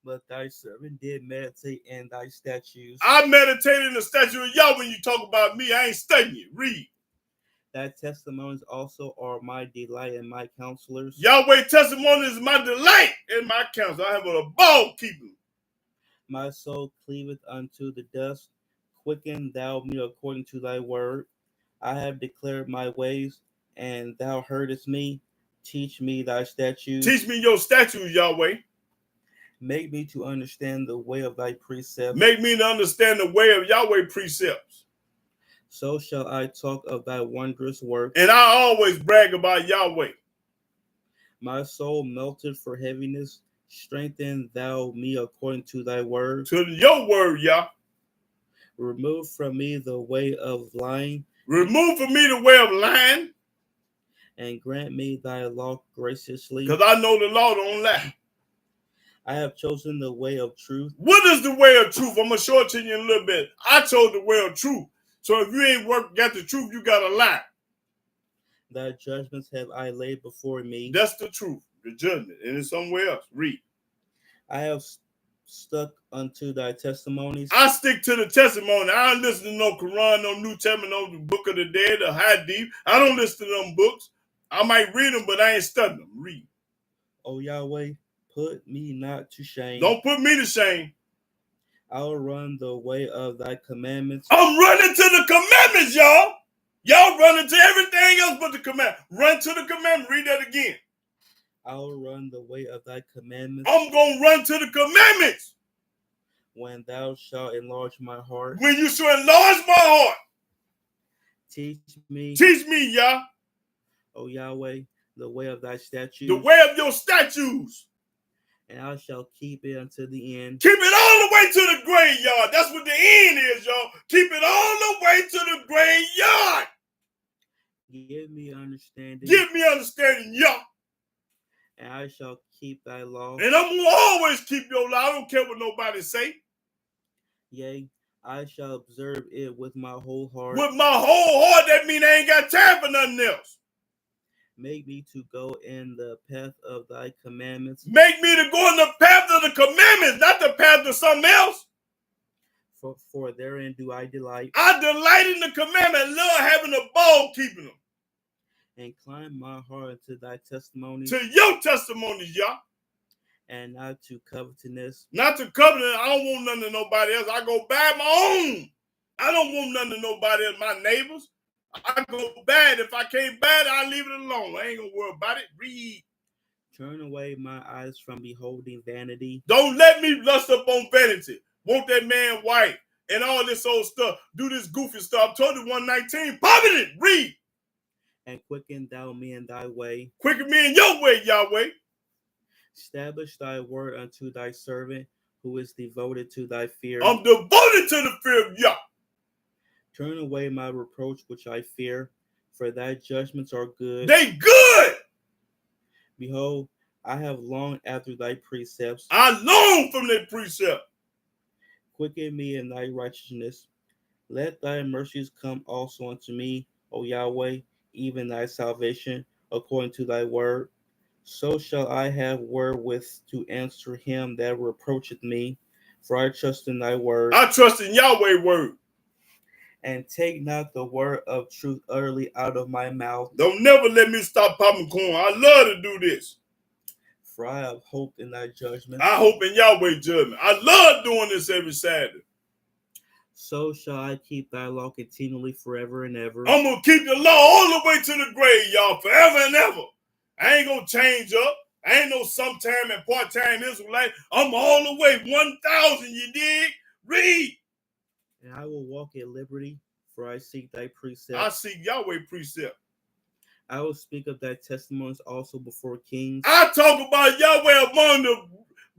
[SPEAKER 2] But thy servant did meditate in thy statutes.
[SPEAKER 1] I meditate in the statute of Yah when you talk about me. I ain't studying you. Read.
[SPEAKER 2] Thy testimonies also are my delight and my counselors.
[SPEAKER 1] Yahweh testimony is my delight in my counsel. I have a ball keeping.
[SPEAKER 2] My soul cleaveth unto the dust. Quicken thou me according to thy word. I have declared my ways, and thou heardest me. Teach me thy statutes.
[SPEAKER 1] Teach me your statutes, Yahweh.
[SPEAKER 2] Make me to understand the way of thy precepts.
[SPEAKER 1] Make me to understand the way of Yahweh precepts.
[SPEAKER 2] So shall I talk of thy wondrous works.
[SPEAKER 1] And I always brag about Yahweh.
[SPEAKER 2] My soul melted for heaviness. Strengthen thou me according to thy word.
[SPEAKER 1] To your word, Yah.
[SPEAKER 2] Remove from me the way of lying.
[SPEAKER 1] Remove from me the way of lying.
[SPEAKER 2] And grant me thy law graciously.
[SPEAKER 1] Because I know the law don't lie.
[SPEAKER 2] I have chosen the way of truth.
[SPEAKER 1] What is the way of truth? I'm going to show it to you in a little bit. I chose the way of truth. So if you ain't got the truth, you got to lie.
[SPEAKER 2] Thy judgments have I laid before me.
[SPEAKER 1] That's the truth, the judgment. And it's somewhere else. Read.
[SPEAKER 2] I have stuck unto thy testimonies.
[SPEAKER 1] I stick to the testimony. I don't listen to no Quran, no New Testament, no Book of the Dead, or Hadith. I don't listen to them books. I might read them, but I ain't studying them. Read.
[SPEAKER 2] O Yahweh, put me not to shame.
[SPEAKER 1] Don't put me to shame.
[SPEAKER 2] I will run the way of thy commandments.
[SPEAKER 1] I'm running to the commandments, y'all. Y'all running to everything else but the commandment. Run to the commandment. Read that again.
[SPEAKER 2] I will run the way of thy commandments.
[SPEAKER 1] I'm going to run to the commandments.
[SPEAKER 2] When thou shalt enlarge my heart.
[SPEAKER 1] When you shall enlarge my heart.
[SPEAKER 2] Teach me.
[SPEAKER 1] Teach me, Yah.
[SPEAKER 2] O Yahweh, the way of thy statutes.
[SPEAKER 1] The way of your statutes.
[SPEAKER 2] And I shall keep it unto the end.
[SPEAKER 1] Keep it all the way to the graveyard. That's what the end is, y'all. Keep it all the way to the graveyard.
[SPEAKER 2] Give me understanding.
[SPEAKER 1] Give me understanding, Yah.
[SPEAKER 2] And I shall keep thy law.
[SPEAKER 1] And I'm going to always keep your law. I don't care what nobody say.
[SPEAKER 2] Yea, I shall observe it with my whole heart.
[SPEAKER 1] With my whole heart, that means I ain't got time for nothing else.
[SPEAKER 2] Make me to go in the path of thy commandments.
[SPEAKER 1] Make me to go in the path of the commandments, not the path of something else.
[SPEAKER 2] For therein do I delight.
[SPEAKER 1] I delight in the commandment. Love having a ball keeping them.
[SPEAKER 2] Incline my heart unto thy testimonies.
[SPEAKER 1] To your testimonies, Yah.
[SPEAKER 2] And not to covetousness.
[SPEAKER 1] Not to covenant. I don't want nothing to nobody else. I go buy my own. I don't want nothing to nobody else, my neighbors. I go bad. If I can't buy it, I leave it alone. I ain't gonna worry about it. Read.
[SPEAKER 2] Turn away my eyes from beholding vanity.
[SPEAKER 1] Don't let me lust up on vanity. Want that man white and all this old stuff. Do this goofy stuff. I told you 119. Pop it. Read.
[SPEAKER 2] And quicken thou me in thy way.
[SPEAKER 1] Quicken me in your way, Yahweh.
[SPEAKER 2] Establish thy word unto thy servant who is devoted to thy fear.
[SPEAKER 1] I'm devoted to the fear of Yah.
[SPEAKER 2] Turn away my reproach which I fear, for thy judgments are good.
[SPEAKER 1] They good.
[SPEAKER 2] Behold, I have longed after thy precepts.
[SPEAKER 1] I long from their precept.
[SPEAKER 2] Quicken me in thy righteousness. Let thy mercies come also unto me, O Yahweh, even thy salvation, according to thy word. So shall I have wherewith to answer him that reproacheth me, for I trust in thy word.
[SPEAKER 1] I trust in Yahweh's word.
[SPEAKER 2] and take not the word of truth utterly out of my mouth.
[SPEAKER 1] Don't never let me stop popping corn. I love to do this.
[SPEAKER 2] For I have hoped in thy judgments.
[SPEAKER 1] I hope in Yahweh judgment. I love doing this every Saturday.
[SPEAKER 2] So shall I keep thy law continually forever and ever.
[SPEAKER 1] I'm going to keep the law all the way to the grave, y'all, forever and ever. I ain't going to change up. I ain't no sometime and part-time Israelite. I'm all the way 1,000, you dig? Read.
[SPEAKER 2] And I will walk at liberty, for I seek thy precepts.
[SPEAKER 1] I seek Yahweh precept.
[SPEAKER 2] I will speak of thy testimonies also before kings.
[SPEAKER 1] I talk about Yahweh among the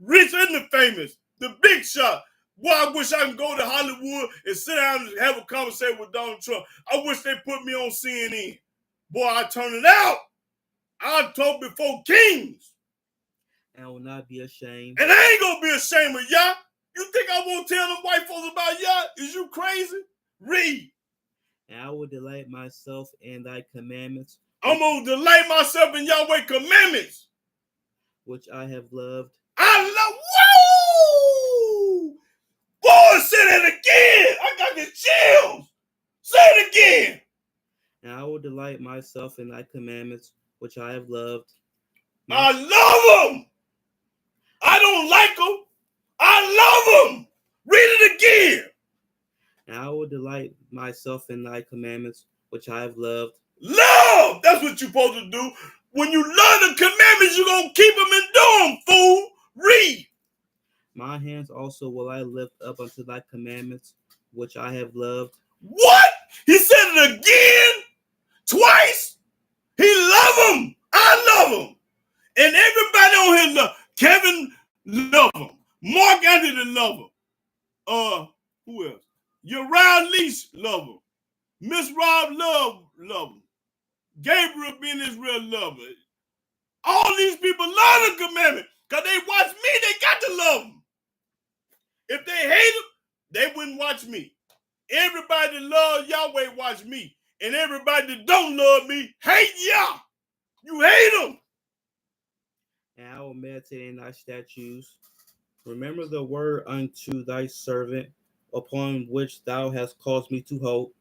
[SPEAKER 1] rich and the famous, the big shot. Boy, I wish I could go to Hollywood and sit down and have a conversation with Donald Trump. I wish they put me on CNN. Boy, I turn it out. I talk before kings.
[SPEAKER 2] And I will not be ashamed.
[SPEAKER 1] And I ain't going to be ashamed of Yah. You think I won't tell them white folks about Yah? Is you crazy? Read.
[SPEAKER 2] And I will delight myself in thy commandments.
[SPEAKER 1] I'm going to delight myself in Yahweh commandments,
[SPEAKER 2] which I have loved.
[SPEAKER 1] I love. Woo! Boy, say that again. I got the chills. Say it again.
[SPEAKER 2] And I will delight myself in thy commandments, which I have loved.
[SPEAKER 1] I love them. I don't like them. I love them. Read it again.
[SPEAKER 2] And I will delight myself in thy commandments, which I have loved.
[SPEAKER 1] Love. That's what you're supposed to do. When you love the commandments, you're going to keep them and do them, fool. Read.
[SPEAKER 2] My hands also will I lift up unto thy commandments, which I have loved.
[SPEAKER 1] What? He said it again? Twice? He love them. I love them. And everybody on here love. Kevin love him. Mark Anthony love him. Who else? Uriah Leach love him. Miss Rob love him. Gabriel being Israel love him. All these people love the commandment because they watch me. They got to love them. If they hate them, they wouldn't watch me. Everybody that love Yahweh watch me. And everybody that don't love me hate Yah. You hate them.
[SPEAKER 2] And I will meditate in thy statutes. Remember the word unto thy servant, upon which thou hast caused me to hope.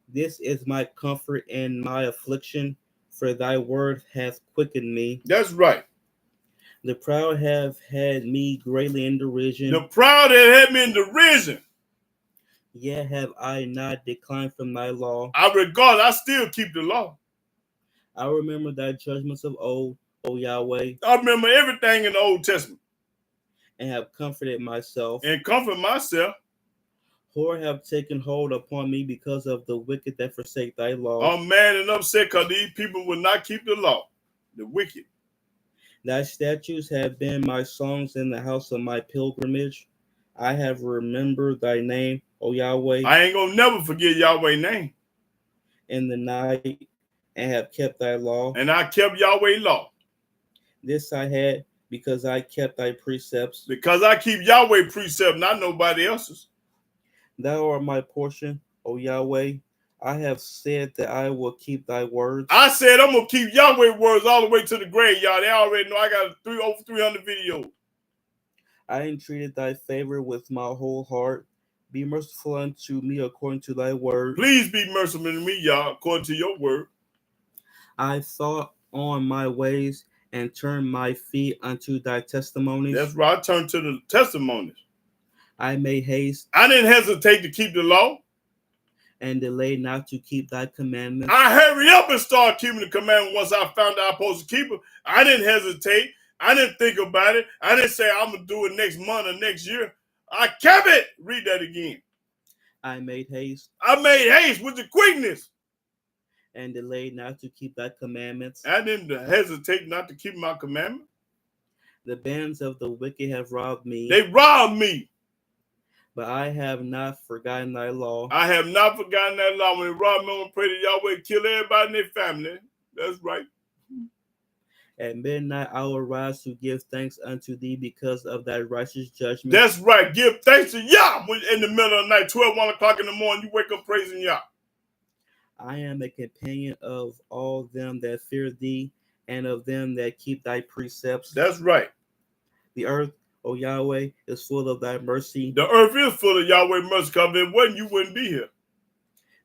[SPEAKER 2] This is my comfort and my affliction, for thy word hath quickened me.
[SPEAKER 1] That's right.
[SPEAKER 2] The proud have had me greatly in derision.
[SPEAKER 1] The proud have had me in derision.
[SPEAKER 2] Yet have I not declined from thy law.
[SPEAKER 1] I still keep the law.
[SPEAKER 2] I remember thy judgments of old, O Yahweh.
[SPEAKER 1] I remember everything in the Old Testament.
[SPEAKER 2] And have comforted myself.
[SPEAKER 1] And comfort myself.
[SPEAKER 2] Horror have taken hold upon me because of the wicked that forsake thy law.
[SPEAKER 1] I'm mad and upset because these people will not keep the law. The wicked.
[SPEAKER 2] Thy statutes have been my songs in the house of my pilgrimage. I have remembered thy name, O Yahweh.
[SPEAKER 1] I ain't going to never forget Yahweh's name.
[SPEAKER 2] In the night, and have kept thy law.
[SPEAKER 1] And I kept Yahweh's law.
[SPEAKER 2] This I had because I kept thy precepts.
[SPEAKER 1] Because I keep Yahweh's precepts, not nobody else's.
[SPEAKER 2] Thou art my portion, O Yahweh. I have said that I will keep thy words.
[SPEAKER 1] I said I'm going to keep Yahweh's words all the way to the grave, y'all. They already know I got over 300 videos.
[SPEAKER 2] I entreated thy favor with my whole heart. Be merciful unto me according to thy word.
[SPEAKER 1] Please be merciful to me, y'all, according to your word.
[SPEAKER 2] I thought on my ways and turned my feet unto thy testimonies.
[SPEAKER 1] That's right. I turned to the testimonies.
[SPEAKER 2] I made haste.
[SPEAKER 1] I didn't hesitate to keep the law.
[SPEAKER 2] And delayed not to keep thy commandments.
[SPEAKER 1] I hurry up and start keeping the commandment once I found out I was supposed to keep it. I didn't hesitate. I didn't think about it. I didn't say I'm going to do it next month or next year. I kept it. Read that again.
[SPEAKER 2] I made haste.
[SPEAKER 1] I made haste with the quickness.
[SPEAKER 2] And delayed not to keep thy commandments.
[SPEAKER 1] I didn't hesitate not to keep my commandment.
[SPEAKER 2] The bands of the wicked have robbed me.
[SPEAKER 1] They robbed me.
[SPEAKER 2] But I have not forgotten thy law.
[SPEAKER 1] I have not forgotten that law. When they robbed me, I'm going to pray that Yahweh kill everybody in their family. That's right.
[SPEAKER 2] At midnight I will rise to give thanks unto thee because of thy righteous judgment.
[SPEAKER 1] That's right. Give thanks to Yah when in the middle of the night, 12, 1 o'clock in the morning, you wake up praising Yah.
[SPEAKER 2] I am a companion of all them that fear thee and of them that keep thy precepts.
[SPEAKER 1] That's right.
[SPEAKER 2] The earth, O Yahweh, is full of thy mercy.
[SPEAKER 1] The earth is full of Yahweh mercy, because if it wasn't, you wouldn't be here.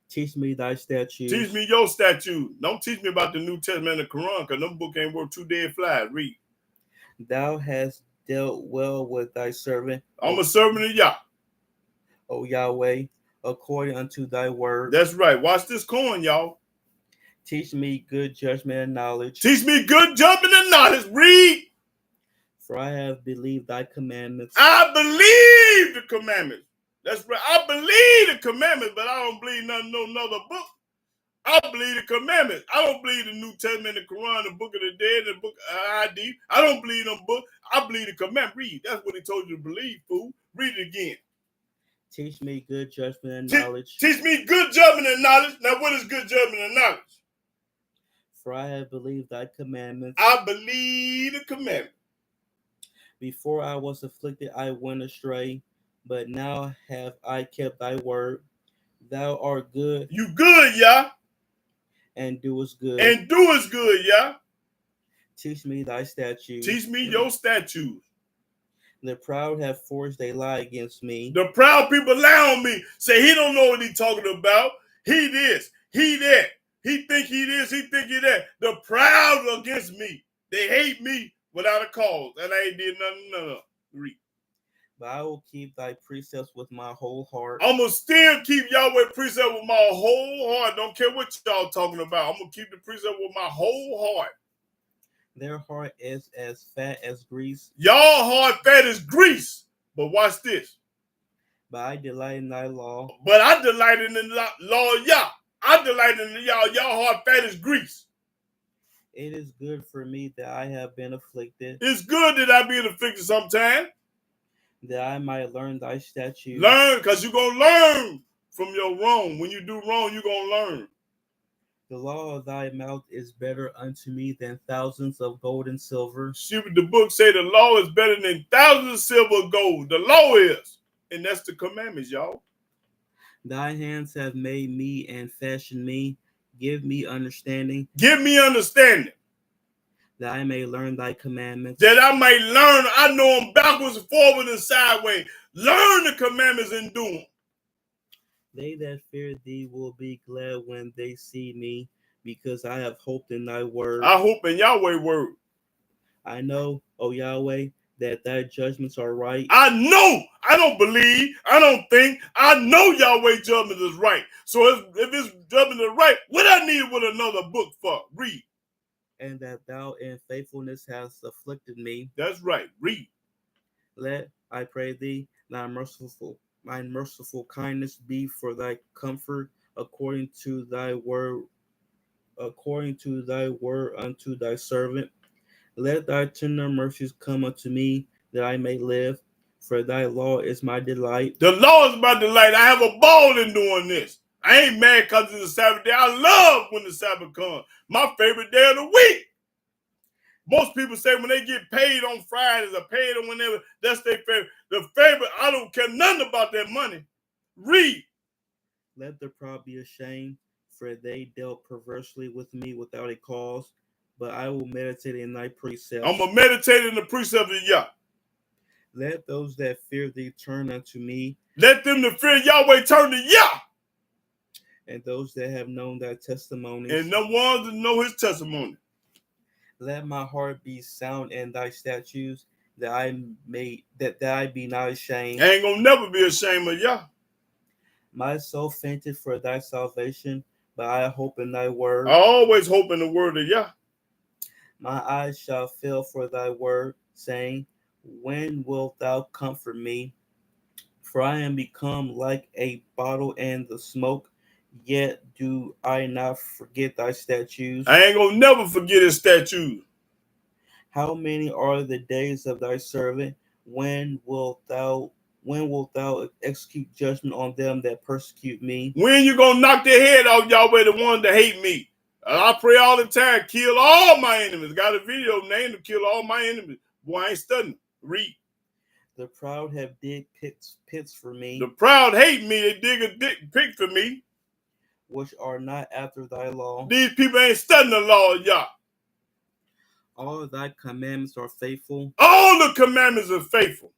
[SPEAKER 2] Teach me thy statutes.
[SPEAKER 1] Teach me your statutes. Don't teach me about the New Testament and the Quran, because them book ain't worth 2 dead flies. Read.
[SPEAKER 2] Thou hast dealt well with thy servant.
[SPEAKER 1] I'm a servant of Yah.
[SPEAKER 2] O Yahweh, according unto thy word.
[SPEAKER 1] That's right. Watch this coin, y'all.
[SPEAKER 2] Teach me good judgment and knowledge.
[SPEAKER 1] Teach me good judgment and knowledge. Read.
[SPEAKER 2] For I have believed thy commandments.
[SPEAKER 1] I believe the commandments. That's right. I believe the commandments, but I don't believe no other book. I believe the commandments. I don't believe the New Testament, the Quran, the Book of the Dead, the Book of ID. I don't believe them books. I believe the commandment. Read. That's what he told you to believe, fool. Read it again.
[SPEAKER 2] Teach me good judgment and knowledge.
[SPEAKER 1] Teach me good judgment and knowledge. Now, what is good judgment and knowledge?
[SPEAKER 2] For I have believed thy commandments.
[SPEAKER 1] I believe the commandment.
[SPEAKER 2] Before I was afflicted, I went astray, but now have I kept thy word. Thou art good.
[SPEAKER 1] You good, Yah.
[SPEAKER 2] And doest good.
[SPEAKER 1] And doest good, Yah.
[SPEAKER 2] Teach me thy statutes.
[SPEAKER 1] Teach me your statutes.
[SPEAKER 2] The proud have forged a lie against me.
[SPEAKER 1] The proud people lie on me. Say he don't know what he talking about. He this, he that. He think he this, he think he that. The proud against me. They hate me without a cause. And I ain't did nothing. Read.
[SPEAKER 2] But I will keep thy precepts with my whole heart.
[SPEAKER 1] I'm going to still keep Yahweh precept with my whole heart. Don't care what y'all talking about. I'm going to keep the precept with my whole heart.
[SPEAKER 2] Their heart is as fat as grease.
[SPEAKER 1] Y'all heart fat as grease. But watch this.
[SPEAKER 2] But I delight in thy law.
[SPEAKER 1] But I delight in the law of Yah. I delight in the Yah. Y'all heart fat as grease.
[SPEAKER 2] It is good for me that I have been afflicted.
[SPEAKER 1] It's good that I be afflicted sometime.
[SPEAKER 2] That I might learn thy statutes.
[SPEAKER 1] Learn, because you're going to learn from your wrong. When you do wrong, you're going to learn.
[SPEAKER 2] The law of thy mouth is better unto me than thousands of gold and silver.
[SPEAKER 1] See what the book say, the law is better than thousands of silver and gold. The law is. And that's the commandments, y'all.
[SPEAKER 2] Thy hands have made me and fashioned me. Give me understanding.
[SPEAKER 1] Give me understanding.
[SPEAKER 2] That I may learn thy commandments.
[SPEAKER 1] That I might learn. I know them backwards, forward, and sideways. Learn the commandments and do them.
[SPEAKER 2] They that fear thee will be glad when they see me, because I have hoped in thy word.
[SPEAKER 1] I hope in Yahweh's word.
[SPEAKER 2] I know, O Yahweh, that thy judgments are right.
[SPEAKER 1] I know. I don't believe. I don't think. I know Yahweh's judgment is right. So if his judgment is right, what I need with another book for? Read.
[SPEAKER 2] And that thou in faithfulness hast afflicted me.
[SPEAKER 1] That's right. Read.
[SPEAKER 2] Let, I pray thee, thy merciful kindness be for thy comfort, according to thy word unto thy servant. Let thy tender mercies come unto me, that I may live, for thy law is my delight.
[SPEAKER 1] The law is my delight. I have a ball in doing this. I ain't mad because it's a Sabbath day. I love when the Sabbath comes. My favorite day of the week. Most people say when they get paid on Fridays or paid on whenever, that's their favorite. The favorite, I don't care nothing about that money. Read.
[SPEAKER 2] Let the proud be ashamed, for they dealt perversely with me without a cause. But I will meditate in thy precepts.
[SPEAKER 1] I'm going to meditate in the precepts of Yah.
[SPEAKER 2] Let those that fear thee turn unto me.
[SPEAKER 1] Let them that fear Yahweh turn to Yah.
[SPEAKER 2] And those that have known thy testimonies.
[SPEAKER 1] And the ones that know his testimony.
[SPEAKER 2] Let my heart be sound in thy statutes, that I be not ashamed.
[SPEAKER 1] I ain't gonna never be ashamed of Yah.
[SPEAKER 2] My soul fainted for thy salvation, but I hope in thy word.
[SPEAKER 1] I always hope in the word of Yah.
[SPEAKER 2] My eyes shall fail for thy word, saying, when wilt thou comfort me? For I am become like a bottle in the smoke, yet do I not forget thy statutes.
[SPEAKER 1] I ain't gonna never forget his statutes.
[SPEAKER 2] How many are the days of thy servant? When wilt thou execute judgment on them that persecute me?
[SPEAKER 1] When you gonna knock their head off, Yahweh, the ones that hate me? I pray all the time, kill all my enemies. Got a video named to kill all my enemies. Boy, I ain't studying. Read.
[SPEAKER 2] The proud have dig pits for me.
[SPEAKER 1] The proud hate me. They dig a pit for me.
[SPEAKER 2] Which are not after thy law.
[SPEAKER 1] These people ain't studying the law of Yah.
[SPEAKER 2] All thy commandments are faithful.
[SPEAKER 1] All the commandments are faithful.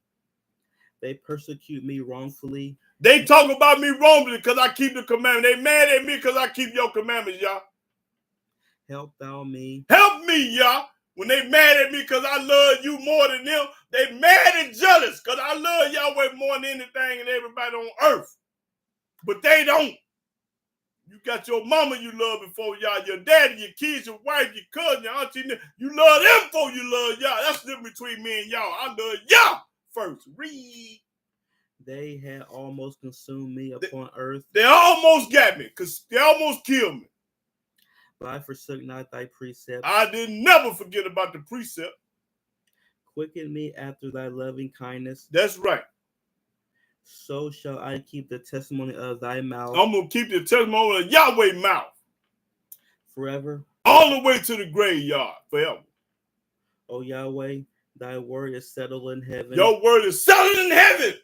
[SPEAKER 2] They persecute me wrongfully.
[SPEAKER 1] They talk about me wrongly because I keep the commandments. They mad at me because I keep your commandments, y'all.
[SPEAKER 2] Help thou me.
[SPEAKER 1] Help me, y'all. When they mad at me because I love you more than them, they mad and jealous because I love Yahweh more than anything and everybody on earth. But they don't. You got your mama you love before y'all, your daddy, your kids, your wife, your cousin, your auntie. You love them before you love y'all. That's the difference between me and y'all. I love y'all first. Read.
[SPEAKER 2] They had almost consumed me upon earth.
[SPEAKER 1] They almost got me because they almost killed me.
[SPEAKER 2] But I forsook not thy precepts.
[SPEAKER 1] I did never forget about the precept.
[SPEAKER 2] Quicken me after thy loving kindness.
[SPEAKER 1] That's right.
[SPEAKER 2] So shall I keep the testimony of thy mouth.
[SPEAKER 1] I'm going to keep the testimony of Yahweh's mouth.
[SPEAKER 2] Forever.
[SPEAKER 1] All the way to the graveyard. Forever.
[SPEAKER 2] O Yahweh, thy word is settled in heaven.
[SPEAKER 1] Your word is settled in heaven.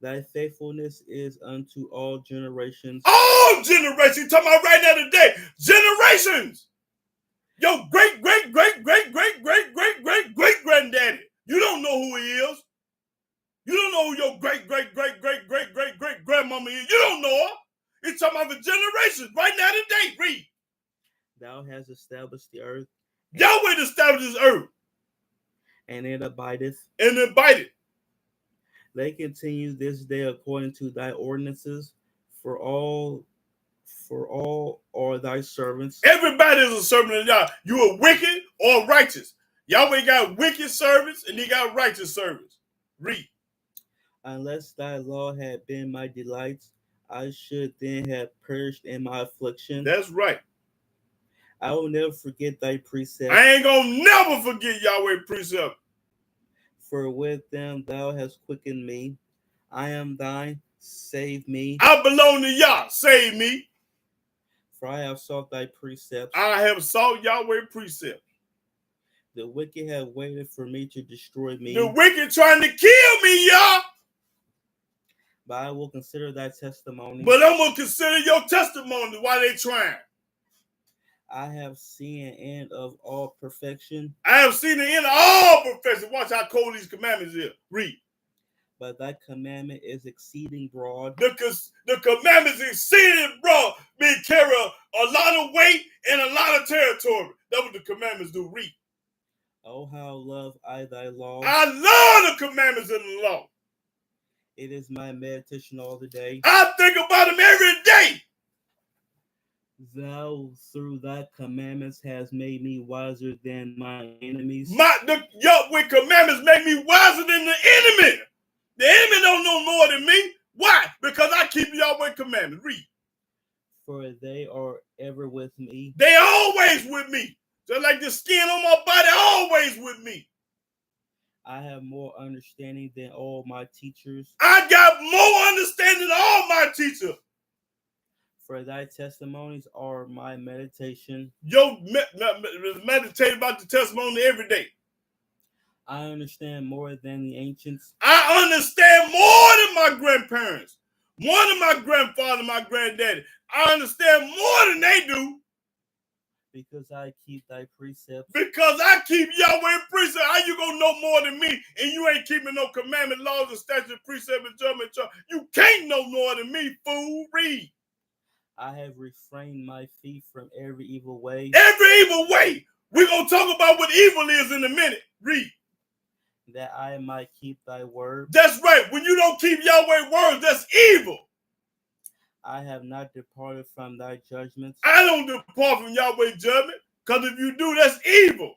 [SPEAKER 2] Thy faithfulness is unto all generations.
[SPEAKER 1] All generations. You're talking about right now today. Generations. Your great, great, great, great, great, great, great, great, great granddaddy. You don't know who he is. You don't know who your great, great, great, great, great, great, great grandmama is. You don't know her. It's talking about the generations right now today. Read.
[SPEAKER 2] Thou hast established the earth.
[SPEAKER 1] Yahweh established this earth.
[SPEAKER 2] And it abideth.
[SPEAKER 1] And it abideth.
[SPEAKER 2] They continue this day according to thy ordinances, for all are thy servants.
[SPEAKER 1] Everybody is a servant of Yahweh. You are wicked or righteous. Yahweh got wicked servants and he got righteous servants. Read.
[SPEAKER 2] Unless thy law had been my delights, I should then have perished in my affliction.
[SPEAKER 1] That's right.
[SPEAKER 2] I will never forget thy precepts.
[SPEAKER 1] I ain't gonna never forget Yahweh's precept.
[SPEAKER 2] For with them thou hast quickened me. I am thine, save me.
[SPEAKER 1] I belong to Yah, save me.
[SPEAKER 2] For I have sought thy precepts.
[SPEAKER 1] I have sought Yahweh's precepts.
[SPEAKER 2] The wicked have waited for me to destroy me.
[SPEAKER 1] The wicked trying to kill me, Yah.
[SPEAKER 2] But I will consider thy testimony.
[SPEAKER 1] But I'm going to consider your testimony while they trying.
[SPEAKER 2] I have seen an end of all perfection.
[SPEAKER 1] I have seen the end of all perfection. Watch how cold these commandments is. Read.
[SPEAKER 2] But thy commandment is exceeding broad.
[SPEAKER 1] The commandments exceeding broad. They carry a lot of weight and a lot of territory. That's what the commandments do. Read.
[SPEAKER 2] Oh, how love I thy law.
[SPEAKER 1] I love the commandments and the law.
[SPEAKER 2] It is my meditation all the day.
[SPEAKER 1] I think about them every day.
[SPEAKER 2] Thou through thy commandments has made me wiser than my enemies.
[SPEAKER 1] Yahweh commandments make me wiser than the enemy. The enemy don't know more than me. Why? Because I keep Yahweh commandments. Read.
[SPEAKER 2] For they are ever with me.
[SPEAKER 1] They always with me. Just like the skin on my body, always with me.
[SPEAKER 2] I have more understanding than all my teachers.
[SPEAKER 1] I got more understanding than all my teachers.
[SPEAKER 2] For thy testimonies are my meditation.
[SPEAKER 1] Yo, meditate about the testimony every day.
[SPEAKER 2] I understand more than the ancients.
[SPEAKER 1] I understand more than my grandparents, more than my grandfather, my granddaddy. I understand more than they do.
[SPEAKER 2] Because I keep thy precepts.
[SPEAKER 1] Because I keep Yahweh precepts. How you gonna know more than me and you ain't keeping no commandment, laws, and statutes, precepts, and judgment? You can't know more than me, fool. Read.
[SPEAKER 2] I have refrained my feet from every evil way.
[SPEAKER 1] Every evil way. We're gonna talk about what evil is in a minute. Read.
[SPEAKER 2] That I might keep thy word.
[SPEAKER 1] That's right. When you don't keep Yahweh's words, that's evil.
[SPEAKER 2] I have not departed from thy judgments.
[SPEAKER 1] I don't depart from Yahweh's judgment, because if you do, that's evil.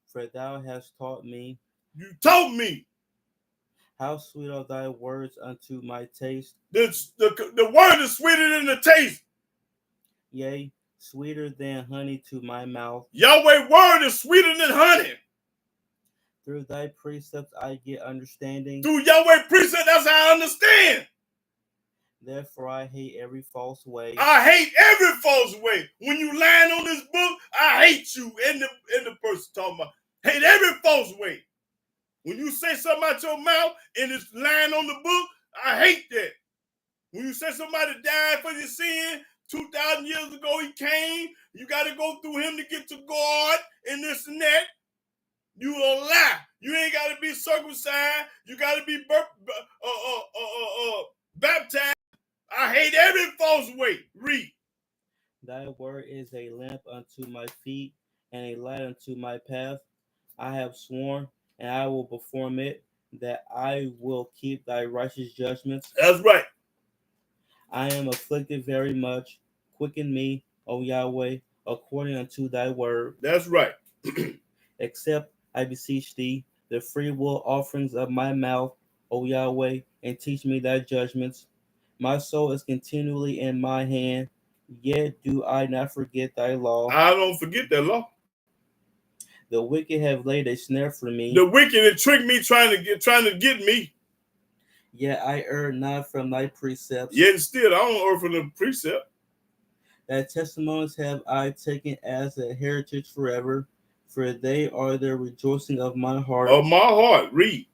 [SPEAKER 2] For thou hast taught me.
[SPEAKER 1] You taught me.
[SPEAKER 2] How sweet are thy words unto my taste.
[SPEAKER 1] The word is sweeter than the taste.
[SPEAKER 2] Yea, sweeter than honey to my mouth.
[SPEAKER 1] Yahweh's word is sweeter than honey.
[SPEAKER 2] Through thy precepts I get understanding.
[SPEAKER 1] Through Yahweh's precepts, that's how I understand.
[SPEAKER 2] Therefore I hate every false way.
[SPEAKER 1] I hate every false way. When you lying on this book, I hate you and the person talking about. Hate every false way. When you say something out your mouth and it's lying on the book, I hate that. When you say somebody died for your sin, 2,000 years ago he came, you got to go through him to get to God and this and that. You don't lie. You ain't got to be circumcised. You got to be baptized. I hate every false way. Read.
[SPEAKER 2] Thy word is a lamp unto my feet and a light unto my path. I have sworn, and I will perform it, that I will keep thy righteous judgments.
[SPEAKER 1] That's right.
[SPEAKER 2] I am afflicted very much. Quicken me, O Yahweh, according unto thy word.
[SPEAKER 1] That's right.
[SPEAKER 2] Accept, I beseech thee, the freewill offerings of my mouth, O Yahweh, and teach me thy judgments. My soul is continually in my hand, yet do I not forget thy law.
[SPEAKER 1] I don't forget that law.
[SPEAKER 2] The wicked have laid a snare for me.
[SPEAKER 1] The wicked have tricked me, trying to get me.
[SPEAKER 2] Yet I err not from thy precepts.
[SPEAKER 1] Yet still, I don't err from the precept.
[SPEAKER 2] Thy testimonies have I taken as a heritage forever, for they are the rejoicing of my heart.
[SPEAKER 1] Of my heart, read.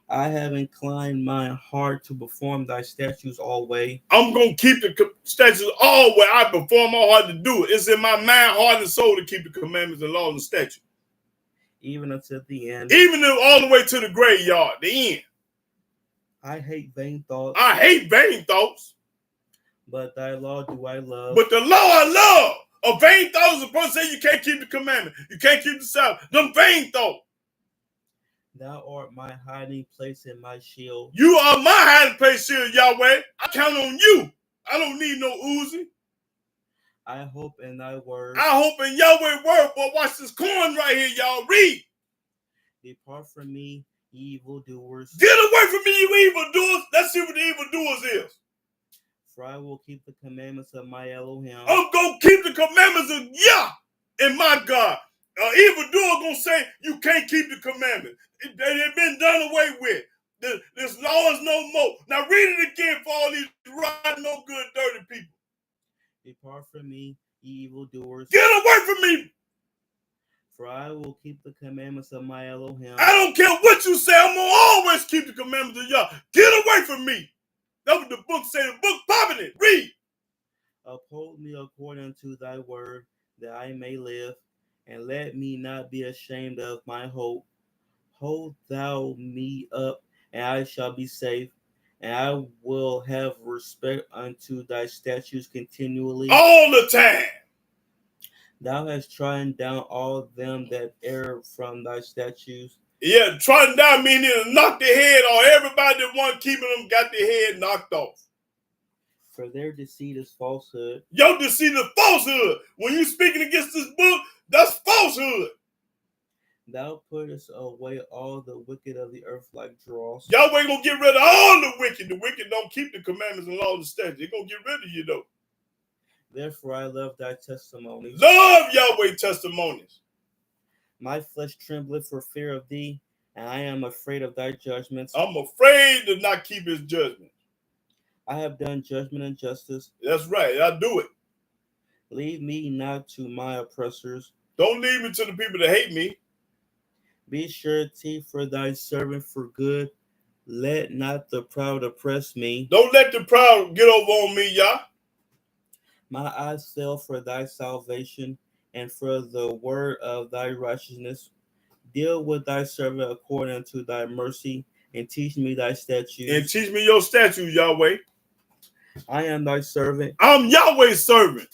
[SPEAKER 2] I have inclined my heart to perform thy statutes always.
[SPEAKER 1] I'm going to keep the statutes always. I perform my heart to do it. It's in my mind, heart, and soul to keep the commandments and laws and statutes.
[SPEAKER 2] Even until the end.
[SPEAKER 1] Even all the way to the graveyard, the end.
[SPEAKER 2] I hate vain thoughts.
[SPEAKER 1] I hate vain thoughts.
[SPEAKER 2] But thy law do I love.
[SPEAKER 1] But the law I love. A vain thought is a person saying you can't keep the commandment. You can't keep the Sabbath. Them vain thoughts.
[SPEAKER 2] Thou art my hiding place and my shield.
[SPEAKER 1] You are my hiding place, shield, Yahweh. I count on you. I don't need no Uzi.
[SPEAKER 2] I hope in thy word.
[SPEAKER 1] I hope in Yahweh's word. But watch this coin right here, y'all. Read.
[SPEAKER 2] Depart from me, ye evildoers.
[SPEAKER 1] Get away from me, you evildoers. Let's see what the evildoers is.
[SPEAKER 2] For I will keep the commandments of my Elohim.
[SPEAKER 1] I'm going to keep the commandments of Yah and my God. Evildoer going to say you can't keep the commandments. They've been done away with. This law is no more. Now read it again for all these rotten, no good, dirty people.
[SPEAKER 2] Depart from me, ye evildoers.
[SPEAKER 1] Get away from me.
[SPEAKER 2] For I will keep the commandments of my Elohim.
[SPEAKER 1] I don't care what you say. I'm going to always keep the commandments of Yah. Get away from me. That's what the book say. The book popping it. Read.
[SPEAKER 2] Uphold me according to thy word, that I may live, and let me not be ashamed of my hope. Hold thou me up, and I shall be safe, and I will have respect unto thy statutes continually.
[SPEAKER 1] All the time.
[SPEAKER 2] Thou hast trodden down all them that err from thy statutes.
[SPEAKER 1] Yeah, trodden down meaning to knock their head off. Everybody that want keeping them got their head knocked off.
[SPEAKER 2] For their deceit is falsehood.
[SPEAKER 1] Your deceit is falsehood. When you speaking against this book, that's falsehood.
[SPEAKER 2] Thou puttest away all the wicked of the earth like dross.
[SPEAKER 1] Yahweh gonna get rid of all the wicked. The wicked don't keep the commandments and laws and statutes. They're gonna get rid of you though.
[SPEAKER 2] Therefore I love thy testimonies.
[SPEAKER 1] Love Yahweh testimonies.
[SPEAKER 2] My flesh trembleth for fear of thee, and I am afraid of thy judgments.
[SPEAKER 1] I'm afraid to not keep his judgment.
[SPEAKER 2] I have done judgment and justice.
[SPEAKER 1] That's right. I do it.
[SPEAKER 2] Leave me not to my oppressors.
[SPEAKER 1] Don't leave me to the people that hate me.
[SPEAKER 2] Be surety for thy servant for good. Let not the proud oppress me.
[SPEAKER 1] Don't let the proud get over on me, Yah.
[SPEAKER 2] My eyes fail for thy salvation and for the word of thy righteousness. Deal with thy servant according to thy mercy, and teach me thy statutes.
[SPEAKER 1] And teach me your statutes, Yahweh.
[SPEAKER 2] I am thy servant.
[SPEAKER 1] I'm Yahweh's servant.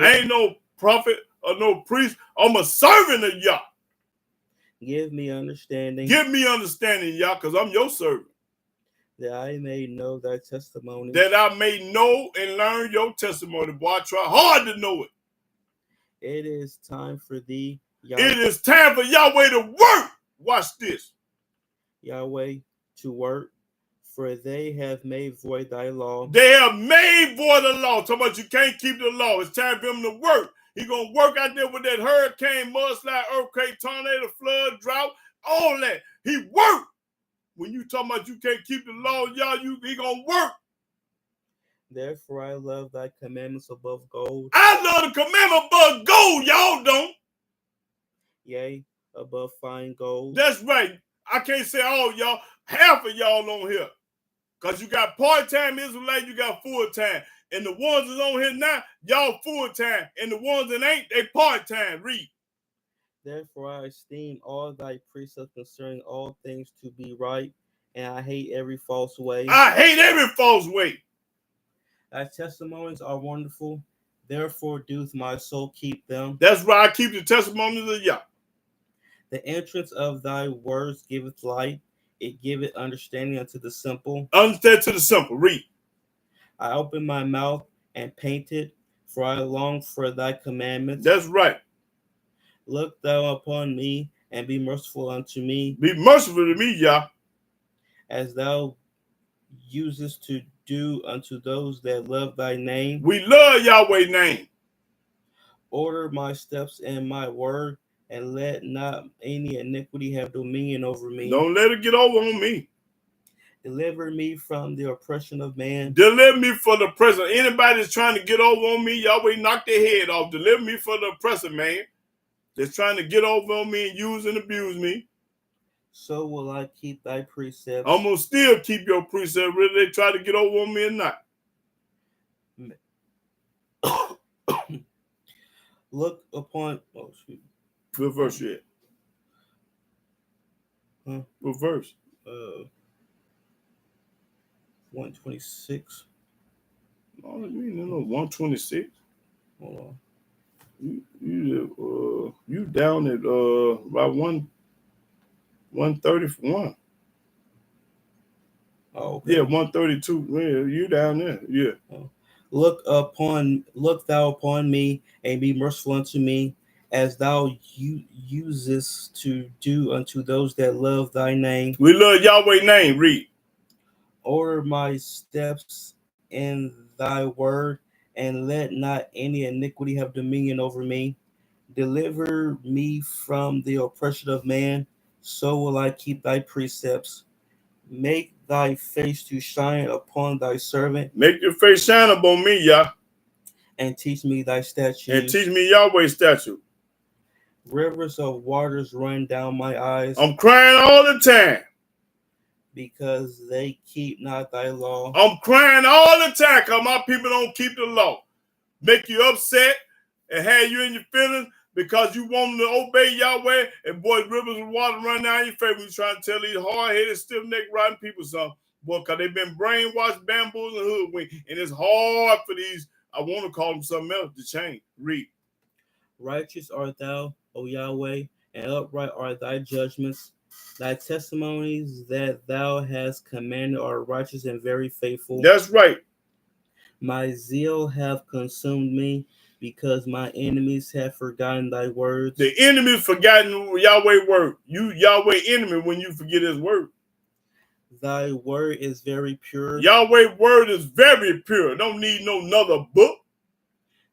[SPEAKER 1] I ain't no prophet or no priest. I'm a servant of Yah.
[SPEAKER 2] Give me understanding.
[SPEAKER 1] Give me understanding, Yah, because I'm your servant.
[SPEAKER 2] That I may know thy testimony.
[SPEAKER 1] That I may know and learn your testimony. Boy, I try hard to know it.
[SPEAKER 2] It is time for thee, Yahweh.
[SPEAKER 1] It is time for Yahweh to work. Watch this.
[SPEAKER 2] Yahweh, to work, for they have made void thy law.
[SPEAKER 1] They have made void the law. Talking about you can't keep the law. It's time for him to work. He gonna work out there with that hurricane, mudslide, earthquake, tornado, flood, drought, all that. He worked. When you talking about you can't keep the law, y'all, he gonna work.
[SPEAKER 2] Therefore I love thy commandments above gold.
[SPEAKER 1] I love the commandment above gold. Y'all don't.
[SPEAKER 2] Yea, above fine gold.
[SPEAKER 1] That's right. I can't say all y'all. Half of y'all on here. Because you got part-time Israelites, you got full-time. And the ones that's on here now, y'all full-time. And the ones that ain't, they part-time. Read.
[SPEAKER 2] Therefore I esteem all thy precepts concerning all things to be right, and I hate every false way.
[SPEAKER 1] I hate every false way.
[SPEAKER 2] Thy testimonies are wonderful, therefore doth my soul keep them.
[SPEAKER 1] That's why I keep the testimonies of Yah.
[SPEAKER 2] The entrance of thy words giveth light, it giveth understanding unto the simple.
[SPEAKER 1] Understand to the simple. Read.
[SPEAKER 2] I open my mouth and painted, for I long for thy commandments.
[SPEAKER 1] That's right.
[SPEAKER 2] Look thou upon me, and be merciful unto me.
[SPEAKER 1] Be merciful to me, Yah.
[SPEAKER 2] As thou usest to do unto those that love thy name.
[SPEAKER 1] We love Yahweh's name.
[SPEAKER 2] Order my steps in my word, and let not any iniquity have dominion over me.
[SPEAKER 1] Don't let it get over on me.
[SPEAKER 2] Deliver me from the oppression of man.
[SPEAKER 1] Deliver me from the oppressor. Anybody that's trying to get over on me, Yahweh knock their head off. Deliver me from the oppressor, man. That's trying to get over on me and use and abuse me.
[SPEAKER 2] So will I keep thy precepts.
[SPEAKER 1] I'm going to still keep your precepts, whether they try to get over on me or not.
[SPEAKER 2] Look upon...
[SPEAKER 1] What verse you at?
[SPEAKER 2] Huh?
[SPEAKER 1] What verse?
[SPEAKER 2] 126.
[SPEAKER 1] No, 126.
[SPEAKER 2] Hold on.
[SPEAKER 1] You down at about 131.
[SPEAKER 2] Oh, okay.
[SPEAKER 1] Yeah, 132. Yeah, you down there. Yeah.
[SPEAKER 2] Look thou upon me, and be merciful unto me, as thou usest to do unto those that love thy name.
[SPEAKER 1] We love Yahweh's name. Read.
[SPEAKER 2] Order my steps in thy word, and let not any iniquity have dominion over me. Deliver me from the oppression of man, so will I keep thy precepts. Make thy face to shine upon thy servant.
[SPEAKER 1] Make your face shine upon me, Yah.
[SPEAKER 2] And teach me thy statutes.
[SPEAKER 1] And teach me Yahweh's statute.
[SPEAKER 2] Rivers of waters run down my eyes.
[SPEAKER 1] I'm crying all the time.
[SPEAKER 2] Because they keep not thy law.
[SPEAKER 1] I'm crying all the time because my people don't keep the law. Make you upset and have you in your feelings because you want them to obey Yahweh, and boy, rivers of water run down your face when you trying to tell these hard-headed, stiff-necked, rotten people something. Boy, because they've been brainwashed, bamboozled, and hoodwinked, and it's hard for these, I want to call them something else, to change. Read.
[SPEAKER 2] Righteous art thou, O Yahweh, and upright are thy judgments. Thy testimonies that thou hast commanded are righteous and very faithful.
[SPEAKER 1] That's right.
[SPEAKER 2] My zeal hath consumed me, because my enemies have forgotten thy words.
[SPEAKER 1] The enemy's forgotten Yahweh's word. You Yahweh enemy when you forget his word.
[SPEAKER 2] Thy word is very pure.
[SPEAKER 1] Yahweh's word is very pure. Don't need no another book.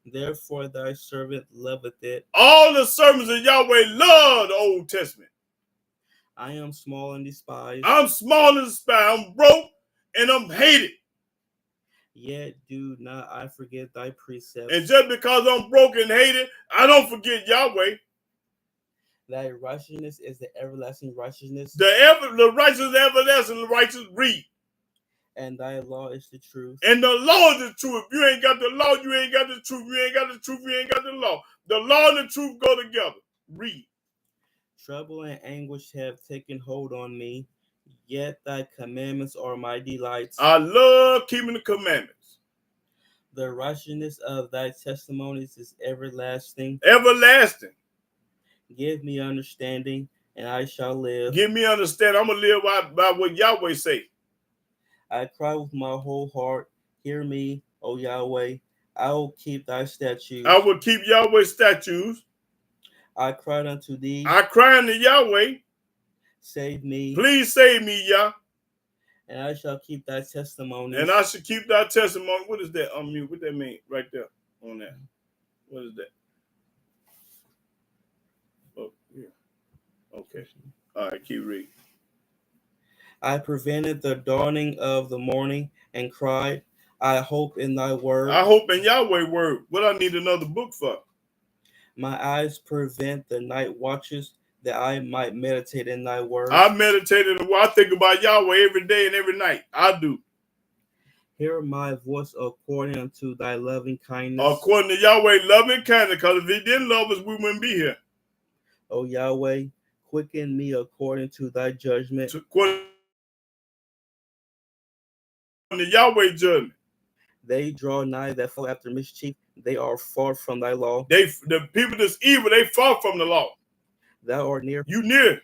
[SPEAKER 2] Therefore thy servant loveth it.
[SPEAKER 1] All the servants of Yahweh love the Old Testament.
[SPEAKER 2] I am small and despised.
[SPEAKER 1] I'm small and despised. I'm broke and I'm hated.
[SPEAKER 2] Yet do not I forget thy precepts.
[SPEAKER 1] And just because I'm broke and hated, I don't forget Yahweh.
[SPEAKER 2] Thy righteousness is the everlasting righteousness.
[SPEAKER 1] The righteous everlasting righteous. Read.
[SPEAKER 2] And thy law is the truth.
[SPEAKER 1] And the law is the truth. If you ain't got the law, you ain't got the truth. You ain't got the truth, you ain't got the law. The law and the truth go together. Read.
[SPEAKER 2] Trouble and anguish have taken hold on me, yet thy commandments are my delights.
[SPEAKER 1] I love keeping the commandments.
[SPEAKER 2] The righteousness of thy testimonies is everlasting.
[SPEAKER 1] Everlasting.
[SPEAKER 2] Give me understanding, and I shall live.
[SPEAKER 1] Give me understanding. I'm going to live by what Yahweh say.
[SPEAKER 2] I cry with my whole heart. Hear me, O Yahweh. I will keep thy statutes.
[SPEAKER 1] I will keep Yahweh's statutes.
[SPEAKER 2] I cried unto thee.
[SPEAKER 1] I cry unto Yahweh.
[SPEAKER 2] Save me.
[SPEAKER 1] Please save me, Yah.
[SPEAKER 2] And I shall keep thy testimonies.
[SPEAKER 1] And I should keep thy testimony. What is that? What that mean right there on that? What is that? Oh, yeah. Okay. All right, keep reading.
[SPEAKER 2] I prevented the dawning of the morning and cried, I hope in thy word.
[SPEAKER 1] I hope in Yahweh's word. What I need another book for?
[SPEAKER 2] My eyes prevent the night watches, that I might meditate in thy word.
[SPEAKER 1] I meditated. I think about Yahweh every day and every night. I do.
[SPEAKER 2] Hear my voice according unto thy loving kindness.
[SPEAKER 1] According to Yahweh's loving kindness, because if he didn't love us, we wouldn't be here.
[SPEAKER 2] O Yahweh, quicken me according to thy judgment.
[SPEAKER 1] According to Yahweh judgment.
[SPEAKER 2] They draw nigh that follow after mischief. They are far from thy law.
[SPEAKER 1] The people that's evil, they far from the law.
[SPEAKER 2] Thou art near.
[SPEAKER 1] You near.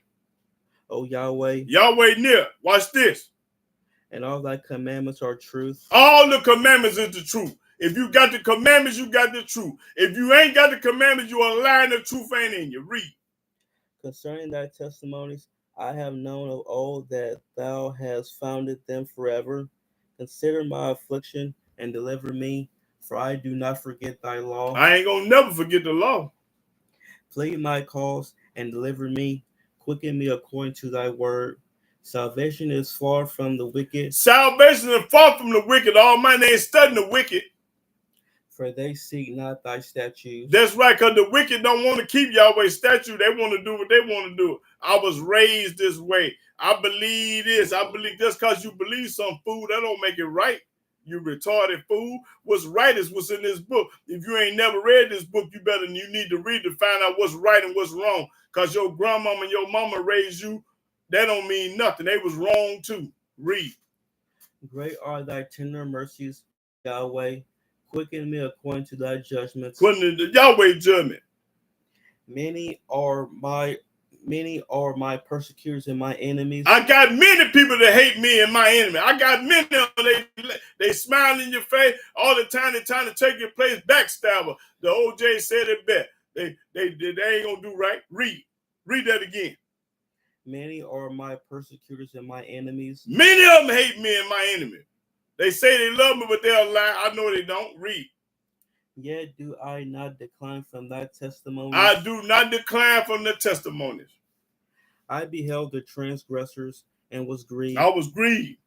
[SPEAKER 2] O Yahweh.
[SPEAKER 1] Yahweh near. Watch this.
[SPEAKER 2] And all thy commandments are truth.
[SPEAKER 1] All the commandments is the truth. If you got the commandments, you got the truth. If you ain't got the commandments, you are lying. The truth ain't in you. Read.
[SPEAKER 2] Concerning thy testimonies, I have known of old that thou hast founded them forever. Consider my affliction and deliver me, for I do not forget thy law.
[SPEAKER 1] I ain't gonna never forget the law.
[SPEAKER 2] Plead my cause and deliver me. Quicken me according to thy word. Salvation is far from the wicked.
[SPEAKER 1] Salvation is far from the wicked. Almighty ain't studying the wicked.
[SPEAKER 2] For they seek not thy statutes.
[SPEAKER 1] That's right, because the wicked don't want to keep Yahweh's statute. They want to do what they want to do. I was raised this way. I believe this. I believe just because you believe some fool, that don't make it right. You retarded fool. What's right is what's in this book. If you ain't never read this book, you need to read to find out what's right and what's wrong. Because your grandmama and your mama raised you, that don't mean nothing. They was wrong too. Read.
[SPEAKER 2] Great are thy tender mercies, Yahweh. Quicken me according to thy judgments.
[SPEAKER 1] According to the Yahweh judgment.
[SPEAKER 2] Many are my persecutors and my enemies.
[SPEAKER 1] I got many people that hate me and my enemy. I got many of them, they smile in your face all the time. They're trying to take your place. Backstabber. The OJ said it best. They ain't gonna do right. Read that again.
[SPEAKER 2] Many are my persecutors and my enemies.
[SPEAKER 1] Many of them hate me and my enemy. They say they love me, but they'll lie. I know they don't. Read.
[SPEAKER 2] Yet do I not decline from thy testimonies.
[SPEAKER 1] I do not decline from the testimonies.
[SPEAKER 2] I beheld the transgressors and was grieved.
[SPEAKER 1] I was grieved.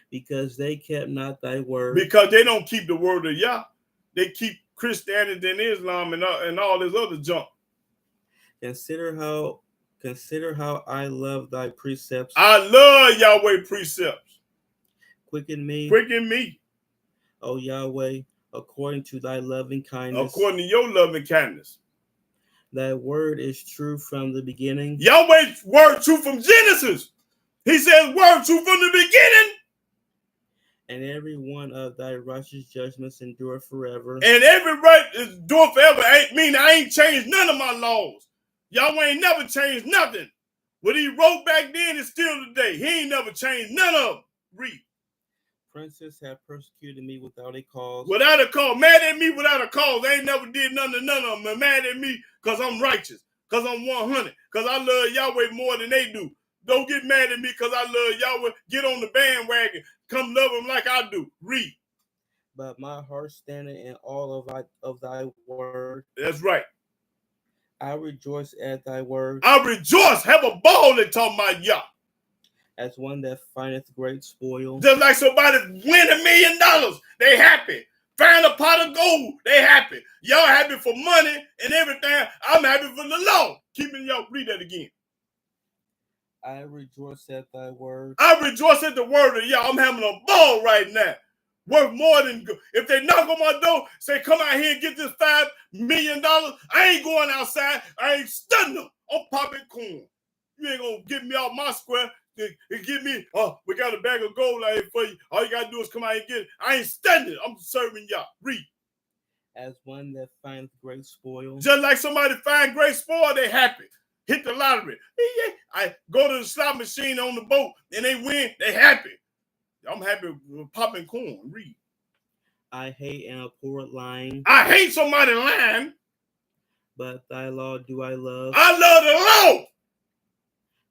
[SPEAKER 2] Because they kept not thy word.
[SPEAKER 1] Because they don't keep the word of Yah. They keep Christianity and Islam and all this other junk.
[SPEAKER 2] Consider how I love thy precepts.
[SPEAKER 1] I love Yahweh precepts.
[SPEAKER 2] Quicken me.
[SPEAKER 1] Quicken me.
[SPEAKER 2] O Yahweh, according to thy loving kindness.
[SPEAKER 1] According to your loving kindness.
[SPEAKER 2] Thy word is true from the beginning.
[SPEAKER 1] Yahweh's word true from Genesis. He says word true from the beginning.
[SPEAKER 2] And every one of thy righteous judgments endure forever.
[SPEAKER 1] And every right is endure forever. I ain't changed none of my laws. Yahweh ain't never changed nothing. What he wrote back then is still today. He ain't never changed none of them. Read.
[SPEAKER 2] Princes have persecuted me without a cause.
[SPEAKER 1] Without a cause. Mad at me without a cause. They ain't never did none of them. They're mad at me because I'm righteous. Because I'm 100. Because I love Yahweh more than they do. Don't get mad at me because I love Yahweh. Get on the bandwagon. Come love him like I do. Read.
[SPEAKER 2] But my heart standeth in all of thy word.
[SPEAKER 1] That's right.
[SPEAKER 2] I rejoice at thy word.
[SPEAKER 1] I rejoice. Have a ball and talk about Yah.
[SPEAKER 2] As one that findeth great spoil.
[SPEAKER 1] Just like somebody win $1 million. They happy. Find a pot of gold. They happy. Y'all happy for money and everything. I'm happy for the law. Keeping y'all. Read that again.
[SPEAKER 2] I rejoice at thy word.
[SPEAKER 1] I rejoice at the word of Yah. I'm having a ball right now. Worth more than, if they knock on my door, say, come out here and get this $5 million. I ain't going outside. I ain't studying them. I'm popping corn. You ain't going to get me off my square and give me, we got a bag of gold out here for you. All you got to do is come out and get it. I ain't studying it. I'm serving Yah. Read.
[SPEAKER 2] As one that finds great spoil.
[SPEAKER 1] Just like somebody find great spoil, they happy. Hit the lottery. I go to the slot machine on the boat and they win, they happy. I'm happy with popping corn. Read.
[SPEAKER 2] I hate and abhor lying.
[SPEAKER 1] I hate somebody lying.
[SPEAKER 2] But thy law do I love.
[SPEAKER 1] I love the law.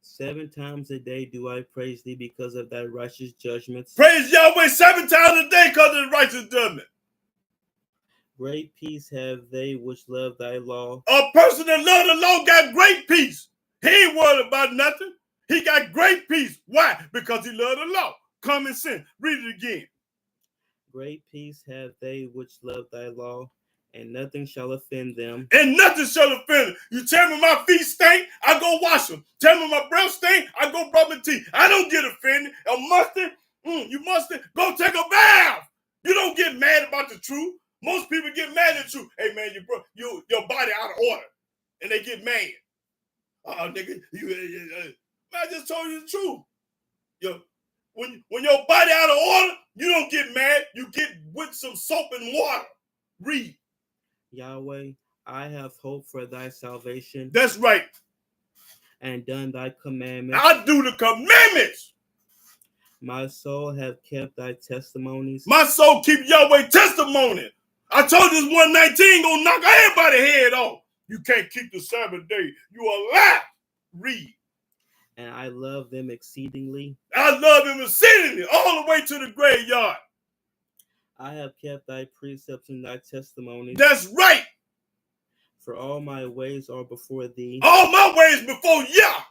[SPEAKER 2] 7 times a day do I praise thee because of thy righteous judgments.
[SPEAKER 1] Praise Yahweh 7 times a day because of the righteous judgment.
[SPEAKER 2] Great peace have they which love thy law.
[SPEAKER 1] A person that love the law got great peace. He ain't worried about nothing. He got great peace. Why? Because he love the law. Common sense. Read it again.
[SPEAKER 2] Great peace have they which love thy law, and nothing shall offend them.
[SPEAKER 1] And nothing shall offend them. You tell me my feet stink, I go wash them. Tell me my breath stink, I go brush my teeth. I don't get offended. A mustard, you mustard, go take a bath. You don't get mad about the truth. Most people get mad at you. Hey man, your body out of order. And they get mad. Oh, nigga, I just told you the truth. When your body out of order, you don't get mad. You get with some soap and water. Read.
[SPEAKER 2] Yahweh, I have hope for thy salvation.
[SPEAKER 1] That's right.
[SPEAKER 2] And done thy commandments.
[SPEAKER 1] I do the commandments.
[SPEAKER 2] My soul hath kept thy testimonies.
[SPEAKER 1] My soul keep Yahweh testimony. I told you this 119 gonna knock everybody's head off. You can't keep the Sabbath day. You a lie. Read.
[SPEAKER 2] And I love them exceedingly.
[SPEAKER 1] I love them exceedingly, all the way to the graveyard.
[SPEAKER 2] I have kept thy precepts and thy testimonies.
[SPEAKER 1] That's right.
[SPEAKER 2] For all my ways are before thee.
[SPEAKER 1] All my ways before Yah.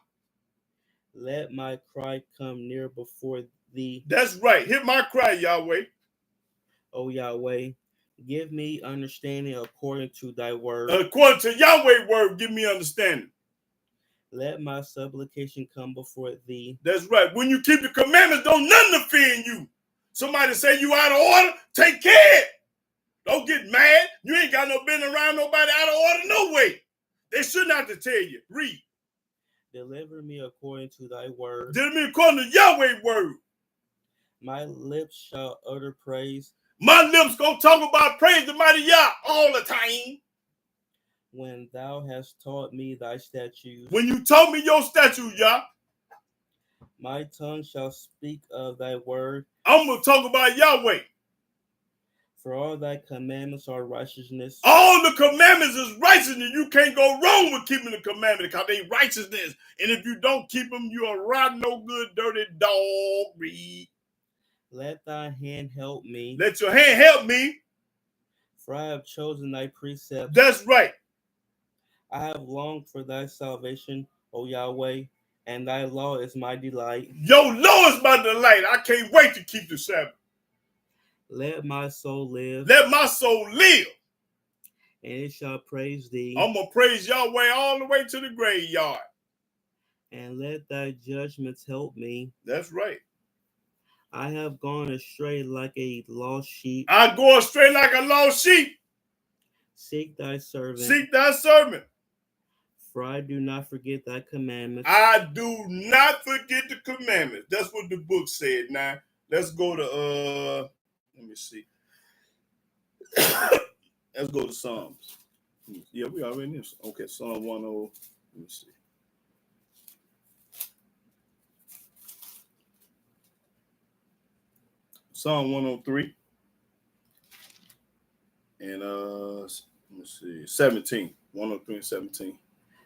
[SPEAKER 2] Let my cry come near before thee.
[SPEAKER 1] That's right. Hear my cry, Yahweh.
[SPEAKER 2] O Yahweh, give me understanding according to thy word.
[SPEAKER 1] According to Yahweh's word, give me understanding.
[SPEAKER 2] Let my supplication come before thee.
[SPEAKER 1] That's right. When you keep the commandments, don't nothing offend you. Somebody say you out of order, take care. Don't get mad. You ain't got no business around nobody out of order, no way. They shouldn't have to tell you. Read.
[SPEAKER 2] Deliver me according to thy word.
[SPEAKER 1] Deliver me according to Yahweh's word.
[SPEAKER 2] My lips shall utter praise.
[SPEAKER 1] My lips gonna talk about praise the mighty Yah all the time.
[SPEAKER 2] When thou hast taught me thy statutes.
[SPEAKER 1] When you taught me your statutes, Yah.
[SPEAKER 2] My tongue shall speak of thy word.
[SPEAKER 1] I'm gonna talk about Yahweh.
[SPEAKER 2] For all thy commandments are righteousness.
[SPEAKER 1] All the commandments is righteousness. You can't go wrong with keeping the commandments because they righteousness. And if you don't keep them, you're a rotten, no good, dirty dog. Read.
[SPEAKER 2] Let thy hand help me.
[SPEAKER 1] Let your hand help me.
[SPEAKER 2] For I have chosen thy precepts.
[SPEAKER 1] That's right.
[SPEAKER 2] I have longed for thy salvation, O Yahweh, and thy law is my delight.
[SPEAKER 1] Your law is my delight. I can't wait to keep the Sabbath.
[SPEAKER 2] Let my soul live.
[SPEAKER 1] Let my soul live.
[SPEAKER 2] And it shall praise thee.
[SPEAKER 1] I'm going to praise Yahweh all the way to the graveyard.
[SPEAKER 2] And let thy judgments help me.
[SPEAKER 1] That's right.
[SPEAKER 2] I have gone astray like a lost sheep.
[SPEAKER 1] I go astray like a lost sheep.
[SPEAKER 2] Seek thy servant.
[SPEAKER 1] Seek thy servant.
[SPEAKER 2] For I do not forget thy commandments.
[SPEAKER 1] I do not forget the commandments. That's what the book said. Now, let's go to, let me see. Let's go to Psalms. Yeah, we already in this. Okay, Psalm 10. Let me see. Psalm 103. And let me see. 17. 103 and 17.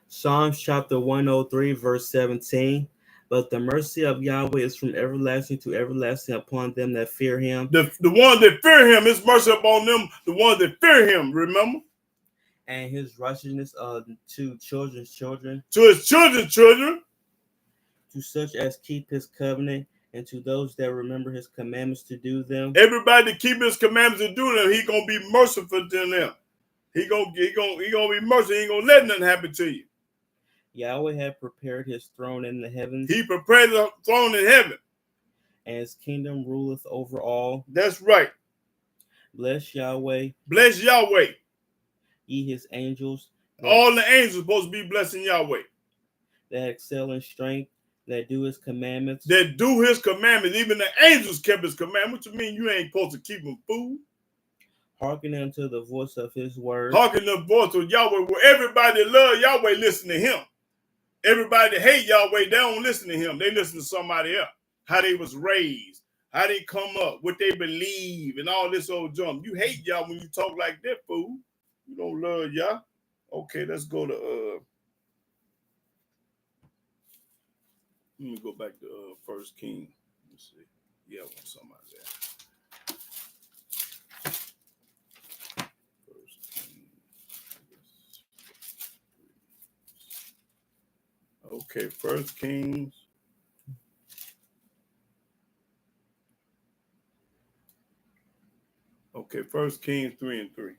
[SPEAKER 2] Psalms chapter 103, verse 17. But the mercy of Yahweh is from everlasting to everlasting upon them that fear him.
[SPEAKER 1] The ones that fear him, his mercy upon them, the ones that fear him, remember?
[SPEAKER 2] And his righteousness to children's children.
[SPEAKER 1] To his children's children.
[SPEAKER 2] To such as keep his covenant, and to those that remember his commandments to do them.
[SPEAKER 1] Everybody that keep his commandments to do them, he gonna be merciful to them. He gonna be merciful. He ain't gonna let nothing happen to you.
[SPEAKER 2] Yahweh had prepared his throne in the heavens.
[SPEAKER 1] He prepared the throne in heaven.
[SPEAKER 2] And his kingdom ruleth over all.
[SPEAKER 1] That's right.
[SPEAKER 2] Bless Yahweh.
[SPEAKER 1] Bless Yahweh.
[SPEAKER 2] Ye his angels.
[SPEAKER 1] All the angels supposed to be blessing Yahweh.
[SPEAKER 2] That excel in strength, that do his commandments.
[SPEAKER 1] That do his commandments. Even the angels kept his commandments. What you mean you ain't supposed to keep them, fool?
[SPEAKER 2] Hearken unto the voice of his word.
[SPEAKER 1] Hearken the voice of Yahweh. Where everybody that love Yahweh listen to him. Everybody that hate Yahweh, they don't listen to him. They listen to somebody else. How they was raised. How they come up. What they believe. And all this old junk. You hate Yah when you talk like that, fool. You don't love Yah. Okay, let's go to... Let me go back to 1 King. Let's see. Yeah, I want somebody there. 1 King. Okay, 1 Kings. Okay, 1 Kings 3 and 3.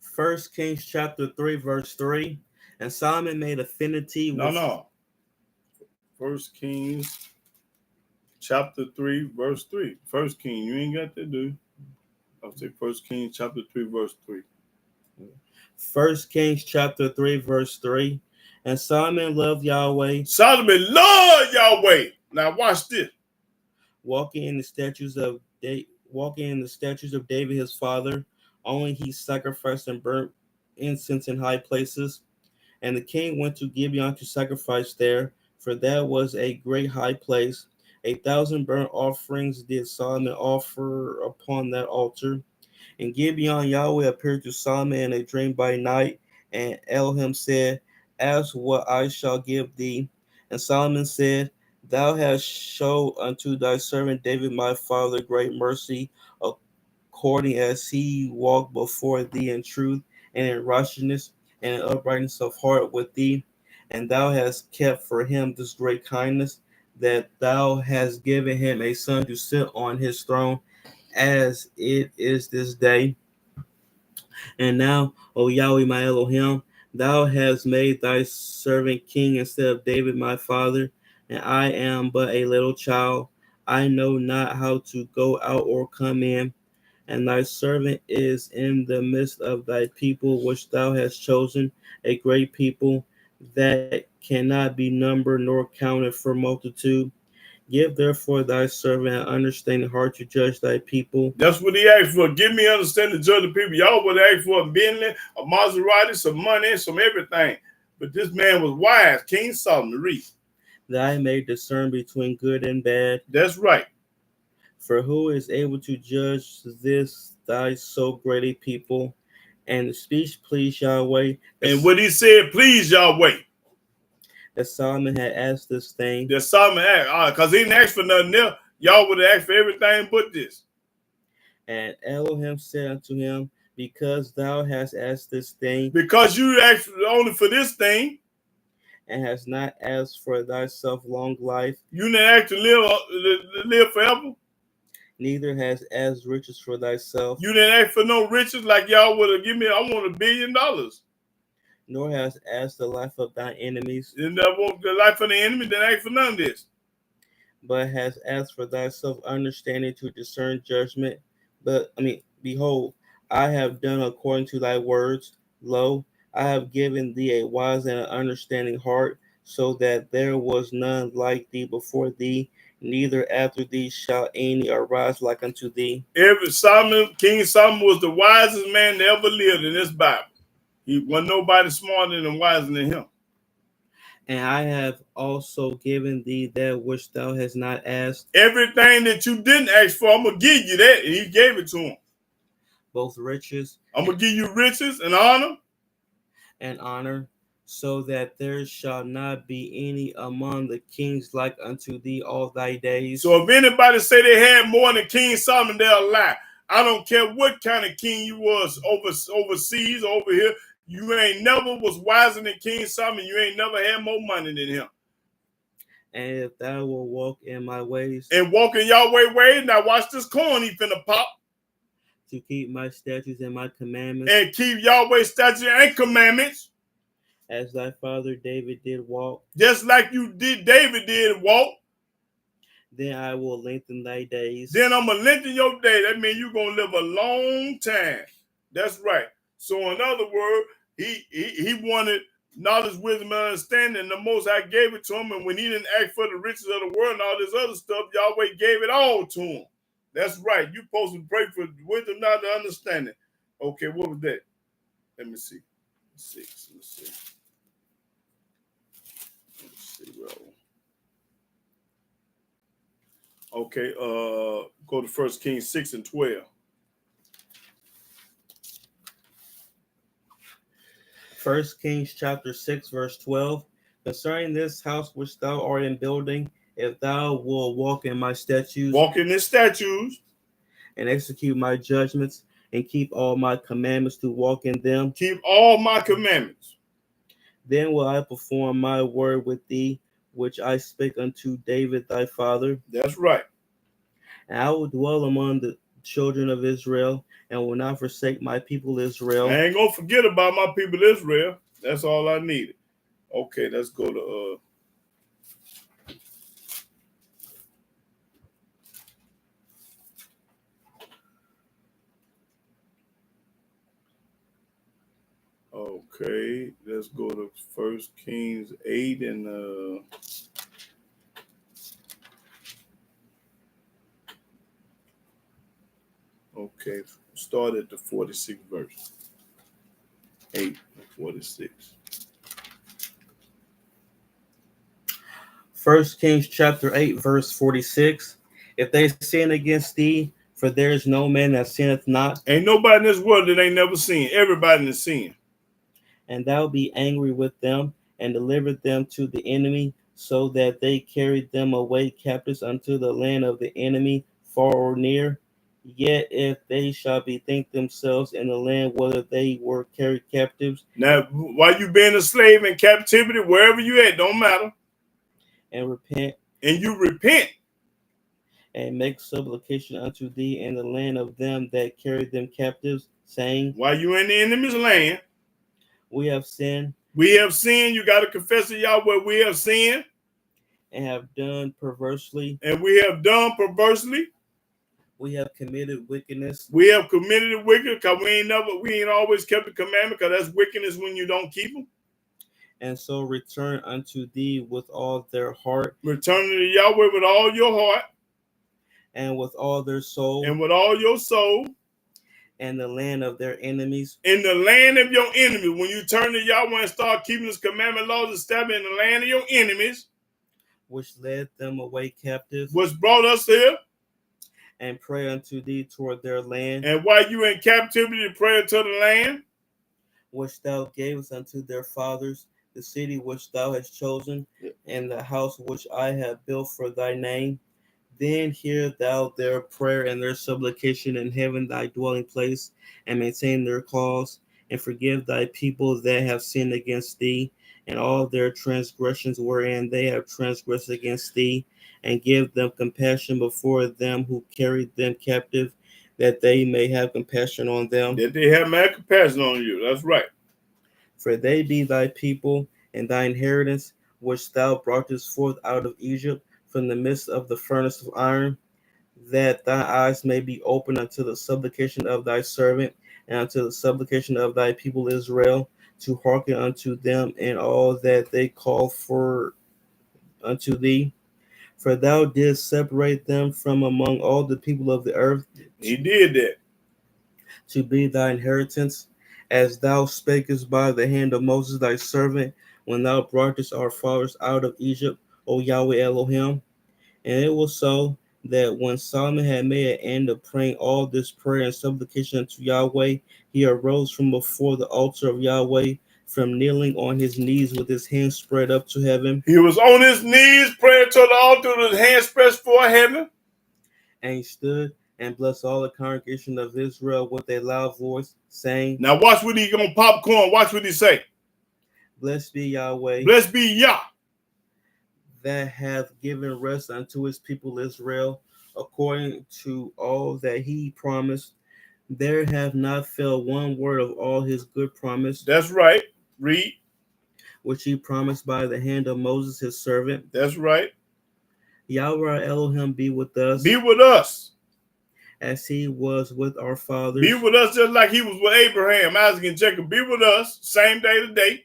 [SPEAKER 2] First Kings chapter 3, verse 3. And Solomon made affinity with...
[SPEAKER 1] No. 1 Kings chapter 3, verse 3. 1 King, you ain't got to do. I'll say 1 Kings chapter 3, verse 3.
[SPEAKER 2] 1 Kings chapter 3, verse 3. And Solomon loved Yahweh,
[SPEAKER 1] Solomon loved Yahweh. Now watch this.
[SPEAKER 2] walking in the statutes of David his father. Only he sacrificed and burnt incense in high places. And the king went to Gibeon to sacrifice there, for that was a great high place. 1,000 burnt offerings did Solomon offer upon that altar. In Gibeon, Yahweh appeared to Solomon in a dream by night, and Elohim said, ask what I shall give thee. And Solomon said, Thou hast showed unto thy servant David my father great mercy, according as he walked before thee in truth and in righteousness and in uprightness of heart with thee. And thou hast kept for him this great kindness, that thou hast given him a son to sit on his throne, as it is this day. And now, O Yahweh my Elohim, thou hast made thy servant king instead of David my father, and I am but a little child. I know not how to go out or come in, and thy servant is in the midst of thy people, which thou hast chosen, a great people that cannot be numbered nor counted for multitude. Give therefore thy servant an understanding heart to judge thy people.
[SPEAKER 1] That's what he asked for. Give me understanding to judge the people. Y'all would ask for a Bentley, a Maserati, some money, some everything. But this man was wise. King Solomon, read.
[SPEAKER 2] That I may discern between good and bad.
[SPEAKER 1] That's right.
[SPEAKER 2] For who is able to judge this thy so great a people? And the speech pleased Yahweh.
[SPEAKER 1] And what he said, please Yahweh.
[SPEAKER 2] That Solomon had asked this thing.
[SPEAKER 1] That Solomon asked, because he didn't ask for nothing else. Y'all would have asked for everything but this.
[SPEAKER 2] And Elohim said unto him, because thou hast asked this thing.
[SPEAKER 1] Because you asked only for this thing.
[SPEAKER 2] And hast not asked for thyself long life.
[SPEAKER 1] You didn't ask to live forever.
[SPEAKER 2] Neither has asked riches for thyself.
[SPEAKER 1] You didn't ask for no riches like y'all would have given me. I want $1 billion.
[SPEAKER 2] Nor has asked the life of thine enemies.
[SPEAKER 1] You never want the life of the enemy, then ask for none of this.
[SPEAKER 2] But has asked for thyself understanding to discern judgment. Behold, I have done according to thy words. Lo, I have given thee a wise and an understanding heart, so that there was none like thee before thee, neither after thee shall any arise like unto thee.
[SPEAKER 1] King Solomon was the wisest man that ever lived in this Bible. He wasn't nobody smarter and wiser than him.
[SPEAKER 2] And I have also given thee that which thou hast not asked.
[SPEAKER 1] Everything that you didn't ask for, I'm going to give you that. And he gave it to him.
[SPEAKER 2] Both riches.
[SPEAKER 1] I'm going to give you riches and honor.
[SPEAKER 2] And honor, so that there shall not be any among the kings like unto thee all thy days.
[SPEAKER 1] So if anybody say they had more than King Solomon, they'll lie. I don't care what kind of king you was overseas, over here. You ain't never was wiser than King Solomon. You ain't never had more money than him.
[SPEAKER 2] And if thou will walk in my ways.
[SPEAKER 1] And walk in Yahweh's ways. Now watch this corn he finna pop.
[SPEAKER 2] To keep my statutes and my commandments.
[SPEAKER 1] And keep Yahweh's statutes and commandments.
[SPEAKER 2] As thy father David did walk.
[SPEAKER 1] Just like David did walk.
[SPEAKER 2] Then I will lengthen thy days.
[SPEAKER 1] Then I'm going to lengthen your days. That means you're going to live a long time. That's right. So in other words, he wanted knowledge, wisdom, and understanding. And the Most High gave it to him. And when he didn't ask for the riches of the world and all this other stuff, Yahweh gave it all to him. That's right. You're supposed to pray for wisdom, not the understanding. Okay, what was that? Let me see. Let's see. Okay, go to 1 Kings 6 and 12.
[SPEAKER 2] 1 Kings chapter 6, verse 12. Concerning this house which thou art in building, if thou wilt walk in my statutes,
[SPEAKER 1] walk in his statutes,
[SPEAKER 2] and execute my judgments, and keep all my commandments to walk in them,
[SPEAKER 1] keep all my commandments,
[SPEAKER 2] then will I perform my word with thee, which I spake unto David thy father.
[SPEAKER 1] That's right.
[SPEAKER 2] And I will dwell among the children of Israel, and will not forsake my people Israel.
[SPEAKER 1] I ain't gonna forget about my people Israel. That's all I needed. Okay, let's go to Okay, let's go to 1 Kings 8 and okay, start at the 46th verse. 8 and 46.
[SPEAKER 2] 1 Kings chapter 8, verse 46. If they sin against thee, for there is no man that sinneth not.
[SPEAKER 1] Ain't nobody in this world that ain't never sinned. Everybody is sin.
[SPEAKER 2] And thou be angry with them, and deliver them to the enemy, so that they carried them away captives unto the land of the enemy, far or near. Yet if they shall bethink themselves in the land whither they were carried captives,
[SPEAKER 1] Now, while you being a slave in captivity, wherever you at, don't matter.
[SPEAKER 2] and repent,
[SPEAKER 1] And you repent.
[SPEAKER 2] and make supplication unto thee in the land of them that carried them captives, saying,
[SPEAKER 1] While you in the enemy's land,
[SPEAKER 2] we have sinned,
[SPEAKER 1] you got to confess to Yahweh, we have sinned,
[SPEAKER 2] and have done perversely.
[SPEAKER 1] and we have done perversely.
[SPEAKER 2] We have committed wickedness.
[SPEAKER 1] We have committed wicked because we ain't always kept the commandment, because that's wickedness when you don't keep them.
[SPEAKER 2] And so return unto thee with all their heart,
[SPEAKER 1] Return to Yahweh with all your heart
[SPEAKER 2] and with all their soul,
[SPEAKER 1] and with all your soul.
[SPEAKER 2] and the land of their enemies,
[SPEAKER 1] In the land of your enemies, when you turn to Yahweh and start keeping His commandment laws established in the land of your enemies,
[SPEAKER 2] which led them away captive,
[SPEAKER 1] which brought us here,
[SPEAKER 2] and pray unto thee toward their land,
[SPEAKER 1] and while you in captivity, pray to the land,
[SPEAKER 2] which thou gavest unto their fathers, the city which thou hast chosen, and the house which I have built for thy name. Then hear thou their prayer and their supplication in heaven, thy dwelling place, and maintain their cause, and forgive thy people that have sinned against thee, and all their transgressions wherein they have transgressed against thee, and give them compassion before them who carried them captive, that they may have compassion on them.
[SPEAKER 1] that they have mad compassion on you. That's right.
[SPEAKER 2] For they be thy people and thy inheritance, which thou broughtest forth out of Egypt from the midst of the furnace of iron, that thy eyes may be open unto the supplication of thy servant, and unto the supplication of thy people Israel, to hearken unto them in all that they call for unto thee. For thou didst separate them from among all the people of the earth.
[SPEAKER 1] He did that.
[SPEAKER 2] To be thy inheritance, as thou spakest by the hand of Moses thy servant, when thou broughtest our fathers out of Egypt, O Yahweh Elohim. And it was so that when Solomon had made an end of praying all this prayer and supplication unto Yahweh, he arose from before the altar of Yahweh, from kneeling on his knees with his hands spread up to heaven.
[SPEAKER 1] He was on his knees praying to the altar with his hands stretched for heaven.
[SPEAKER 2] And he stood and blessed all the congregation of Israel with a loud voice, saying,
[SPEAKER 1] Now watch what he gonna popcorn. Watch what he say.
[SPEAKER 2] Blessed be Yahweh,
[SPEAKER 1] Blessed be Yah,
[SPEAKER 2] that hath given rest unto his people Israel, according to all that he promised. There have not failed one word of all his good promise.
[SPEAKER 1] That's right. Read.
[SPEAKER 2] Which he promised by the hand of Moses his servant.
[SPEAKER 1] That's right.
[SPEAKER 2] Yahweh Elohim be with us.
[SPEAKER 1] Be with us.
[SPEAKER 2] As he was with our fathers.
[SPEAKER 1] Be with us just like he was with Abraham, Isaac, and Jacob. Be with us, same day to day.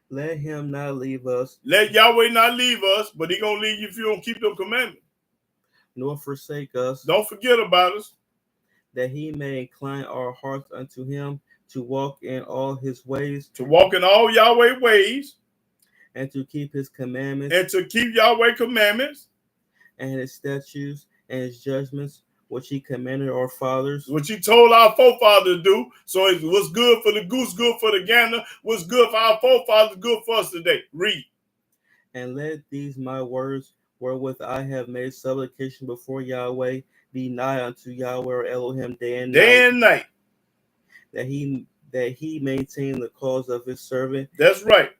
[SPEAKER 2] Let him not leave us.
[SPEAKER 1] Let Yahweh not leave us, but he gonna leave you if you don't keep them commandments.
[SPEAKER 2] Nor forsake us.
[SPEAKER 1] Don't forget about us.
[SPEAKER 2] That he may incline our hearts unto him, to walk in all his ways.
[SPEAKER 1] To walk in all Yahweh ways.
[SPEAKER 2] And to keep his commandments.
[SPEAKER 1] And to keep Yahweh commandments.
[SPEAKER 2] And his statutes and his judgments, which he commanded our fathers.
[SPEAKER 1] Which he told our forefathers to do. So it was good for the goose, good for the gander. What's good for our forefathers, good for us today. Read.
[SPEAKER 2] And let these my words, wherewith I have made supplication before Yahweh, be nigh unto Yahweh Elohim day and night. That he maintain the cause of his servant.
[SPEAKER 1] That's right.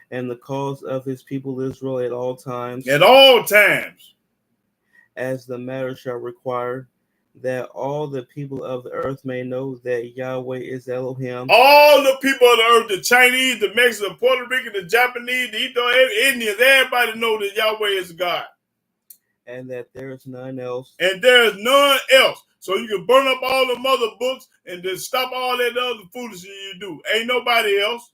[SPEAKER 2] And the cause of his people Israel at all times.
[SPEAKER 1] At all times.
[SPEAKER 2] As the matter shall require, that all the people of the earth may know that Yahweh is Elohim.
[SPEAKER 1] All the people of the earth, the Chinese, the Mexicans, the Puerto Rican, the Japanese, the Indians, everybody know that Yahweh is God.
[SPEAKER 2] And that there is none else.
[SPEAKER 1] And there is none else. so you can burn up all the other books and then stop all that other foolishness you do. Ain't nobody else.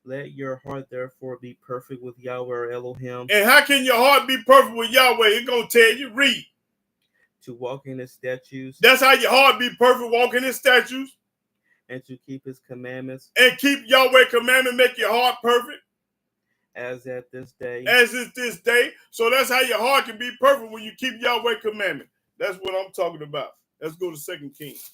[SPEAKER 2] Let your heart therefore be perfect with Yahweh Elohim.
[SPEAKER 1] And how can your heart be perfect with Yahweh? It's going to tell you, read.
[SPEAKER 2] To walk in his statutes.
[SPEAKER 1] That's how your heart be perfect, walk in his statutes.
[SPEAKER 2] And to keep his commandments.
[SPEAKER 1] And keep Yahweh commandment, make your heart perfect.
[SPEAKER 2] As at this day.
[SPEAKER 1] As is this day. So that's how your heart can be perfect when you keep Yahweh commandment. That's what I'm talking about. Let's go to 2 Kings.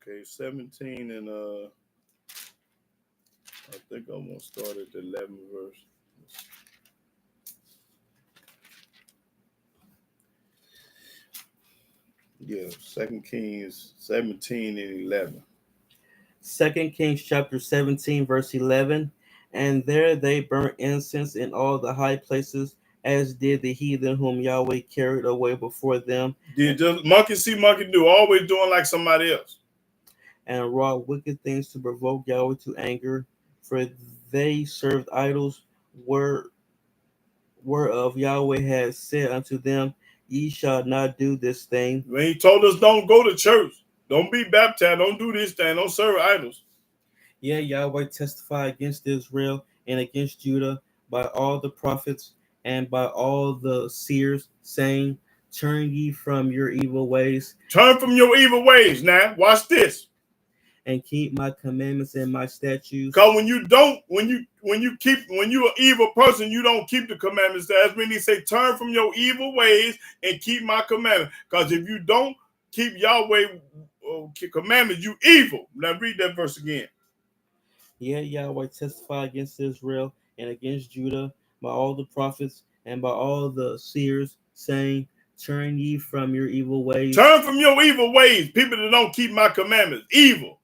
[SPEAKER 1] Okay, 17 and I think I'm gonna start at the 11th verse. Yeah, 2 Kings 17 and 11.
[SPEAKER 2] 2 Kings chapter 17, verse 11. And there they burnt incense in all the high places, as did the heathen whom Yahweh carried away before them.
[SPEAKER 1] Did just monkey see, monkey do, always doing like somebody else.
[SPEAKER 2] And wrought wicked things to provoke Yahweh to anger, for they served idols, whereof Yahweh had said unto them, Ye shall not do this thing.
[SPEAKER 1] When he told us don't go to church, don't be baptized, don't do this thing, don't serve idols.
[SPEAKER 2] Yeah, Yahweh testified against Israel and against Judah by all the prophets and by all the seers, saying, Turn ye from your evil ways.
[SPEAKER 1] Turn from your evil ways now. Watch this.
[SPEAKER 2] And keep my commandments and my statutes.
[SPEAKER 1] Because when you're an evil person, you don't keep the commandments. That's when he say, turn from your evil ways and keep my commandments. Because if you don't keep Yahweh commandments, you evil. Now read that verse again.
[SPEAKER 2] Yeah, Yahweh testified against Israel and against Judah by all the prophets and by all the seers, saying, Turn ye from your evil ways.
[SPEAKER 1] Turn from your evil ways. People that don't keep my commandments, evil.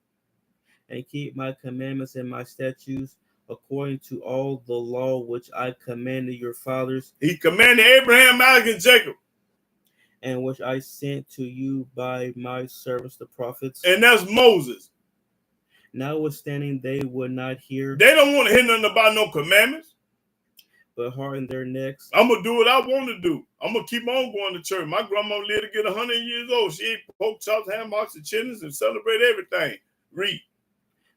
[SPEAKER 2] And keep my commandments and my statutes according to all the law which I commanded your fathers.
[SPEAKER 1] He commanded Abraham, Isaac, and Jacob.
[SPEAKER 2] And which I sent to you by my servants the prophets.
[SPEAKER 1] And that's Moses.
[SPEAKER 2] Notwithstanding, they would not hear.
[SPEAKER 1] They don't want to hear nothing about no commandments.
[SPEAKER 2] But harden their necks.
[SPEAKER 1] I'm going to do what I want to do. I'm going to keep on going to church. My grandma lived to get 100 years old. She ate pork chops, ham hocks, and chitlins and celebrate everything. Read.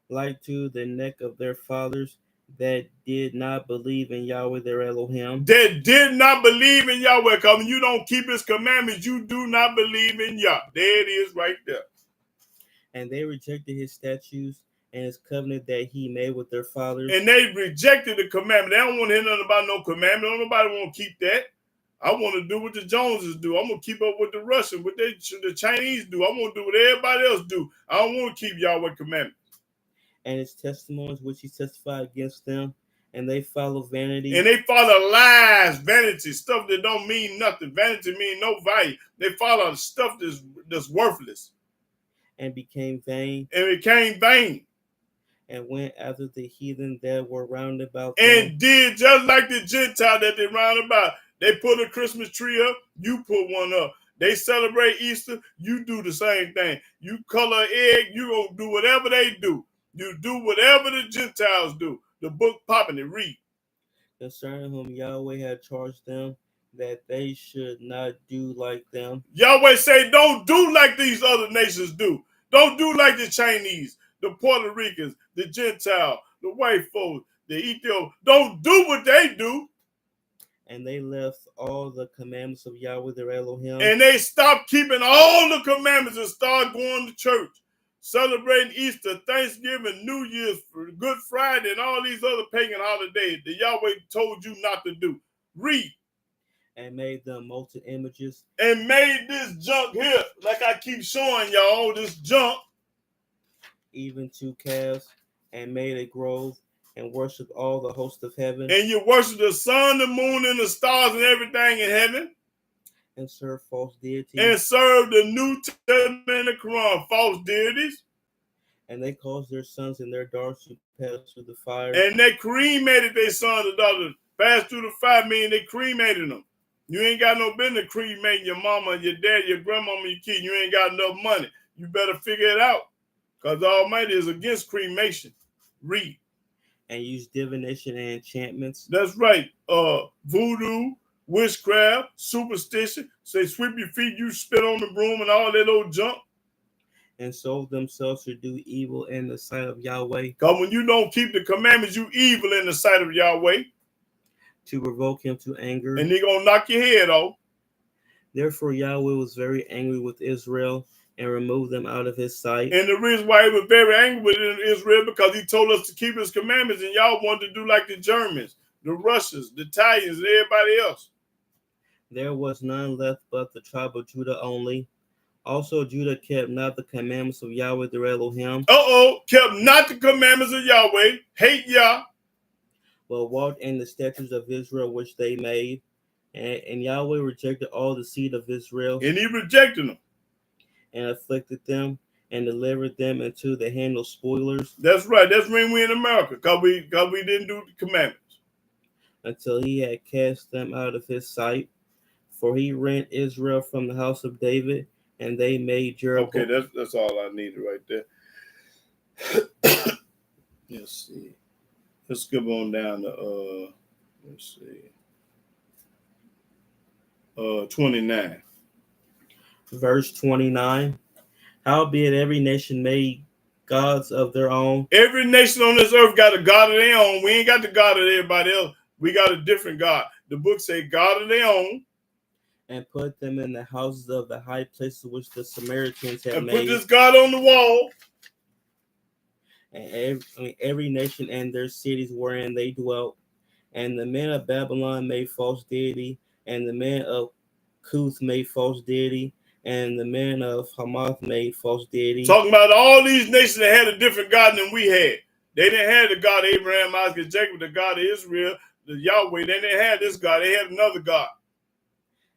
[SPEAKER 2] Like to the neck of their fathers that did not believe in Yahweh their Elohim.
[SPEAKER 1] That did not believe in Yahweh. Because when you don't keep his commandments, you do not believe in Yah. There it is right there.
[SPEAKER 2] And they rejected his statutes and his covenant that he made with their fathers.
[SPEAKER 1] And they rejected the commandment. They don't want to hear nothing about no commandment. Don't nobody want to keep that. I want to do what the Joneses do. I'm going to keep up with the Russians, what the Chinese do. I want to do what everybody else do. I don't want to keep Yahweh commandments.
[SPEAKER 2] And his testimonies which he testified against them, and they follow vanity.
[SPEAKER 1] And they follow lies, vanity, stuff that don't mean nothing. Vanity mean no value. They follow stuff that's worthless.
[SPEAKER 2] And became vain.
[SPEAKER 1] And became vain.
[SPEAKER 2] And went after the heathen that were round about
[SPEAKER 1] and
[SPEAKER 2] them.
[SPEAKER 1] Did just like the Gentile that they round about. They put a Christmas tree up, you put one up. They celebrate Easter, you do the same thing. You color an egg, you gonna do whatever they do. You do whatever the Gentiles do. The book popping it, read.
[SPEAKER 2] Concerning whom Yahweh had charged them that they should not do like them.
[SPEAKER 1] Yahweh say, don't do like these other nations do. Don't do like the Chinese, the Puerto Ricans, the Gentile, the white folks, the Ethiopians. Don't do what they do.
[SPEAKER 2] And they left all the commandments of Yahweh their Elohim.
[SPEAKER 1] And they stopped keeping all the commandments and started going to church, celebrating Easter, Thanksgiving, New Year's, Good Friday, and all these other pagan holidays that Yahweh told you not to do. Read.
[SPEAKER 2] And made them molten images.
[SPEAKER 1] And made this junk here, like I keep showing y'all, this junk.
[SPEAKER 2] Even 2 calves, and made a grove, and worship all the host of heaven.
[SPEAKER 1] And you worship the sun, the moon, and the stars and everything in heaven.
[SPEAKER 2] And serve false deities.
[SPEAKER 1] And serve the New Testament and the Quran, false deities.
[SPEAKER 2] And they caused their sons and their daughters to pass through the fire.
[SPEAKER 1] And they cremated their sons and daughters. Passed through the fire, meaning they cremated them. You ain't got no business cremating your mama, your dad, your grandmama, your kid. You ain't got enough money. You better figure it out. Because the Almighty is against cremation. Read.
[SPEAKER 2] And use divination and enchantments.
[SPEAKER 1] That's right. Voodoo, witchcraft, superstition. Say sweep your feet, you spit on the broom and all that old junk.
[SPEAKER 2] And sold themselves to do evil in the sight of Yahweh.
[SPEAKER 1] Because when you don't keep the commandments, you evil in the sight of Yahweh.
[SPEAKER 2] To provoke him to anger.
[SPEAKER 1] And they're going to knock your head off.
[SPEAKER 2] Therefore Yahweh was very angry with Israel and removed them out of his sight.
[SPEAKER 1] And the reason why he was very angry with Israel, because he told us to keep his commandments, and y'all wanted to do like the Germans, the Russians, the Italians, and everybody else.
[SPEAKER 2] There was none left but the tribe of Judah only. Also Judah kept not the commandments of Yahweh their Elohim.
[SPEAKER 1] Kept not the commandments of Yahweh. Hate Yah.
[SPEAKER 2] But walked in the statutes of Israel which they made. And Yahweh rejected all the seed of Israel.
[SPEAKER 1] And he rejected them.
[SPEAKER 2] And afflicted them and delivered them into the hand of spoilers.
[SPEAKER 1] That's right. That's when we're in America, because we didn't do the commandments.
[SPEAKER 2] Until he had cast them out of his sight. For he rent Israel from the house of David, and they made Jeroboam.
[SPEAKER 1] Okay, that's all I needed right there. Let's see. Let's skip on down to let's see. 29.
[SPEAKER 2] Verse 29. Howbeit every nation made gods of their own.
[SPEAKER 1] Every nation on this earth got a god of their own. We ain't got the god of everybody else. We got a different God. The book say God of their own.
[SPEAKER 2] And put them in the houses of the high places which the Samaritans had made.
[SPEAKER 1] And put this God on the wall.
[SPEAKER 2] And every nation and their cities wherein they dwelt. And the men of Babylon made false deity. And the men of Cuth made false deity. And the men of Hamath made false deity.
[SPEAKER 1] Talking about all these nations that had a different God than we had. They didn't have the God of Abraham, Isaac, and Jacob, the God of Israel, the Yahweh. They didn't have this God. They had another God.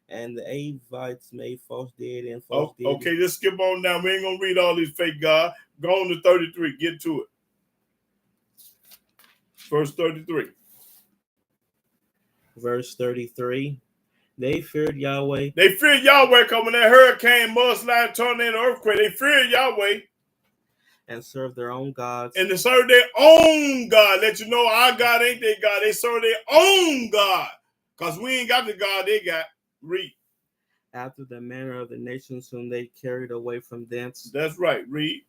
[SPEAKER 2] And the Avites made false deity and false deity.
[SPEAKER 1] Okay, let's skip on down. We ain't going to read all these fake gods. Go on to 33. Get to it. Verse 33.
[SPEAKER 2] Verse 33. They feared Yahweh.
[SPEAKER 1] They feared Yahweh coming that hurricane, mudslide, tornado, earthquake. They feared Yahweh.
[SPEAKER 2] And served their own gods.
[SPEAKER 1] And they served their own God. Let you know our God ain't their God. They serve their own God. Because we ain't got the God they got. Read.
[SPEAKER 2] After the manner of the nations whom they carried away from thence.
[SPEAKER 1] That's right. Read.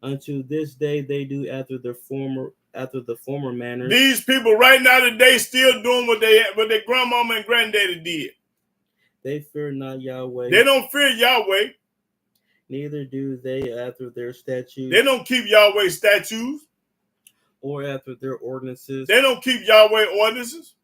[SPEAKER 2] Unto this day they do after the former manners.
[SPEAKER 1] These people right now today still doing what their grandmama and granddaddy did.
[SPEAKER 2] They fear not Yahweh.
[SPEAKER 1] They don't fear Yahweh.
[SPEAKER 2] Neither do they after their statutes.
[SPEAKER 1] They don't keep Yahweh's statutes.
[SPEAKER 2] Or after their ordinances.
[SPEAKER 1] They don't keep Yahweh ordinances.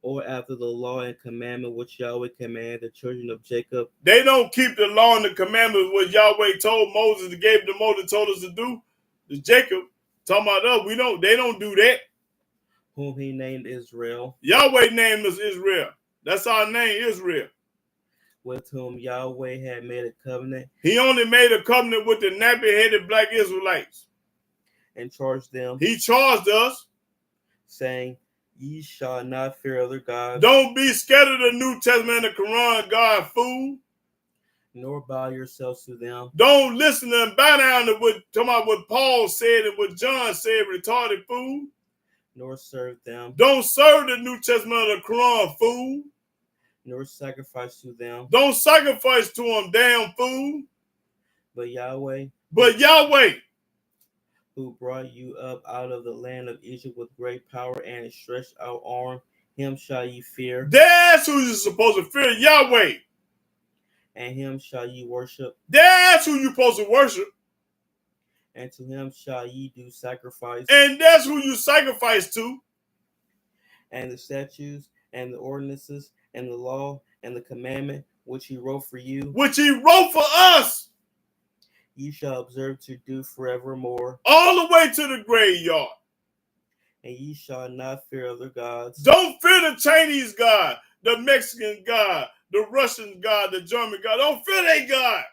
[SPEAKER 2] Or after the law and commandment which Yahweh commanded the children of Jacob.
[SPEAKER 1] They don't keep the law and the commandments which Yahweh told Moses, gave to Moses, told us to do. To Jacob, talking about us, they don't do that.
[SPEAKER 2] Whom he named Israel.
[SPEAKER 1] Yahweh named us Israel. That's our name, Israel.
[SPEAKER 2] With whom Yahweh had made a covenant.
[SPEAKER 1] He only made a covenant with the nappy-headed black Israelites.
[SPEAKER 2] And charged them.
[SPEAKER 1] He charged us.
[SPEAKER 2] Saying, ye shall not fear other gods.
[SPEAKER 1] Don't be scared of the New Testament and the Quran, God, fool.
[SPEAKER 2] Nor bow yourselves to them.
[SPEAKER 1] Don't listen and bow down to what Paul said and what John said, retarded fool.
[SPEAKER 2] Nor serve them.
[SPEAKER 1] Don't serve the New Testament or the Quran, fool.
[SPEAKER 2] Nor sacrifice to them.
[SPEAKER 1] Don't sacrifice to them, damn fool.
[SPEAKER 2] But Yahweh. Who brought you up out of the land of Egypt with great power and a stretched out arm, him shall ye fear.
[SPEAKER 1] That's who you're supposed to fear, Yahweh.
[SPEAKER 2] And him shall ye worship.
[SPEAKER 1] That's who you're supposed to worship.
[SPEAKER 2] And to him shall ye do sacrifice.
[SPEAKER 1] And that's who you sacrifice to.
[SPEAKER 2] And the statutes and the ordinances and the law and the commandment which he wrote for you.
[SPEAKER 1] Which he wrote for us.
[SPEAKER 2] Ye shall observe to do forevermore.
[SPEAKER 1] All the way to the graveyard.
[SPEAKER 2] And ye shall not fear other gods.
[SPEAKER 1] Don't fear the Chinese God, the Mexican God, the Russian God, the German God. Don't fear their God.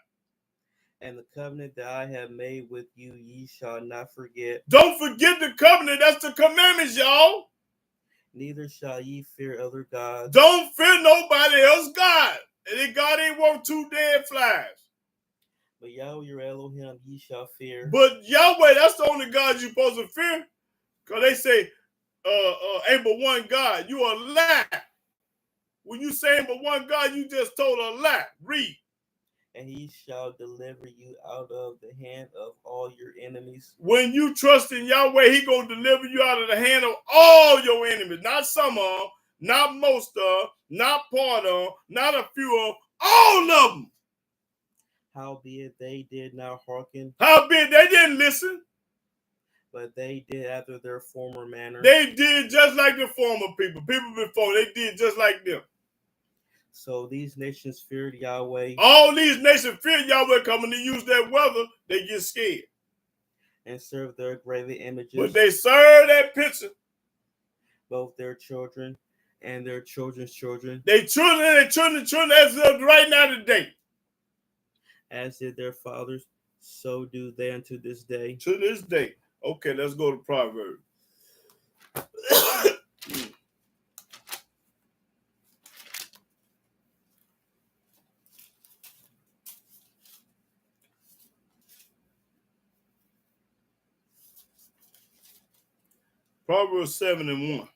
[SPEAKER 2] And the covenant that I have made with you, ye shall not forget.
[SPEAKER 1] Don't forget the covenant. That's the commandments, y'all.
[SPEAKER 2] Neither shall ye fear other gods.
[SPEAKER 1] Don't fear nobody else God. And then God ain't worth 2 dead flies.
[SPEAKER 2] But Yahweh your Elohim ye shall fear.
[SPEAKER 1] But Yahweh, that's the only God you're supposed to fear. Because they say, ain't but one God. You a lie. When you say ain't but one God, you just told a lie. Read.
[SPEAKER 2] And he shall deliver you out of the hand of all your enemies.
[SPEAKER 1] When you trust in Yahweh, he going to deliver you out of the hand of all your enemies. Not some of them, not most of them, not part of them, not a few of them, all of them.
[SPEAKER 2] Howbeit they did not hearken.
[SPEAKER 1] Howbeit they didn't listen.
[SPEAKER 2] But they did after their former manner.
[SPEAKER 1] They did just like the former people. People before, they did just like them.
[SPEAKER 2] So these nations feared Yahweh.
[SPEAKER 1] All these nations fear Yahweh coming to use that weather. They get scared.
[SPEAKER 2] And serve their graven images.
[SPEAKER 1] But they serve that picture.
[SPEAKER 2] Both their children and their children's children.
[SPEAKER 1] They children, as of right now today.
[SPEAKER 2] As did their fathers, so do they unto this day.
[SPEAKER 1] To this day. Okay, let's go to Proverbs. Proverbs 7:1.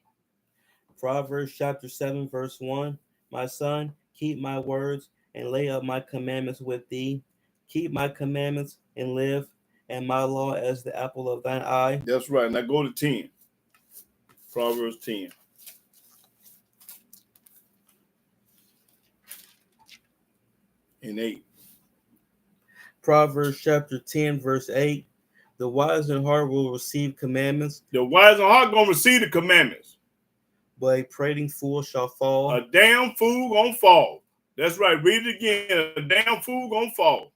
[SPEAKER 2] Proverbs chapter 7, verse 1. My son, keep my words and lay up my commandments with thee. Keep my commandments and live, and my law as the apple of thine eye.
[SPEAKER 1] That's right. Now go to 10. Proverbs 10. And 8.
[SPEAKER 2] Proverbs chapter 10, verse 8. The wise in heart will receive commandments.
[SPEAKER 1] The wise in heart gonna receive the commandments.
[SPEAKER 2] But a prating fool shall fall.
[SPEAKER 1] A damn fool gonna fall. That's right. Read it again. A damn fool gonna fall.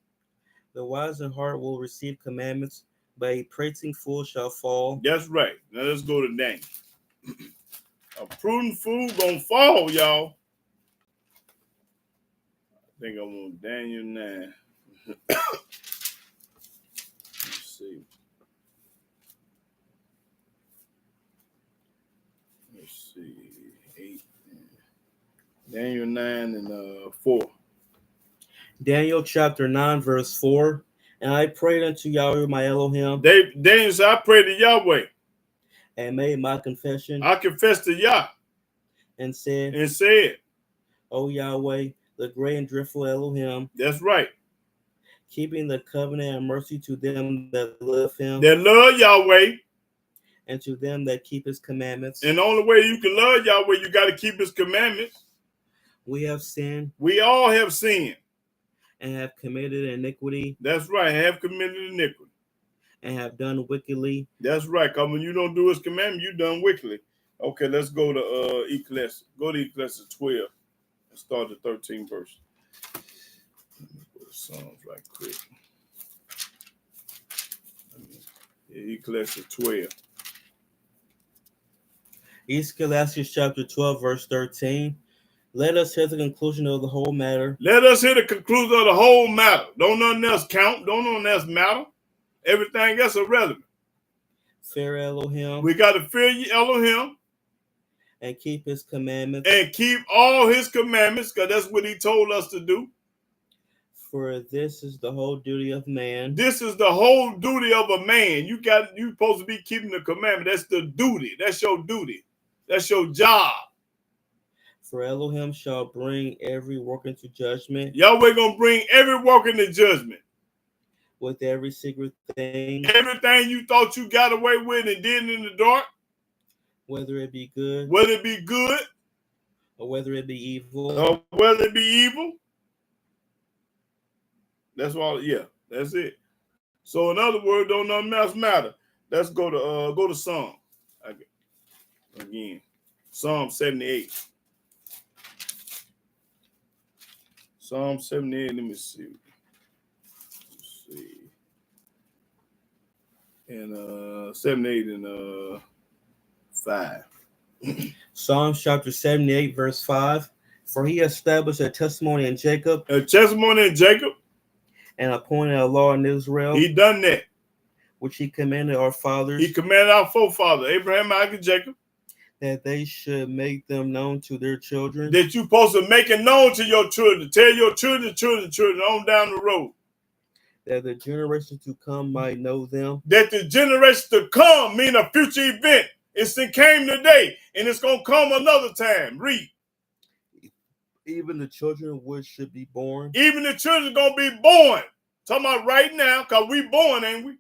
[SPEAKER 2] The wise in heart will receive commandments, but a prating fool shall fall.
[SPEAKER 1] That's right. Now let's go to Daniel. A prudent fool gonna fall, y'all. I think I want Daniel 9. Let's see. Let's see. 8. Daniel 9 and 4.
[SPEAKER 2] Daniel chapter 9, verse 4. And I prayed unto Yahweh my Elohim.
[SPEAKER 1] Daniel said, I prayed to Yahweh.
[SPEAKER 2] And made my confession.
[SPEAKER 1] I confessed to Yah.
[SPEAKER 2] And said, O Yahweh, the great and dreadful Elohim.
[SPEAKER 1] That's right.
[SPEAKER 2] Keeping the covenant and mercy to them that love him.
[SPEAKER 1] That love Yahweh.
[SPEAKER 2] And to them that keep his commandments.
[SPEAKER 1] And the only way you can love Yahweh, you got to keep his commandments.
[SPEAKER 2] We have sinned.
[SPEAKER 1] We all have sinned.
[SPEAKER 2] And have committed iniquity.
[SPEAKER 1] That's right. Have committed iniquity.
[SPEAKER 2] And have done wickedly.
[SPEAKER 1] That's right. Because when you don't do his commandment, you done wickedly. Okay, let's go to Ecclesiastes. Go to Ecclesiastes 12 and start the 13th verse. Let me put the Psalms right quick. Ecclesiastes 12.
[SPEAKER 2] Ecclesiastes chapter 12, verse 13. Let us hear the conclusion of the whole matter.
[SPEAKER 1] Let us hear the conclusion of the whole matter. Don't nothing else count. Don't nothing else matter. Everything else irrelevant.
[SPEAKER 2] Fear Elohim.
[SPEAKER 1] We got to fear Elohim.
[SPEAKER 2] And keep his commandments.
[SPEAKER 1] And keep all his commandments, because that's what he told us to do.
[SPEAKER 2] For this is the whole duty of man.
[SPEAKER 1] This is the whole duty of a man. You supposed to be keeping the commandment. That's the duty. That's your duty. That's your job.
[SPEAKER 2] For Elohim shall bring every work into judgment.
[SPEAKER 1] Yahweh gonna bring every work into judgment.
[SPEAKER 2] With every secret thing.
[SPEAKER 1] Everything you thought you got away with and did in the dark.
[SPEAKER 2] Whether it be good.
[SPEAKER 1] Whether it be good.
[SPEAKER 2] Or whether it be evil.
[SPEAKER 1] Or whether it be evil. That's all. Yeah, that's it. So in other words, don't nothing else matter. Let's go to Psalm. Again. Psalm 78. Psalm 78, let me see. Let's see. And 78 and 5.
[SPEAKER 2] Psalm chapter 78, verse 5. For he established a testimony in Jacob.
[SPEAKER 1] A testimony in Jacob.
[SPEAKER 2] and appointed a law in Israel,
[SPEAKER 1] He done that.
[SPEAKER 2] which he commanded our fathers,
[SPEAKER 1] He commanded our forefathers, Abraham, Isaac, Jacob,
[SPEAKER 2] that they should make them known to their children,
[SPEAKER 1] that you supposed to make it known to your children. Tell your children on down the road.
[SPEAKER 2] that the generations to come might know them.
[SPEAKER 1] That the generations to come mean a future event. It came today, and it's going to come another time. Read.
[SPEAKER 2] Even the children which should be born,
[SPEAKER 1] Even the children going to be born. Talking about right now, because we born, ain't we?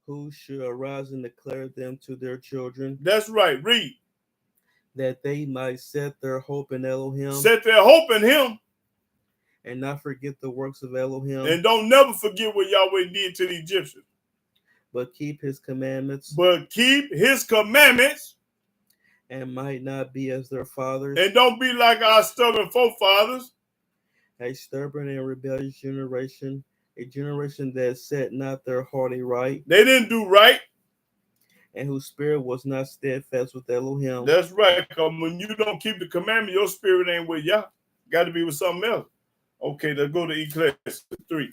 [SPEAKER 2] who should arise and declare them to their children.
[SPEAKER 1] That's right. Read.
[SPEAKER 2] That they might set their hope in Elohim.
[SPEAKER 1] Set their hope in him.
[SPEAKER 2] And not forget the works of Elohim.
[SPEAKER 1] And don't never forget what Yahweh did to the Egyptians.
[SPEAKER 2] But keep his commandments.
[SPEAKER 1] But keep his commandments.
[SPEAKER 2] And might not be as their fathers.
[SPEAKER 1] And don't be like our stubborn forefathers.
[SPEAKER 2] A stubborn and rebellious generation. A generation that set not their heart aright.
[SPEAKER 1] They didn't do right.
[SPEAKER 2] And whose spirit was not steadfast with Elohim.
[SPEAKER 1] That's right. Because when you don't keep the commandment, your spirit ain't with Yah. Got to be with something else. Okay, let's go to Ecclesiastes 3.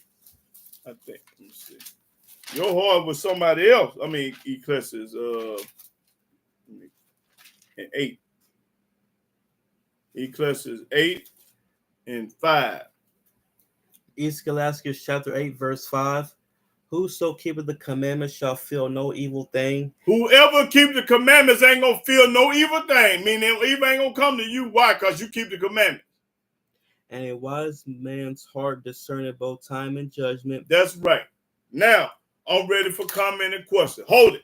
[SPEAKER 1] I think. Let me see. Your heart was somebody else. I mean, Ecclesiastes 8. Ecclesiastes 8 and 5.
[SPEAKER 2] Ecclesiastes chapter 8, verse 5. Whoso keepeth the commandments shall feel no evil thing.
[SPEAKER 1] Whoever keep the commandments ain't going to feel no evil thing. Meaning evil ain't going to come to you. Why? Because you keep the commandments.
[SPEAKER 2] And a wise man's heart discerneth both time and judgment.
[SPEAKER 1] That's right. Now, I'm ready for comment and question. Hold it.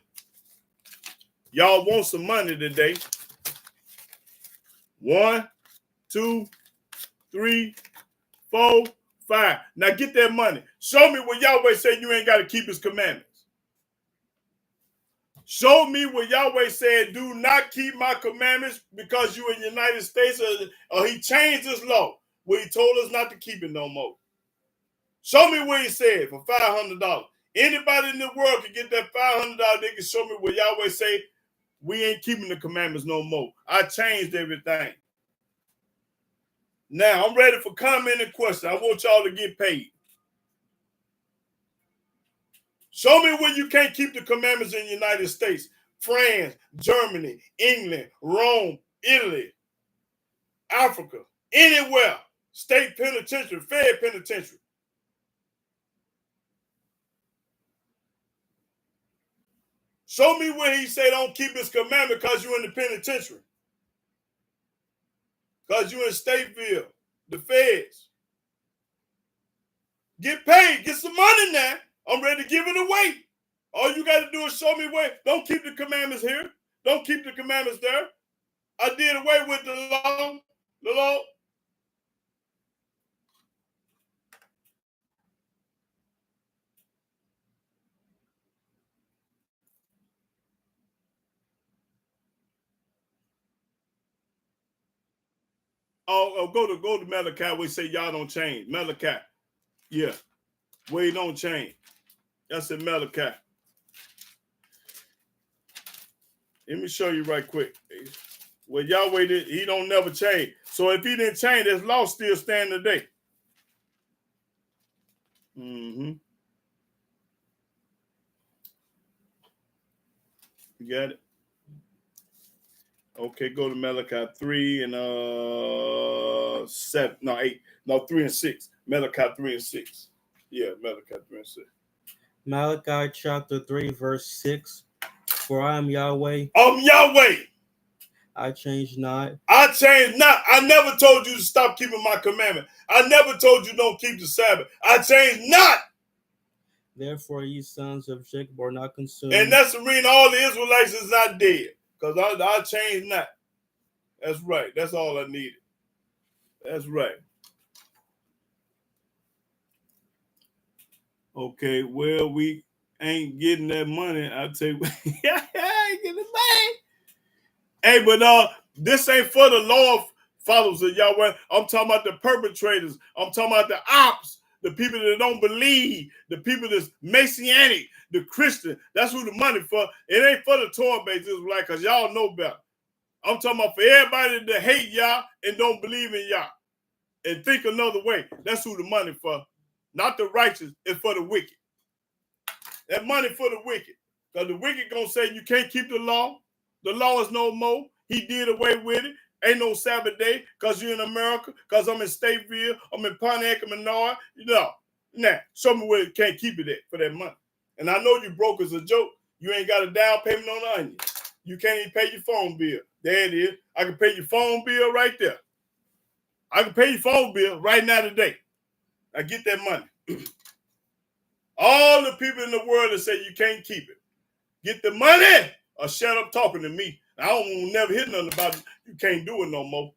[SPEAKER 1] Y'all want some money today. 1, 2, 3, 4, 5. Now get that money. Show me where Yahweh said you ain't got to keep his commandments. Show me where Yahweh said, do not keep my commandments because you in the United States, or he changed his law where he told us not to keep it no more. Show me where he said for $500. Anybody in the world can get that $500. They can show me where Yahweh say, we ain't keeping the commandments no more. I changed everything. Now, I'm ready for comment and question. I want y'all to get paid. Show me where you can't keep the commandments in the United States. France, Germany, England, Rome, Italy, Africa, anywhere. State penitentiary, Fed penitentiary. Show me where he said don't keep his commandment because you're in the penitentiary. Because you're in Stateville, the feds. Get paid. Get some money now. I'm ready to give it away. All you got to do is show me where. Don't keep the commandments here. Don't keep the commandments there. I did away with the law. The law. Oh, go to Malachi where he say y'all don't change. Malachi. Yeah. Where he don't change. That's in Malachi. Let me show you right quick. Well, Yahweh did, he don't never change. So if he didn't change, his law still stand today. Mm-hmm. You got it? Okay, go to Malachi 3 and 7. No, 8. No, 3 and 6. Malachi 3 and 6. Yeah, Malachi 3 and 6.
[SPEAKER 2] Malachi chapter 3, verse 6. For I am Yahweh.
[SPEAKER 1] I'm Yahweh.
[SPEAKER 2] I change not.
[SPEAKER 1] I change not. I never told you to stop keeping my commandment. I never told you don't keep the Sabbath. I change not.
[SPEAKER 2] Therefore, ye sons of Jacob are not consumed.
[SPEAKER 1] And that's the reason all the Israelites is not dead. Because I changed not. That's right. That's all I needed. That's right. Okay, well, we ain't getting that money. I'll tell you. I ain't getting the money. Hey, but this ain't for the law followers of Yahweh. I'm talking about the perpetrators. I'm talking about the ops, the people that don't believe, the people that's Messianic, the Christian. That's who the money for. It ain't for the Torah-based Israelites, because y'all know better. I'm talking about for everybody that hate Yah and don't believe in Yah and think another way. That's who the money for. not the righteous, it's for the wicked. That money for the wicked. Because the wicked gonna say you can't keep the law. The law is no more. He did away with it. Ain't no Sabbath day because you're in America, because I'm in Stateville, I'm in Pontiac and Menard. Now, show me where you can't keep it at for that money. And I know you broke as a joke. You ain't got a down payment on the onion. You can't even pay your phone bill. There it is. I can pay your phone bill right there. I can pay your phone bill right now today. I get that money. All the people in the world that say you can't keep it, get the money or shut up talking to me. I don't never hear nothing about it. You can't do it no more.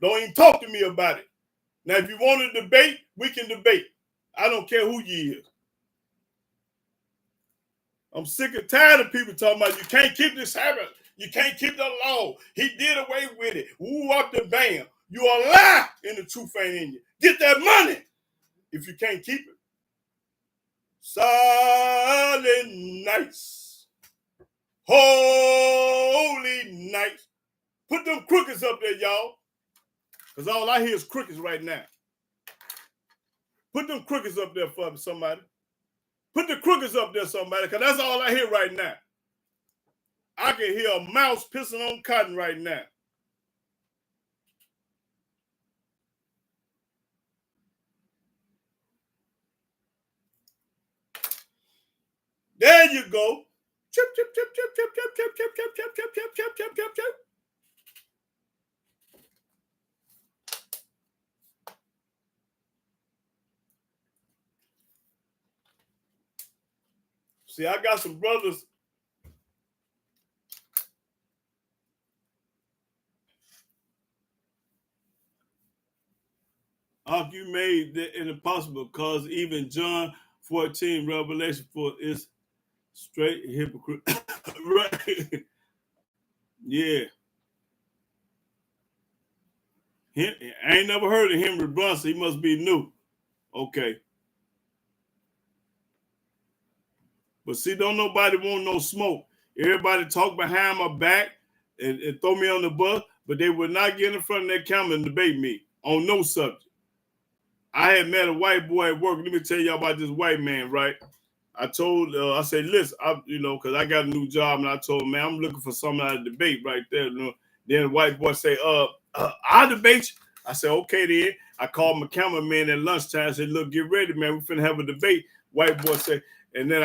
[SPEAKER 1] Don't even talk to me about it. Now, if you want to debate, we can debate. I don't care who you is. I'm sick and tired of people talking about you can't keep the Sabbath. You can't keep the law. He did away with it. Woo up the bam. You a lie and the truth ain't in you. Get that money if you can't keep it. Silent nights. Holy nights. Put them crookeds up there, y'all. Because all I hear is crickets right now. Put them crickets up there for somebody. Put the crickets up there, somebody, because that's all I hear right now. I can hear a mouse pissing on cotton right now. There you go. Chip, chip, chip, chip, chip, chip, chip, chip, chip, chip, chip, chip, chip, chip, chip, chip. See, I got some brothers. You made that impossible because even John 14, Revelation 4 is straight hypocrite. Right. Yeah. I ain't never heard of Henry Brunson. He must be new. Okay. But see, don't nobody want no smoke. Everybody talk behind my back and throw me on the bus, but they would not get in front of that camera and debate me on no subject. I had met a white boy at work. Let me tell y'all about this white man, right? I said, listen, because I got a new job, and I told him, man, I'm looking for somebody to debate right there. Then the white boy say, I'll debate you. I said, okay, then. I called my cameraman at lunchtime. I said, look, get ready, man. We finna have a debate. White boy said, and then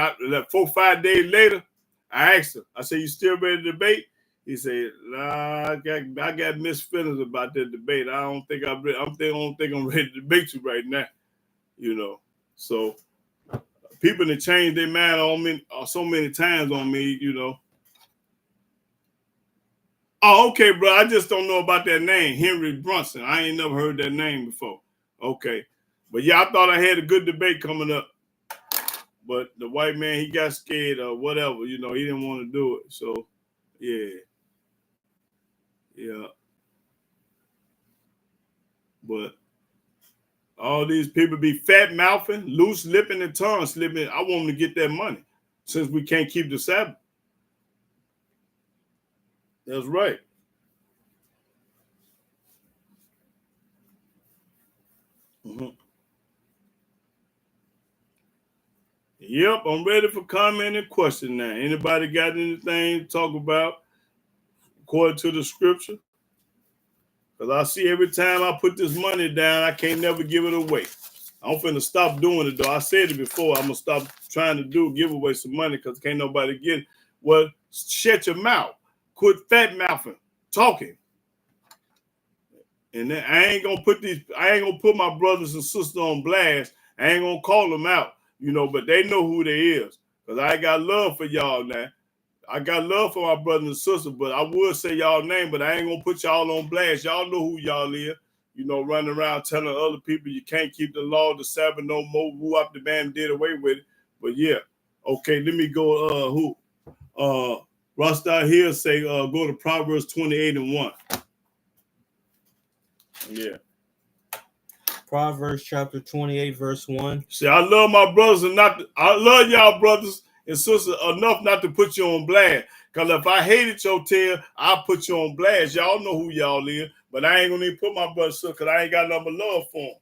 [SPEAKER 1] 4 or 5 days later, I asked him. I said, you still ready to debate? He said, nah, I got mixed feelings about that debate. I don't think I'm ready to debate you right now. So people that change their mind on me so many times on me, Oh, okay, bro. I just don't know about that name, Henry Brunson. I ain't never heard that name before. Okay. But yeah, I thought I had a good debate coming up. But the white man, he got scared or whatever, he didn't want to do it. So, yeah. Yeah. But all these people be fat mouthing, loose lipping, and tongue slipping. I want them to get that money since we can't keep the Sabbath. That's right. Mm-hmm. Yep, I'm ready for comment and question now. Anybody got anything to talk about according to the scripture? Because I see every time I put this money down, I can't never give it away. I'm finna stop doing it, though. I said it before. I'm going to stop trying to give away some money because can't nobody get it. Well, shut your mouth. Quit fat mouthing, talking. And then I ain't gonna put my brothers and sisters on blast. I ain't gonna call them out, but they know who they is. Because I got love for y'all now. I got love for my brothers and sisters, but I would say y'all name, but I ain't gonna put y'all on blast. Y'all know who y'all is. Running around telling other people you can't keep the law, the Sabbath no more. Who up the band did away with it. But yeah, okay, let me go. Rasta here say go to Proverbs 28:1. Yeah.
[SPEAKER 2] Proverbs chapter 28, verse 1.
[SPEAKER 1] See, I love my brothers I love y'all brothers and sisters enough not to put you on blast. Because if I hated your tail, I'll put you on blast. Y'all know who y'all is. But I ain't going to even put my brothers because I ain't got nothing but love for them.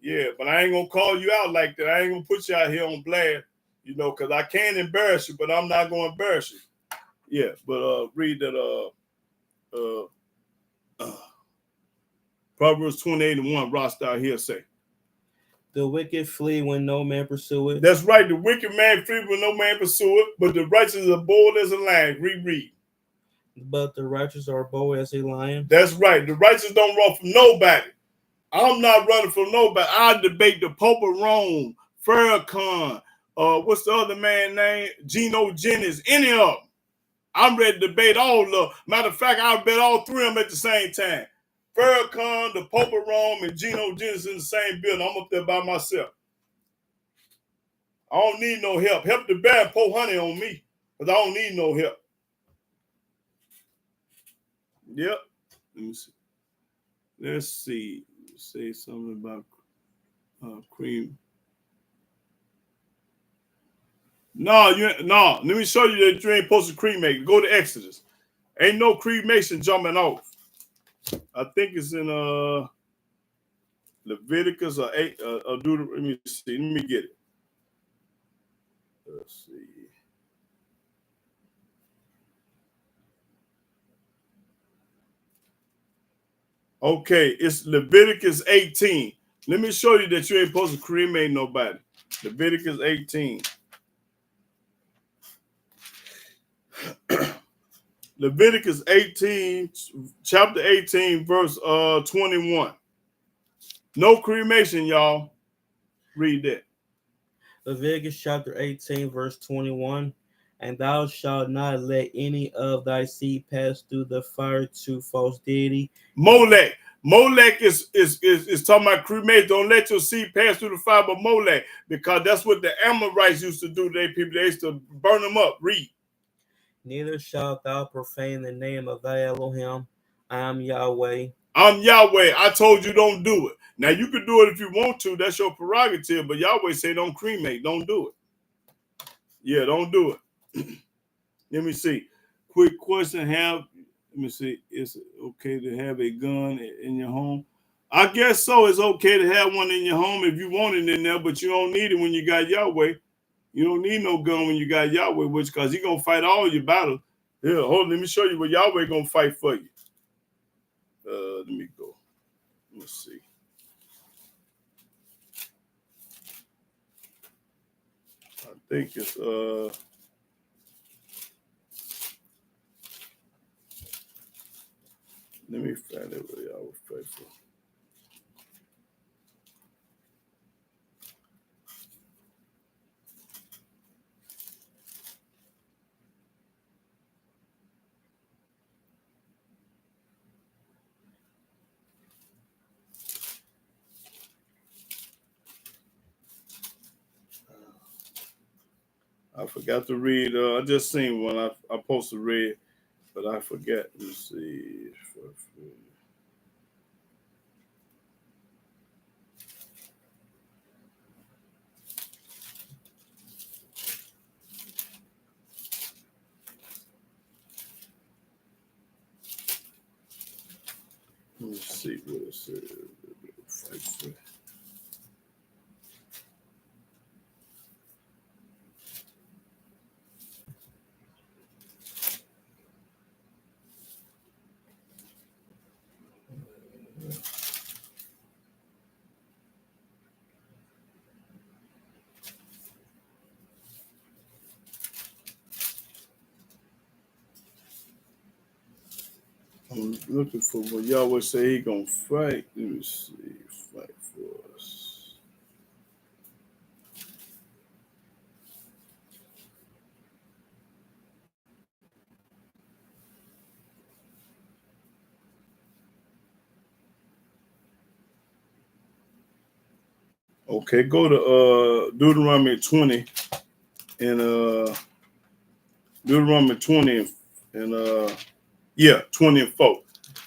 [SPEAKER 1] Yeah, but I ain't gonna call you out like that. I ain't gonna put you out here on blast, you know, because I can embarrass you, but I'm not gonna embarrass you. Yeah, but read that Proverbs 28:1, Rostar here say.
[SPEAKER 2] The wicked flee when no man pursue it.
[SPEAKER 1] That's right. The wicked man flee when no man pursue it, but the righteous are bold as a lion. Reread.
[SPEAKER 2] But the righteous are bold as a lion.
[SPEAKER 1] That's right. The righteous don't run from nobody. I'm not running from nobody. I debate the Pope of Rome, Farrakhan, what's the other man name? Geno Jennings, any of them. I'm ready to debate all of them. Matter of fact, I'll bet all three of them at the same time. Farrakhan, the Pope of Rome, and Geno Jennings in the same building. I'm up there by myself. I don't need no help. Help the bear and pour honey on me, because I don't need no help. Yep. Let me see. Let's see. Say something about cream. No. Let me show you that you ain't supposed to cremate. Go to Exodus. Ain't no cremation jumping off. I think it's in Leviticus or 8 Deuteronomy. Let me see. Let me get it. Let's see. Okay, it's Leviticus 18. Let me show you that you ain't supposed to cremate nobody. Leviticus 18. Leviticus 18, chapter 18, verse 21. No cremation, y'all. Read that.
[SPEAKER 2] Leviticus chapter 18, verse 21. And thou shalt not let any of thy seed pass through the fire to false deity.
[SPEAKER 1] Molech. Molech is talking about cremation. Don't let your seed pass through the fire, but Molech, because that's what the Amorites used to do. They used to burn them up. Read.
[SPEAKER 2] Neither shalt thou profane the name of thy Elohim. I am Yahweh.
[SPEAKER 1] I'm Yahweh. I told you don't do it. Now you can do it if you want to. That's your prerogative. But Yahweh say don't cremate. Don't do it. Yeah, don't do it. Let me see. Quick question. Let me see. Is it okay to have a gun in your home? I guess so. It's okay to have one in your home if you want it in there, but you don't need it when you got Yahweh. You don't need no gun when you got Yahweh, which because He's gonna fight all your battles. Here, hold on, let me show you what Yahweh gonna fight for you. Let me go. Let's see. I think it's let me find it where Yahweh fight for. I forgot to read. I just seen one. I supposed to read, but I forgot. Let's see. Let me see what it says. I'm looking for what Yahweh say He gonna fight. Let me see. Fight for us. Okay, go to Deuteronomy 20 and Deuteronomy 20 and 20 and 4.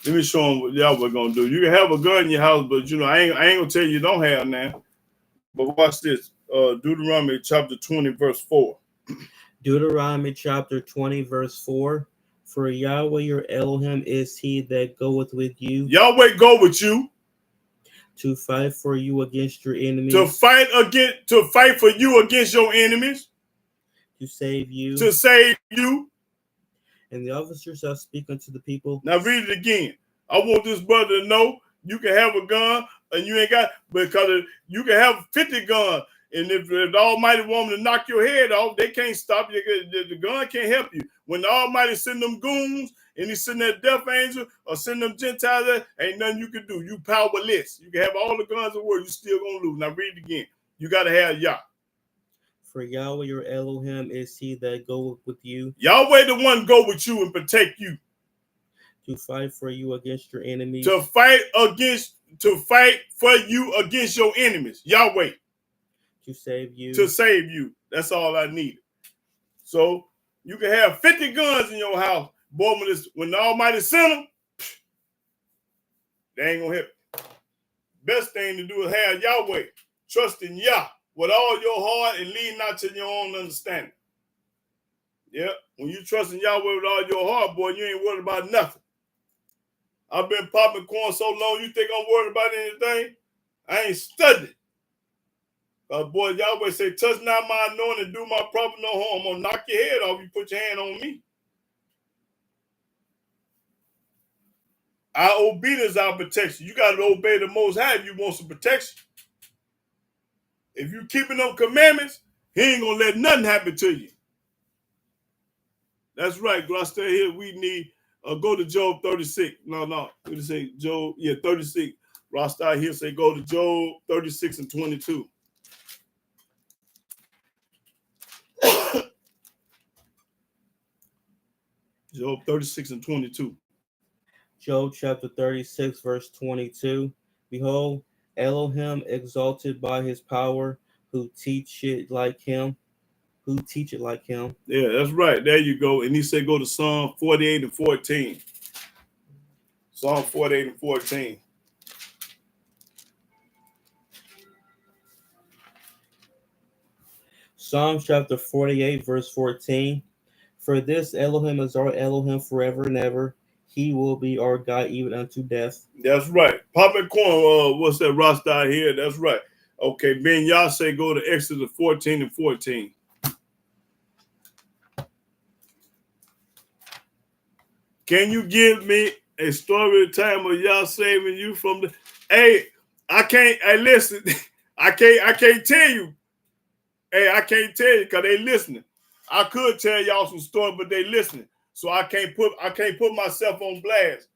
[SPEAKER 1] Let me show them what Yahweh gonna do. You can have a gun in your house, but you know I ain't gonna tell you don't have now. But watch this. Deuteronomy chapter 20, verse 4.
[SPEAKER 2] Deuteronomy chapter 20, verse 4. For Yahweh your Elohim is he that goeth with you.
[SPEAKER 1] Yahweh go with you.
[SPEAKER 2] to fight for you against your enemies,
[SPEAKER 1] to fight for you against your enemies,
[SPEAKER 2] to save you.
[SPEAKER 1] to save you.
[SPEAKER 2] And the officer shall speak unto the people.
[SPEAKER 1] Now read it again. I want this brother to know you can have a gun and you ain't got, because you can have 50 guns. And if the Almighty want to knock your head off, they can't stop you. The gun can't help you. When the Almighty send them goons and he send that death angel or send them Gentiles there, ain't nothing you can do. You powerless. You can have all the guns in the world, you still gonna lose. Now read it again. You gotta have Yah.
[SPEAKER 2] For Yahweh your Elohim is he that goeth with you.
[SPEAKER 1] Yahweh the one go with you and protect you.
[SPEAKER 2] To fight for you against your enemies.
[SPEAKER 1] To fight for you against your enemies. Yahweh.
[SPEAKER 2] To save you.
[SPEAKER 1] To save you. That's all I need. So you can have 50 guns in your house. Boy, when the Almighty send them, they ain't gonna help you. Best thing to do is have Yahweh. Trust in Yah with all your heart and lean not to your own understanding. Yeah, when you trust in Yahweh with all your heart, boy, you ain't worried about nothing. I've been popping corn so long, you think I'm worried about anything? I ain't studying. Boy, Yahweh say, touch not my anointing, do my prophet no harm. I'm going to knock your head off. You put your hand on me. Our obedience is our protection. You got to obey the Most High if you want some protection. If you keeping them commandments, he ain't going to let nothing happen to you. That's right. Go stay here. We need, go to Job 36. No. We say Job, 36. Rasta here say go to Job 36 and 22. Job 36 and 22.
[SPEAKER 2] Job chapter 36, verse 22. Behold, Elohim exalted by his power, who teach it like him.
[SPEAKER 1] Yeah, that's right. There you go. And he said go to Psalm 48 and 14. Psalm 48 and 14.
[SPEAKER 2] Psalm chapter 48, verse 14. For this Elohim is our Elohim forever and ever. He will be our God even unto death.
[SPEAKER 1] That's right. Popping corn, what's that Rasta here? That's right. Okay, Ben Yah say go to Exodus 14 and 14. Can you give me a story of time of Yah saving you from the... Hey, I can't, listen, I can't tell you. Hey, I can't tell you because they listening. I could tell y'all some story, but they listening. So I can't put myself on blast.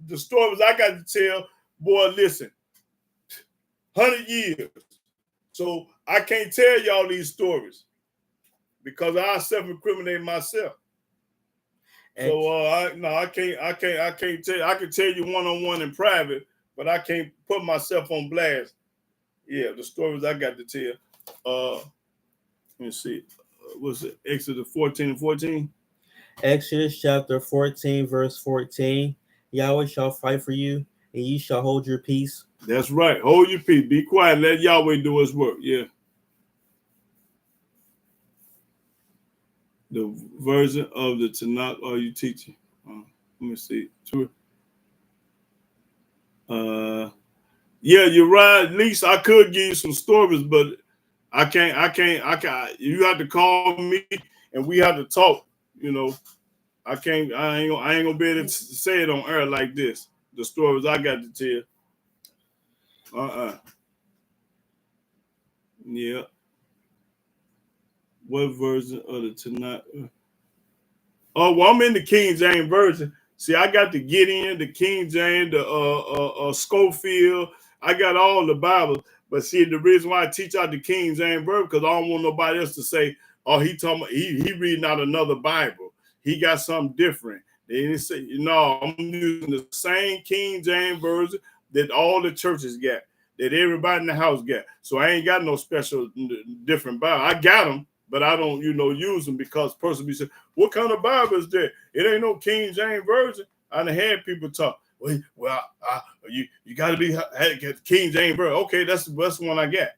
[SPEAKER 1] The stories I got to tell, boy, listen, 100 years. So I can't tell y'all these stories because I self-incriminate myself. So I can't tell you. I can tell you one-on-one in private, but I can't put myself on blast. Yeah, the stories I got to tell. Let me see. What's it? Exodus 14 and 14?
[SPEAKER 2] Exodus chapter 14, verse 14. Yahweh shall fight for you, and ye shall hold your peace.
[SPEAKER 1] That's right. Hold your peace. Be quiet. Let Yahweh do his work. Yeah. The version of the Tanakh are you teaching? Let me see. Yeah, you're right. At least I could give you some stories, but I can't. You have to call me and we have to talk. You know, I ain't gonna be able to say it on air like this. The stories I got to tell. Yeah. What version of the Tanakh? Oh, well, I'm in the King James version. See, I got the Gideon, the King James, the Schofield. I got all the Bibles. But see, the reason why I teach out the King James version because I don't want nobody else to say, "Oh, he reading out another Bible. He got something different." They didn't say, "No, I'm using the same King James version that all the churches got, that everybody in the house got." So I ain't got no special different Bible. I got them, but I don't, use them because person be saying, "What kind of Bible is that?" It ain't no King James version. I done had people talk. Well, you got to get King James version. Okay, that's the best one I got.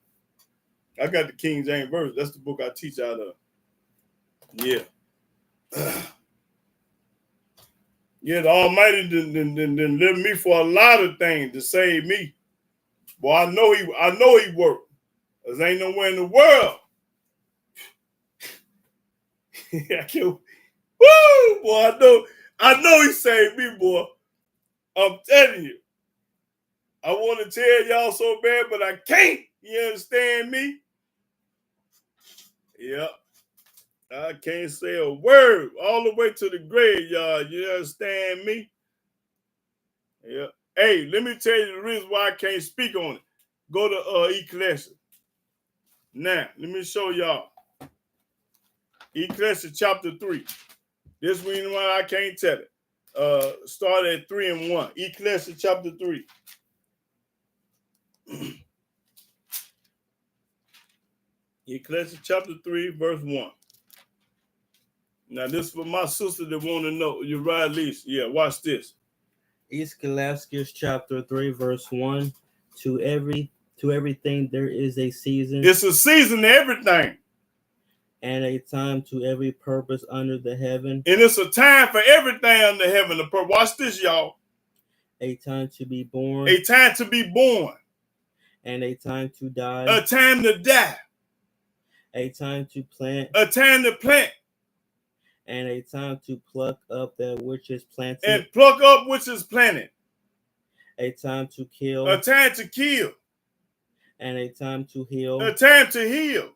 [SPEAKER 1] I got the King James version. That's the book I teach out of. Yeah. Yeah, the Almighty done live me for a lot of things to save me. Boy, I know he worked. Cause ain't nowhere in the world. I can't, woo, boy, I know he saved me, boy. I'm telling you. I want to tell y'all so bad, but I can't. You understand me? Yep. I can't say a word all the way to the graveyard. You understand me? Yeah. Hey, let me tell you the reason why I can't speak on it. Go to Ecclesiastes. Now, let me show y'all. Ecclesiastes chapter 3. This reason why I can't tell it. Start at 3 and 1. Ecclesiastes chapter 3. Ecclesiastes chapter 3, verse 1. Now, this is for my sister that want to know. You're right, Lisa. Yeah, watch this.
[SPEAKER 2] Ecclesiastes chapter 3, verse 1. To everything there is a season.
[SPEAKER 1] It's a season to everything.
[SPEAKER 2] And a time to every purpose under the heaven.
[SPEAKER 1] And it's a time for everything under heaven. Watch this, y'all.
[SPEAKER 2] A time to be born.
[SPEAKER 1] A time to be born.
[SPEAKER 2] And a time to die.
[SPEAKER 1] A time to die.
[SPEAKER 2] A time to plant.
[SPEAKER 1] A time to plant.
[SPEAKER 2] And a time to pluck up that which is planted.
[SPEAKER 1] And pluck up which is planted.
[SPEAKER 2] A time to kill.
[SPEAKER 1] A time to kill.
[SPEAKER 2] And a time to heal.
[SPEAKER 1] A time to heal.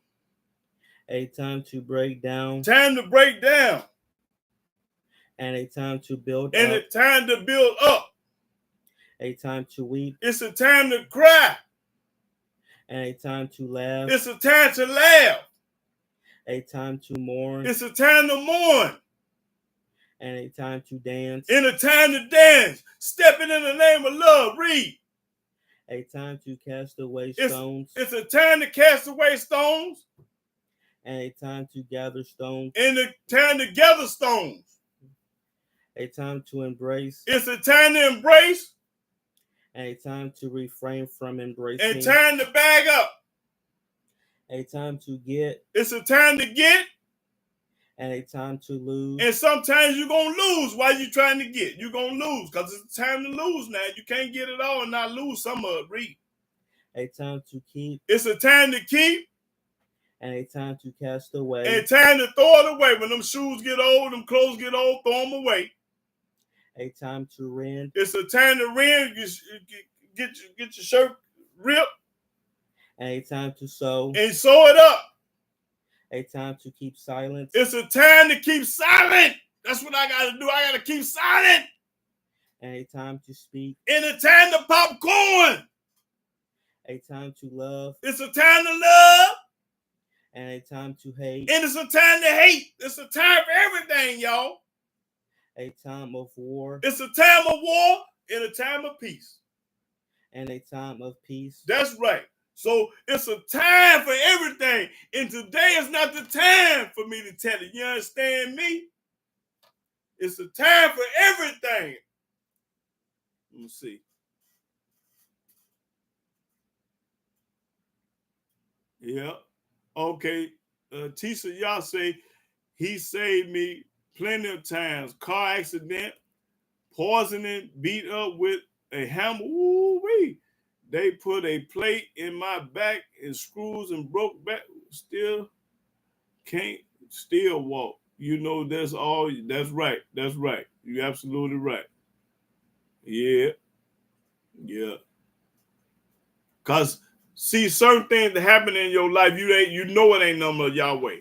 [SPEAKER 2] A time to break down.
[SPEAKER 1] Time to break down.
[SPEAKER 2] And a time to build
[SPEAKER 1] and
[SPEAKER 2] up.
[SPEAKER 1] a time to build up.
[SPEAKER 2] A time to weep.
[SPEAKER 1] It's a time to cry.
[SPEAKER 2] And a time to laugh.
[SPEAKER 1] It's a time to laugh.
[SPEAKER 2] A time to mourn.
[SPEAKER 1] It's a time to mourn.
[SPEAKER 2] And a time to dance.
[SPEAKER 1] And a time to dance. Stepping in the name of love. Read.
[SPEAKER 2] A time to cast away stones.
[SPEAKER 1] It's a time to cast away stones.
[SPEAKER 2] And a time to gather stones.
[SPEAKER 1] And a time to gather stones.
[SPEAKER 2] A time to embrace.
[SPEAKER 1] It's a time to embrace.
[SPEAKER 2] And a time to refrain from embracing.
[SPEAKER 1] And time to bag up.
[SPEAKER 2] A time to get.
[SPEAKER 1] It's a time to get.
[SPEAKER 2] And a time to lose.
[SPEAKER 1] And sometimes you're going to lose while you're trying to get. You're going to lose because it's time to lose now. You can't get it all and not lose some of it. Read.
[SPEAKER 2] A time to keep.
[SPEAKER 1] It's a time to keep.
[SPEAKER 2] And a time to cast away.
[SPEAKER 1] And time to throw it away. When them shoes get old, them clothes get old, throw them away.
[SPEAKER 2] A time to rend.
[SPEAKER 1] It's a time to rend. Get your shirt ripped.
[SPEAKER 2] And a time to sew.
[SPEAKER 1] And sew it up.
[SPEAKER 2] A time to keep silence.
[SPEAKER 1] It's a time to keep silent. That's what I got to do. I got to keep silent.
[SPEAKER 2] And a time to speak.
[SPEAKER 1] And a time to pop corn.
[SPEAKER 2] A time to love.
[SPEAKER 1] It's a time to love.
[SPEAKER 2] And a time to hate.
[SPEAKER 1] And it's a time to hate. It's a time for everything, y'all.
[SPEAKER 2] A time of war.
[SPEAKER 1] It's a time of war and a time of peace.
[SPEAKER 2] And a time of peace.
[SPEAKER 1] That's right. So it's a time for everything. And today is not the time for me to tell it. You understand me? It's a time for everything. Let me see. Yeah. Okay. Tisha, y'all say he saved me plenty of times. Car accident, poisoning, beat up with a hammer. Ooh-wee. They put a plate in my back and screws and broke back. Still can't walk. You know, that's all. That's right. That's right. You're absolutely right. Yeah. Yeah. Because, see, certain things that happen in your life, you know it ain't nothing but Yahweh.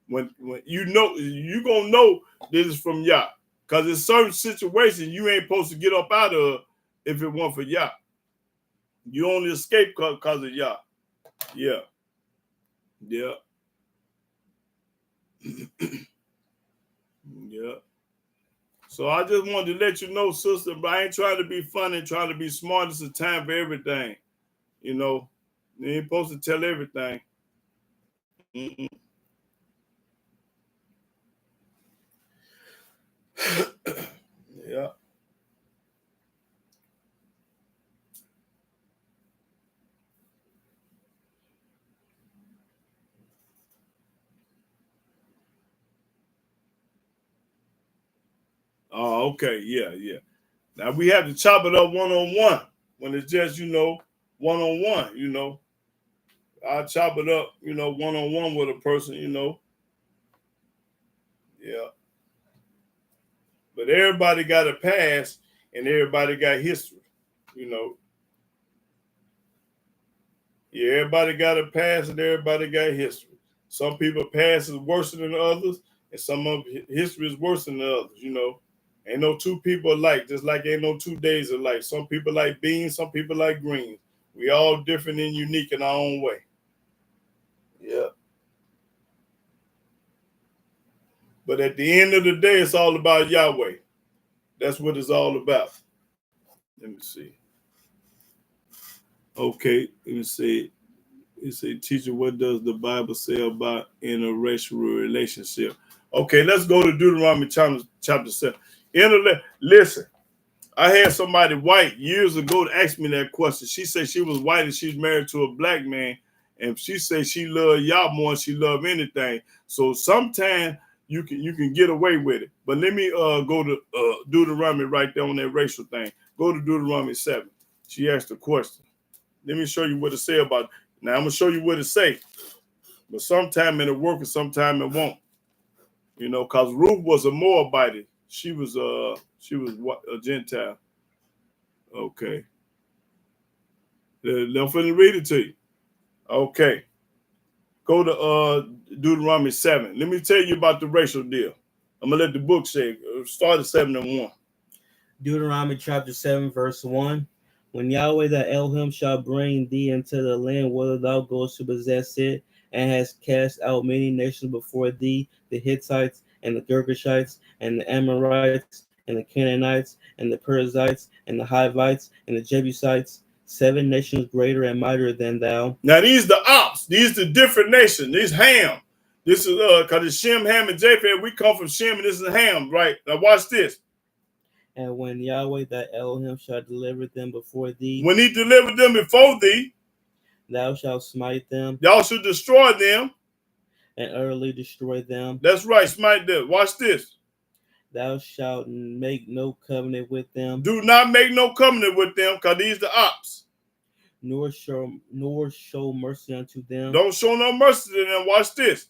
[SPEAKER 1] When you know, you going to know this is from Yah. Because in certain situations, you ain't supposed to get up out of if it weren't for Yah. You only escape because of Yah. Yeah. Yeah. Yeah. So I just wanted to let you know, sister, but I ain't trying to be funny, trying to be smart. It's a time for everything. You know, you ain't supposed to tell everything. Mm-mm. Yeah. Oh, okay. Yeah, yeah. Now we have to chop it up one-on-one when it's just, you know, one-on-one, you know. I'll chop it up, you know, one-on-one with a person, you know. Yeah. But everybody got a past and everybody got history, you know. Yeah, everybody got a past and everybody got history. Some people past is worse than others, and some of history is worse than the others, you know. Ain't no two people alike, just like ain't no 2 days alike. Some people like beans, some people like greens. We all different and unique in our own way. Yeah. But at the end of the day, it's all about Yahweh. That's what it's all about. Let me see. Okay, let me see. You say, teacher, what does the Bible say about interracial relationship? Okay, let's go to Deuteronomy chapter 7. Listen, I had somebody white years ago to ask me that question. She said she was white and she's married to a black man. And she said she loved y'all more than she loved anything. So sometimes you can get away with it. But let me go to Deuteronomy right there on that racial thing. Go to Deuteronomy 7. She asked a question. Let me show you what it say about it. Now I'm gonna show you what it say. But sometime it'll work and sometime it won't. You know, because Ruth was a Moabite. She was what, a Gentile. Okay. I'm finna read it to you. Okay. Go to Deuteronomy 7. Let me tell you about the racial deal. I'm gonna let the book say. Start at 7 and 1.
[SPEAKER 2] Deuteronomy chapter 7, verse 1. When Yahweh thy Elohim shall bring thee into the land whither thou goest to possess it, and has cast out many nations before thee, the Hittites, and the Girgashites, and the Amorites, and the Canaanites, and the Perizzites, and the Hivites, and the Jebusites, 7 nations greater and mightier than thou.
[SPEAKER 1] Now these the ops. These the different nations. These Ham. This is because it's Shem, Ham, and Japheth. We come from Shem, and this is Ham, right? Now watch this.
[SPEAKER 2] And when Yahweh thy Elohim shall deliver them before thee,
[SPEAKER 1] when he delivered them before thee,
[SPEAKER 2] thou shalt smite them.
[SPEAKER 1] Y'all should destroy them.
[SPEAKER 2] And utterly destroy them.
[SPEAKER 1] That's right, smite them. Watch this.
[SPEAKER 2] Thou shalt make no covenant with them.
[SPEAKER 1] Do not make no covenant with them, because these the ops.
[SPEAKER 2] Nor show mercy unto them.
[SPEAKER 1] Don't show no mercy to them. Watch this.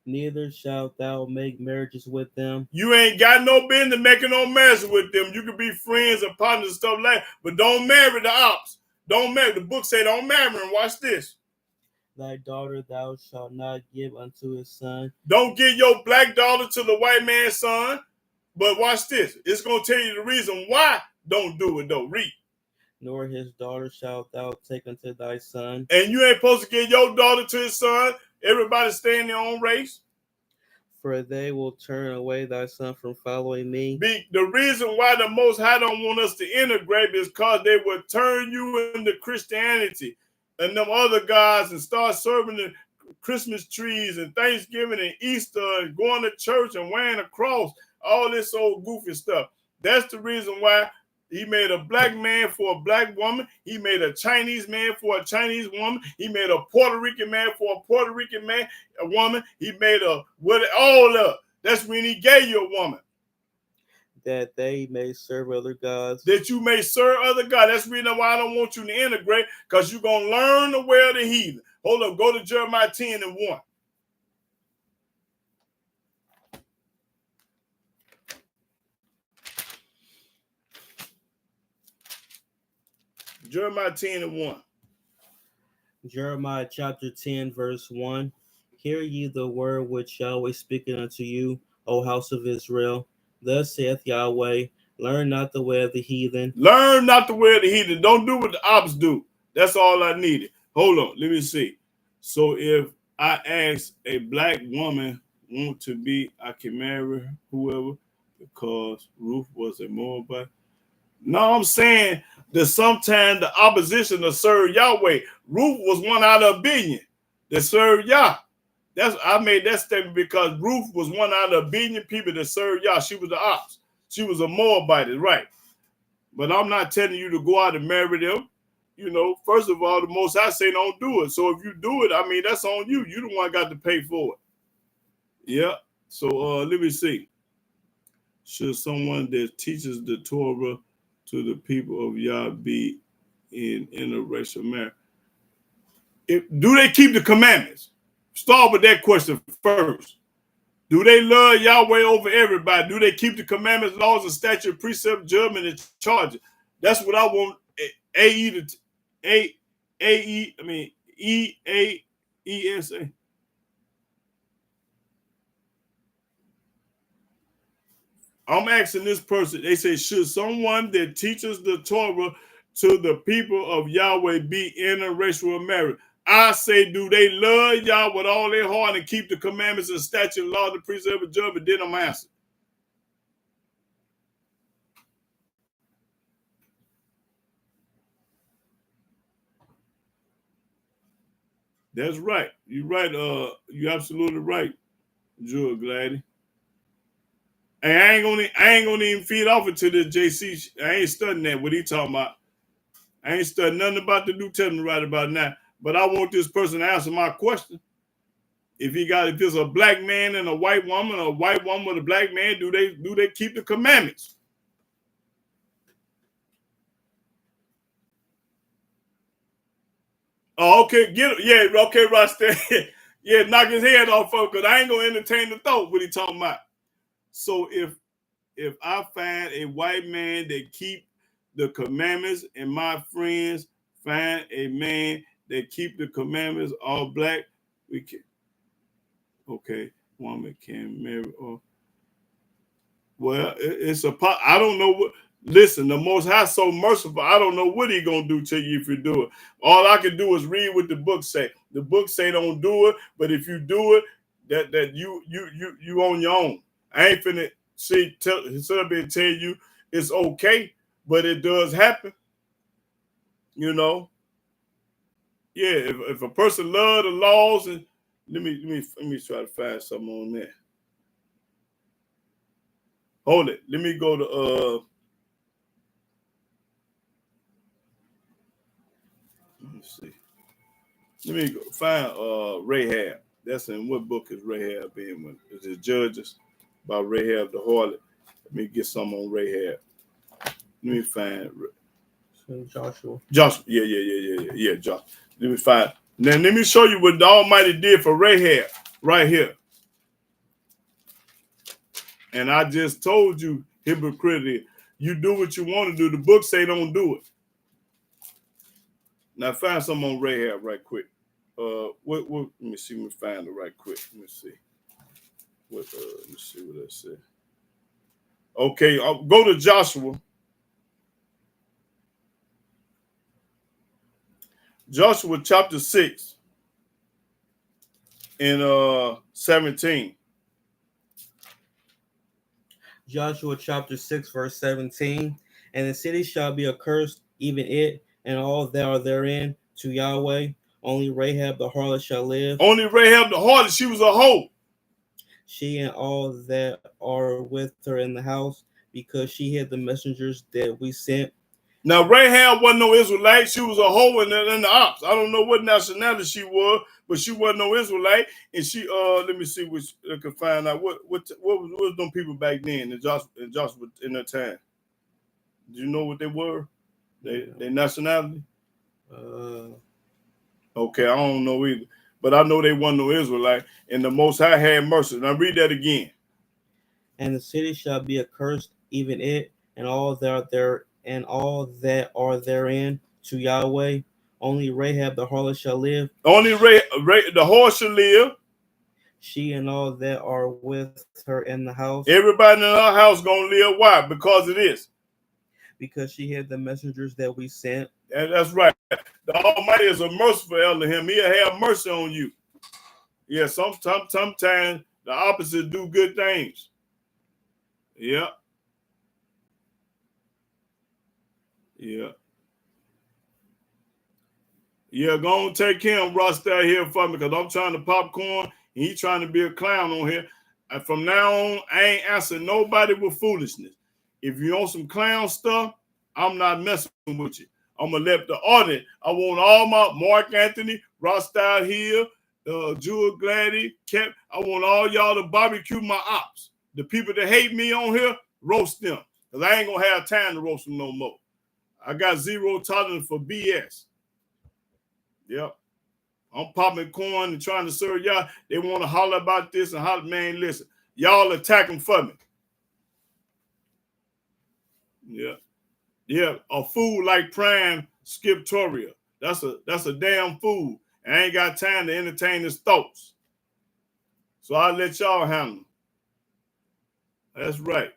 [SPEAKER 2] Neither shalt thou make marriages with them.
[SPEAKER 1] You ain't got no business making no marriage with them. You can be friends or partners and stuff like that, but don't marry the ops. Don't marry. The book say don't marry them. Watch this.
[SPEAKER 2] Thy daughter thou shalt not give unto his son.
[SPEAKER 1] Don't give your black daughter to the white man's son. But watch this. It's going to tell you the reason why don't do it, though. Read.
[SPEAKER 2] Nor his daughter shalt thou take unto thy son.
[SPEAKER 1] And you ain't supposed to give your daughter to his son. Everybody stay in their own race.
[SPEAKER 2] For they will turn away thy son from following me.
[SPEAKER 1] The reason why the Most High don't want us to integrate is because they will turn you into Christianity and them other gods and start serving the Christmas trees and Thanksgiving and Easter and going to church and wearing a cross, all this old goofy stuff. That's the reason why he made a black man for a black woman. He made a Chinese man for a Chinese woman. He made a Puerto Rican man for a Puerto Rican man, a woman. He made all up. That's when he gave you a woman.
[SPEAKER 2] That they may serve other gods.
[SPEAKER 1] That you may serve other gods. That's the reason why I don't want you to integrate, because you're going to learn the way of the heathen. Hold up, go to Jeremiah 10 and 1. Jeremiah 10 and 1.
[SPEAKER 2] Jeremiah chapter 10, verse 1. Hear ye the word which Yahweh speaketh unto you, O house of Israel. Thus saith Yahweh, learn not the way of the heathen.
[SPEAKER 1] Learn not the way of the heathen. Don't do what the ops do. That's all I needed. Hold on, let me see. So if I ask a black woman want to be, I can marry her, whoever, because Ruth was a Moabite. No, I'm saying that sometimes the opposition to serve Yahweh. Ruth was one out of a billion that served Yah. I made that statement because Ruth was one out of a billion people that served Yah. She was the ops. She was a Moabite, right? But I'm not telling you to go out and marry them. You know, first of all, the Most High say don't do it. So if you do it, I mean, that's on you. You the one got to pay for it. Yeah. So let me see. Should someone that teaches the Torah to the people of Yah be in interracial marriage. Do they keep the commandments? Start with that question first. Do they love Yahweh over everybody? Do they keep the commandments, laws, and statute, precept, judgment, and charges? That's what I want. EAESA. I'm asking this person. They say, should someone that teaches the Torah to the people of Yahweh be interracial marriage? I say, do they love Yah with all their heart and keep the commandments and statute, law, the precept, and judgment? Then I'm asking. That's right. You're right. You're absolutely right, Jewel Gladdy. And I ain't gonna even feed off into the JC. I ain't studying that. What he talking about? I ain't studying nothing about the New Testament right about now. But I want this person to answer my question. If there's a black man and a white woman with a black man, do they keep the commandments? Oh, okay, get it. Yeah, okay, Rasta. Yeah, knock his head off of, because I ain't gonna entertain the thought what he talking about. So if I find a white man that keep the commandments, and my friends find a man that keep the commandments, all black, we can. Okay, woman can marry. Or well, it's a. I don't know what. Listen, the Most High so merciful. I don't know what He gonna do to you if you do it. All I can do is read what the book say. The book say don't do it, but if you do it, that you on your own. I ain't finna tell you it's okay, but it does happen. You know. Yeah, if a person love the laws, and let me try to find something on that. Hold it. Let me go to let me see. Let me go find Rahab. That's in what book is Rahab in? When is it Judges about Rahab the harlot? Let me get some on Rahab. Let me find
[SPEAKER 2] Joshua.
[SPEAKER 1] Joshua. Yeah, Joshua. Let me find. Now let me show you what the Almighty did for Rahab right here. And I just told you, hypocrite, you do what you want to do. The book say don't do it. Now find some on Rahab right quick. What let me see. Let me find it right quick. Let me see. Let me see what that said. Okay, I'll go to Joshua. Joshua chapter 6 and 17.
[SPEAKER 2] Joshua chapter 6, verse 17. And the city shall be accursed, even it, and all that are therein, to Yahweh. Only Rahab the harlot shall live.
[SPEAKER 1] Only Rahab the harlot, she was a hoe.
[SPEAKER 2] She and all that are with her in the house, because she hid the messengers that we sent.
[SPEAKER 1] Now Rahab wasn't no Israelite. She was a hoe in the ops. I don't know what nationality she was, but she wasn't no Israelite. And she let me see which I can find out what was them people back then in Joshua in that time. Do you know what they were? Their nationality? Okay, I don't know either. But I know they wasn't no Israelite, and the Most High had mercy. Now read that again.
[SPEAKER 2] And the city shall be accursed, even it, and all that are there, and all that are therein, to Yahweh. Only Rahab the harlot shall live.
[SPEAKER 1] Only the whore shall live.
[SPEAKER 2] She and all that are with her in the house.
[SPEAKER 1] Everybody in her house gonna live. Why? Because of this.
[SPEAKER 2] Because she hid the messengers that we sent.
[SPEAKER 1] And that's right. The Almighty is a merciful Elohim. He'll have mercy on you. Yeah, sometimes the opposite do good things. Yeah. Yeah. Yeah, go on take him, Ross, out here for me, because I'm trying to popcorn and he trying to be a clown on here. And from now on, I ain't answering nobody with foolishness. If you on some clown stuff, I'm not messing with you. I'm gonna let the audience. I want all my Mark Anthony, Ross out here, Jewel Gladdy, Kemp. I want all y'all to barbecue my ops. The people that hate me on here, roast them. Because I ain't gonna have time to roast them no more. I got zero tolerance for BS. Yep. I'm popping corn and trying to serve y'all. They want to holler about this and holler, man, listen. Y'all attacking for me. Yeah. Yeah. A fool like Prime Scriptoria. That's a damn fool. I ain't got time to entertain his thoughts. So I'll let y'all handle them. That's right.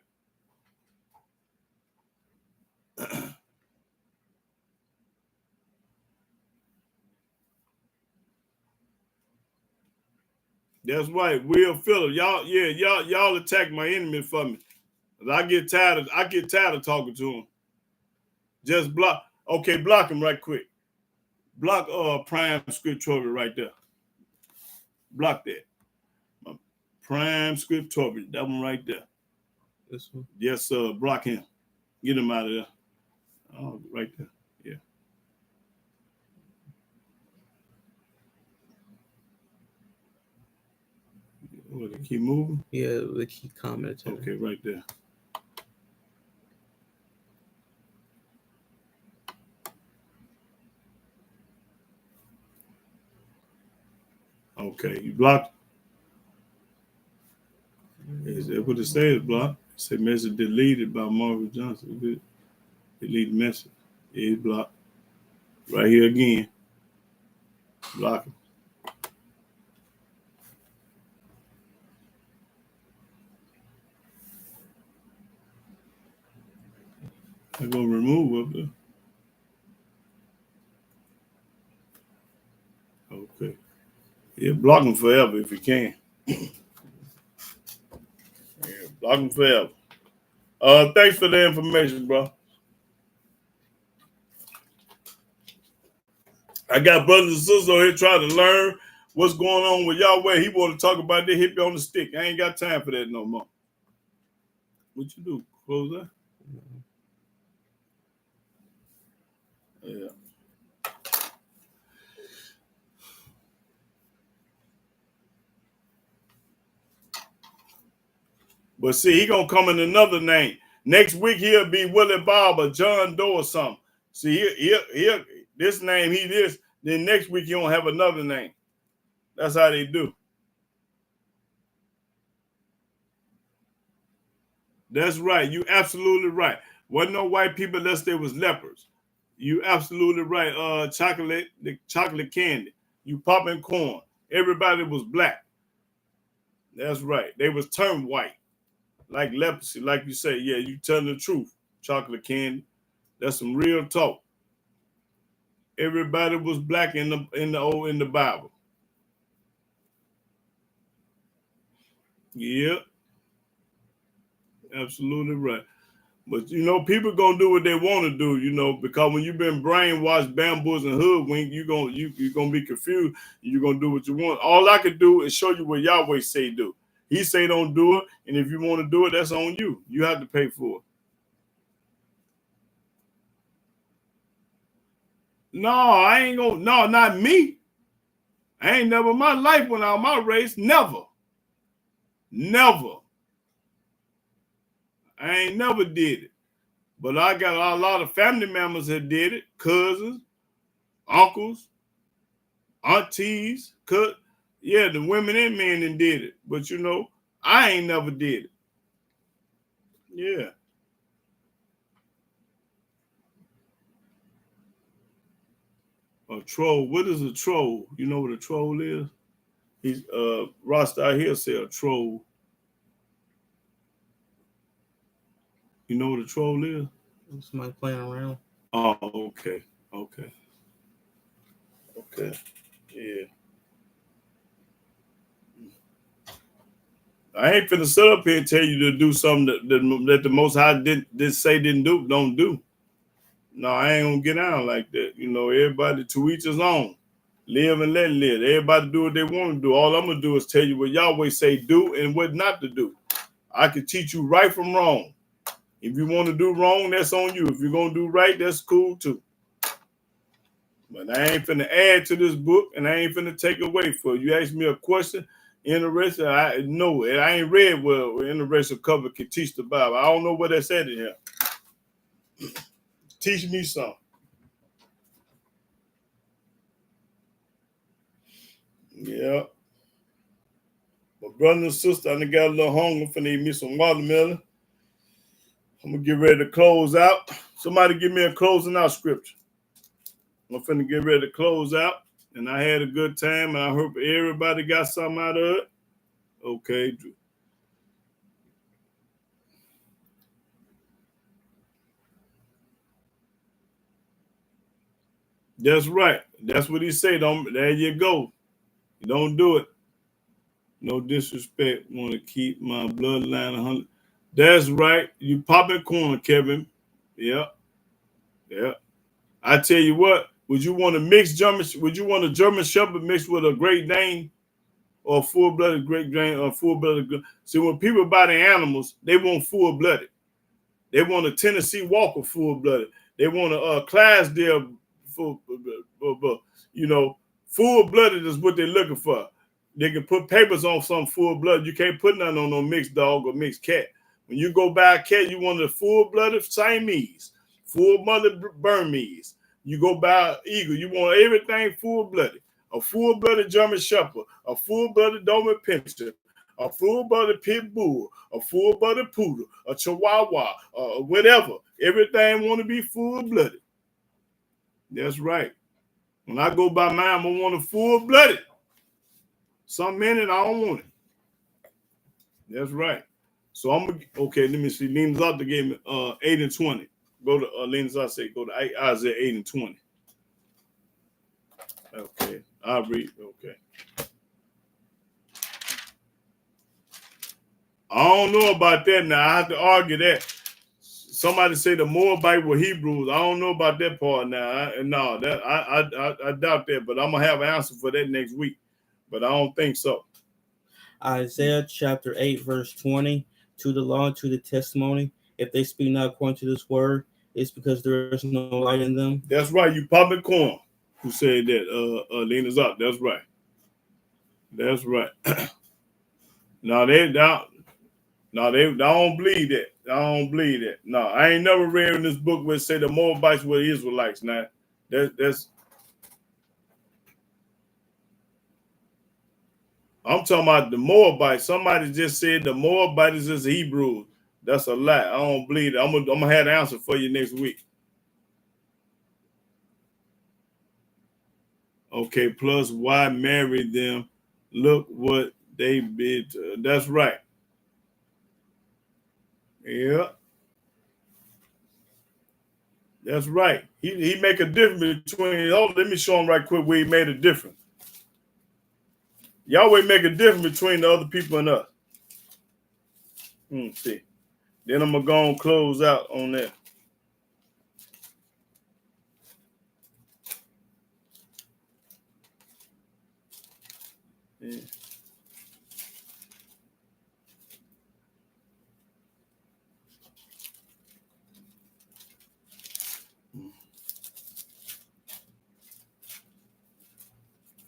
[SPEAKER 1] That's right. Will Phillip. Y'all attack my enemy for me. I get tired of talking to him. Just block. Okay, block him right quick. Block Prime Scriptoria right there. Block that. Prime Scriptoria. That one right there.
[SPEAKER 2] This one?
[SPEAKER 1] Yes, sir. Block him. Get him out of there. Oh, right there. Yeah. What, they keep moving?
[SPEAKER 2] Yeah, they keep commenting.
[SPEAKER 1] Okay, right there. Okay, you blocked. Is that what it says? Blocked. It said message deleted by Marvin Johnson. Good. Delete message. Yeah, it's blocked. Right here again. Block him. I'm gonna remove up there. Okay. Yeah, block him forever if you can. Yeah, block him forever. Thanks for the information, bro. I got brothers and sisters over here trying to learn what's going on with Yahweh. He want to talk about that hippie on the stick. I ain't got time for that no more. What you do? Close that? Yeah. But see, he gonna come in another name. Next week he'll be Willie Bob or John Doe or something. See, he this name he this. Then next week he don't have another name. That's how they do. That's right. You absolutely right. Wasn't no white people unless they was lepers. You absolutely right. The chocolate candy. You popping corn. Everybody was black. That's right. They was turned white. Like leprosy, like you say, yeah, you telling the truth. Chocolate candy. That's some real talk. Everybody was black in the Bible. Yep. Absolutely right. But people gonna do what they want to do, because when you've been brainwashed, bamboos, and hoodwinked, you're gonna be confused. You're gonna do what you want. All I could do is show you what Yahweh say do. He say don't do it, and if you want to do it, that's on you. You have to pay for it. No, I ain't gonna. No, not me. I ain't never in my life went out my race. Never. I ain't never did it. But I got a lot of family members that did it. Cousins, uncles, aunties, the women and men that did it. But I ain't never did it. Yeah. A troll. What is a troll? You know what a troll is? He's Rasta here say a troll. You know what a troll is?
[SPEAKER 2] Somebody playing around.
[SPEAKER 1] Oh, okay. Yeah. I ain't finna sit up here and tell you to do something that the Most High don't do. No, I ain't gonna get out like that. Everybody to each his own. Live and let live. Everybody do what they want to do. All I'm gonna do is tell you what Yahweh say do and what not to do. I can teach you right from wrong. If you want to do wrong, that's on you. If you're gonna do right, that's cool too. But I ain't finna add to this book, and I ain't finna take away for you. You ask me a question, interested, I know it. I ain't read well interracial cover can teach the Bible. I don't know what that said in here. Teach me something. Yeah. My brother and sister, I done got a little hungry. I'm finna eat me some watermelon. I'm gonna get ready to close out. Somebody give me a closing out scripture. I'm finna get ready to close out. And I had a good time, and I hope everybody got something out of it. Okay. That's right. That's what he said. There you go. Don't do it. No disrespect. Want to keep my bloodline 100. That's right. You popping corn, Kevin. Yeah. Yeah. I tell you what. Would you want to mix German? Would you want a German Shepherd mixed with a Great Dane or full-blooded Great Dane or full-blooded? See, when people buy the animals, they want full-blooded. They want a Tennessee Walker full-blooded. They want a Clydesdale full, you know, full-blooded is what they're looking for. They can put papers on some full-blooded. You can't put nothing on no mixed dog or mixed cat. When you go buy a cat, you want a full-blooded Siamese, full-blooded Burmese. You go buy an eagle, you want everything full-blooded. A full-blooded German Shepherd, a full-blooded Doberman Pinscher, a full-blooded pit bull, a full-blooded poodle, a chihuahua, whatever. Everything want to be full-blooded. That's right. When I go by mine, I want a full-blooded. Some minute I don't want it. That's right. So I'm gonna okay. Let me see. Lena Zata gave me 8 and 20. Go to Lena Zata say go to Isaiah 8 and 20. Okay, I'll read. Okay. I don't know about that now. I have to argue that. Somebody say the Moabite were Hebrews. I don't know about that part now. I doubt that, but I'm gonna have an answer for that next week. But I don't think so.
[SPEAKER 2] Isaiah chapter 8, verse 20. To the law and to the testimony, if they speak not according to this word, it's because there is no light in them.
[SPEAKER 1] That's right. You popping corn. Who said that? Lena's up. That's right. That's right. No, they don't. No, they don't believe that. I don't believe that. No, I ain't never read in this book where it say the Moabites were the Israelites. Now, that's. I'm talking about the Moabites. Somebody just said the Moabites is Hebrews. That's a lie. I don't believe it. I'm gonna have the answer for you next week. Okay. Plus, why marry them? Look what they did. That's right. Yeah. That's right. He make a difference between. Oh, let me show him right quick where he made a difference. Yahweh make a difference between the other people and us. See. Then I'm gonna go and close out on that. Yeah.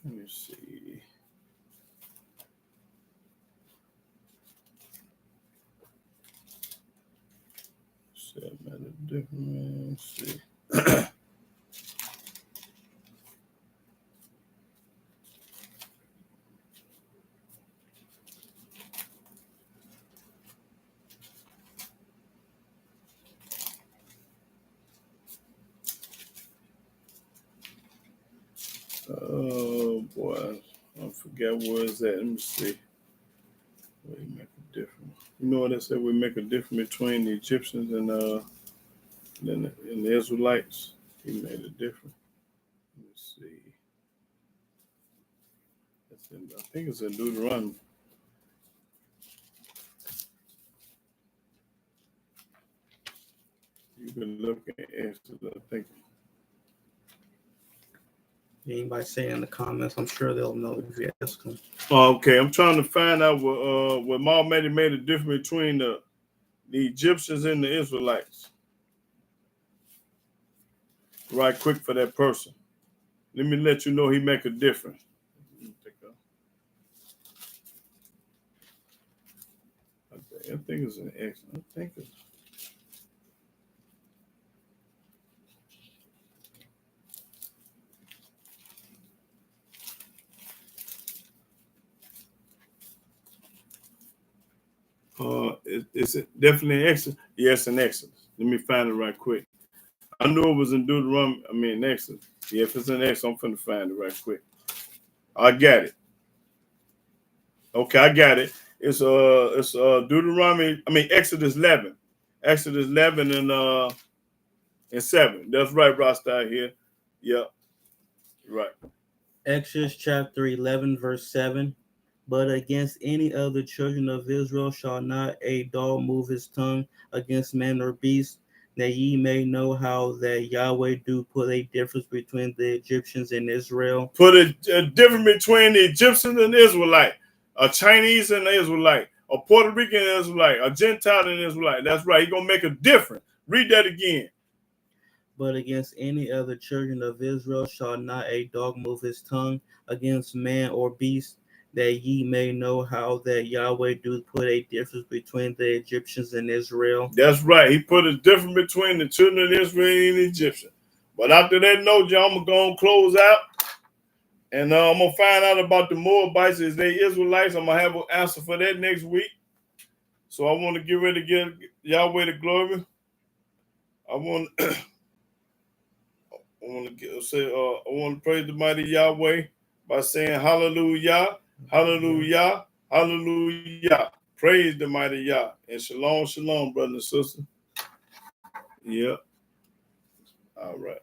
[SPEAKER 1] Let me see. Set matter difference. See. Oh boy, I forget where it's at. Let me see. We make a difference. You know what I said? We make a difference between the Egyptians and the Israelites. He made a difference. Let me see. I think it's in Deuteronomy. You can look at Exodus. I think.
[SPEAKER 2] Anybody say in the comments, I'm sure they'll know if you ask them.
[SPEAKER 1] Okay, I'm trying to find out what Almighty made a difference between the Egyptians and the Israelites. Right quick for that person. Let me let you know he make a difference. I think it's an X. I think it's. It's definitely in Exodus. Yes, in Exodus. Let me find it right quick. I knew it was in Deuteronomy. I mean, Exodus. Yeah, if it's in Exodus, I'm finna find it right quick. I got it. Okay, I got it. It's Deuteronomy. I mean, Exodus 11. Exodus 11 and 7. That's right, Rasta here. Yep, right.
[SPEAKER 2] Exodus chapter 11, verse 7. But against any of the children of Israel shall not a dog move his tongue against man or beast, that ye may know how that Yahweh do put a difference between the Egyptians and Israel.
[SPEAKER 1] Put a difference between the Egyptian and Israelite, a Chinese and Israelite, a Puerto Rican and Israelite, a Gentile and Israelite. That's right. He's going to make a difference. Read that again.
[SPEAKER 2] But against any of the children of Israel shall not a dog move his tongue against man or beast, that ye may know how that Yahweh do put a difference between the Egyptians and Israel.
[SPEAKER 1] That's right. He put a difference between the children of Israel and the Egyptians. But after that note, y'all, I'm going to go and close out. And I'm going to find out about the Moabites. Is they Israelites? I'm going to have an answer for that next week. So I want to get ready to give Yahweh the glory. I want to praise the mighty Yahweh by saying hallelujah, hallelujah, hallelujah. Praise the mighty Yah. And shalom, shalom, brothers and sisters. Yep. All right.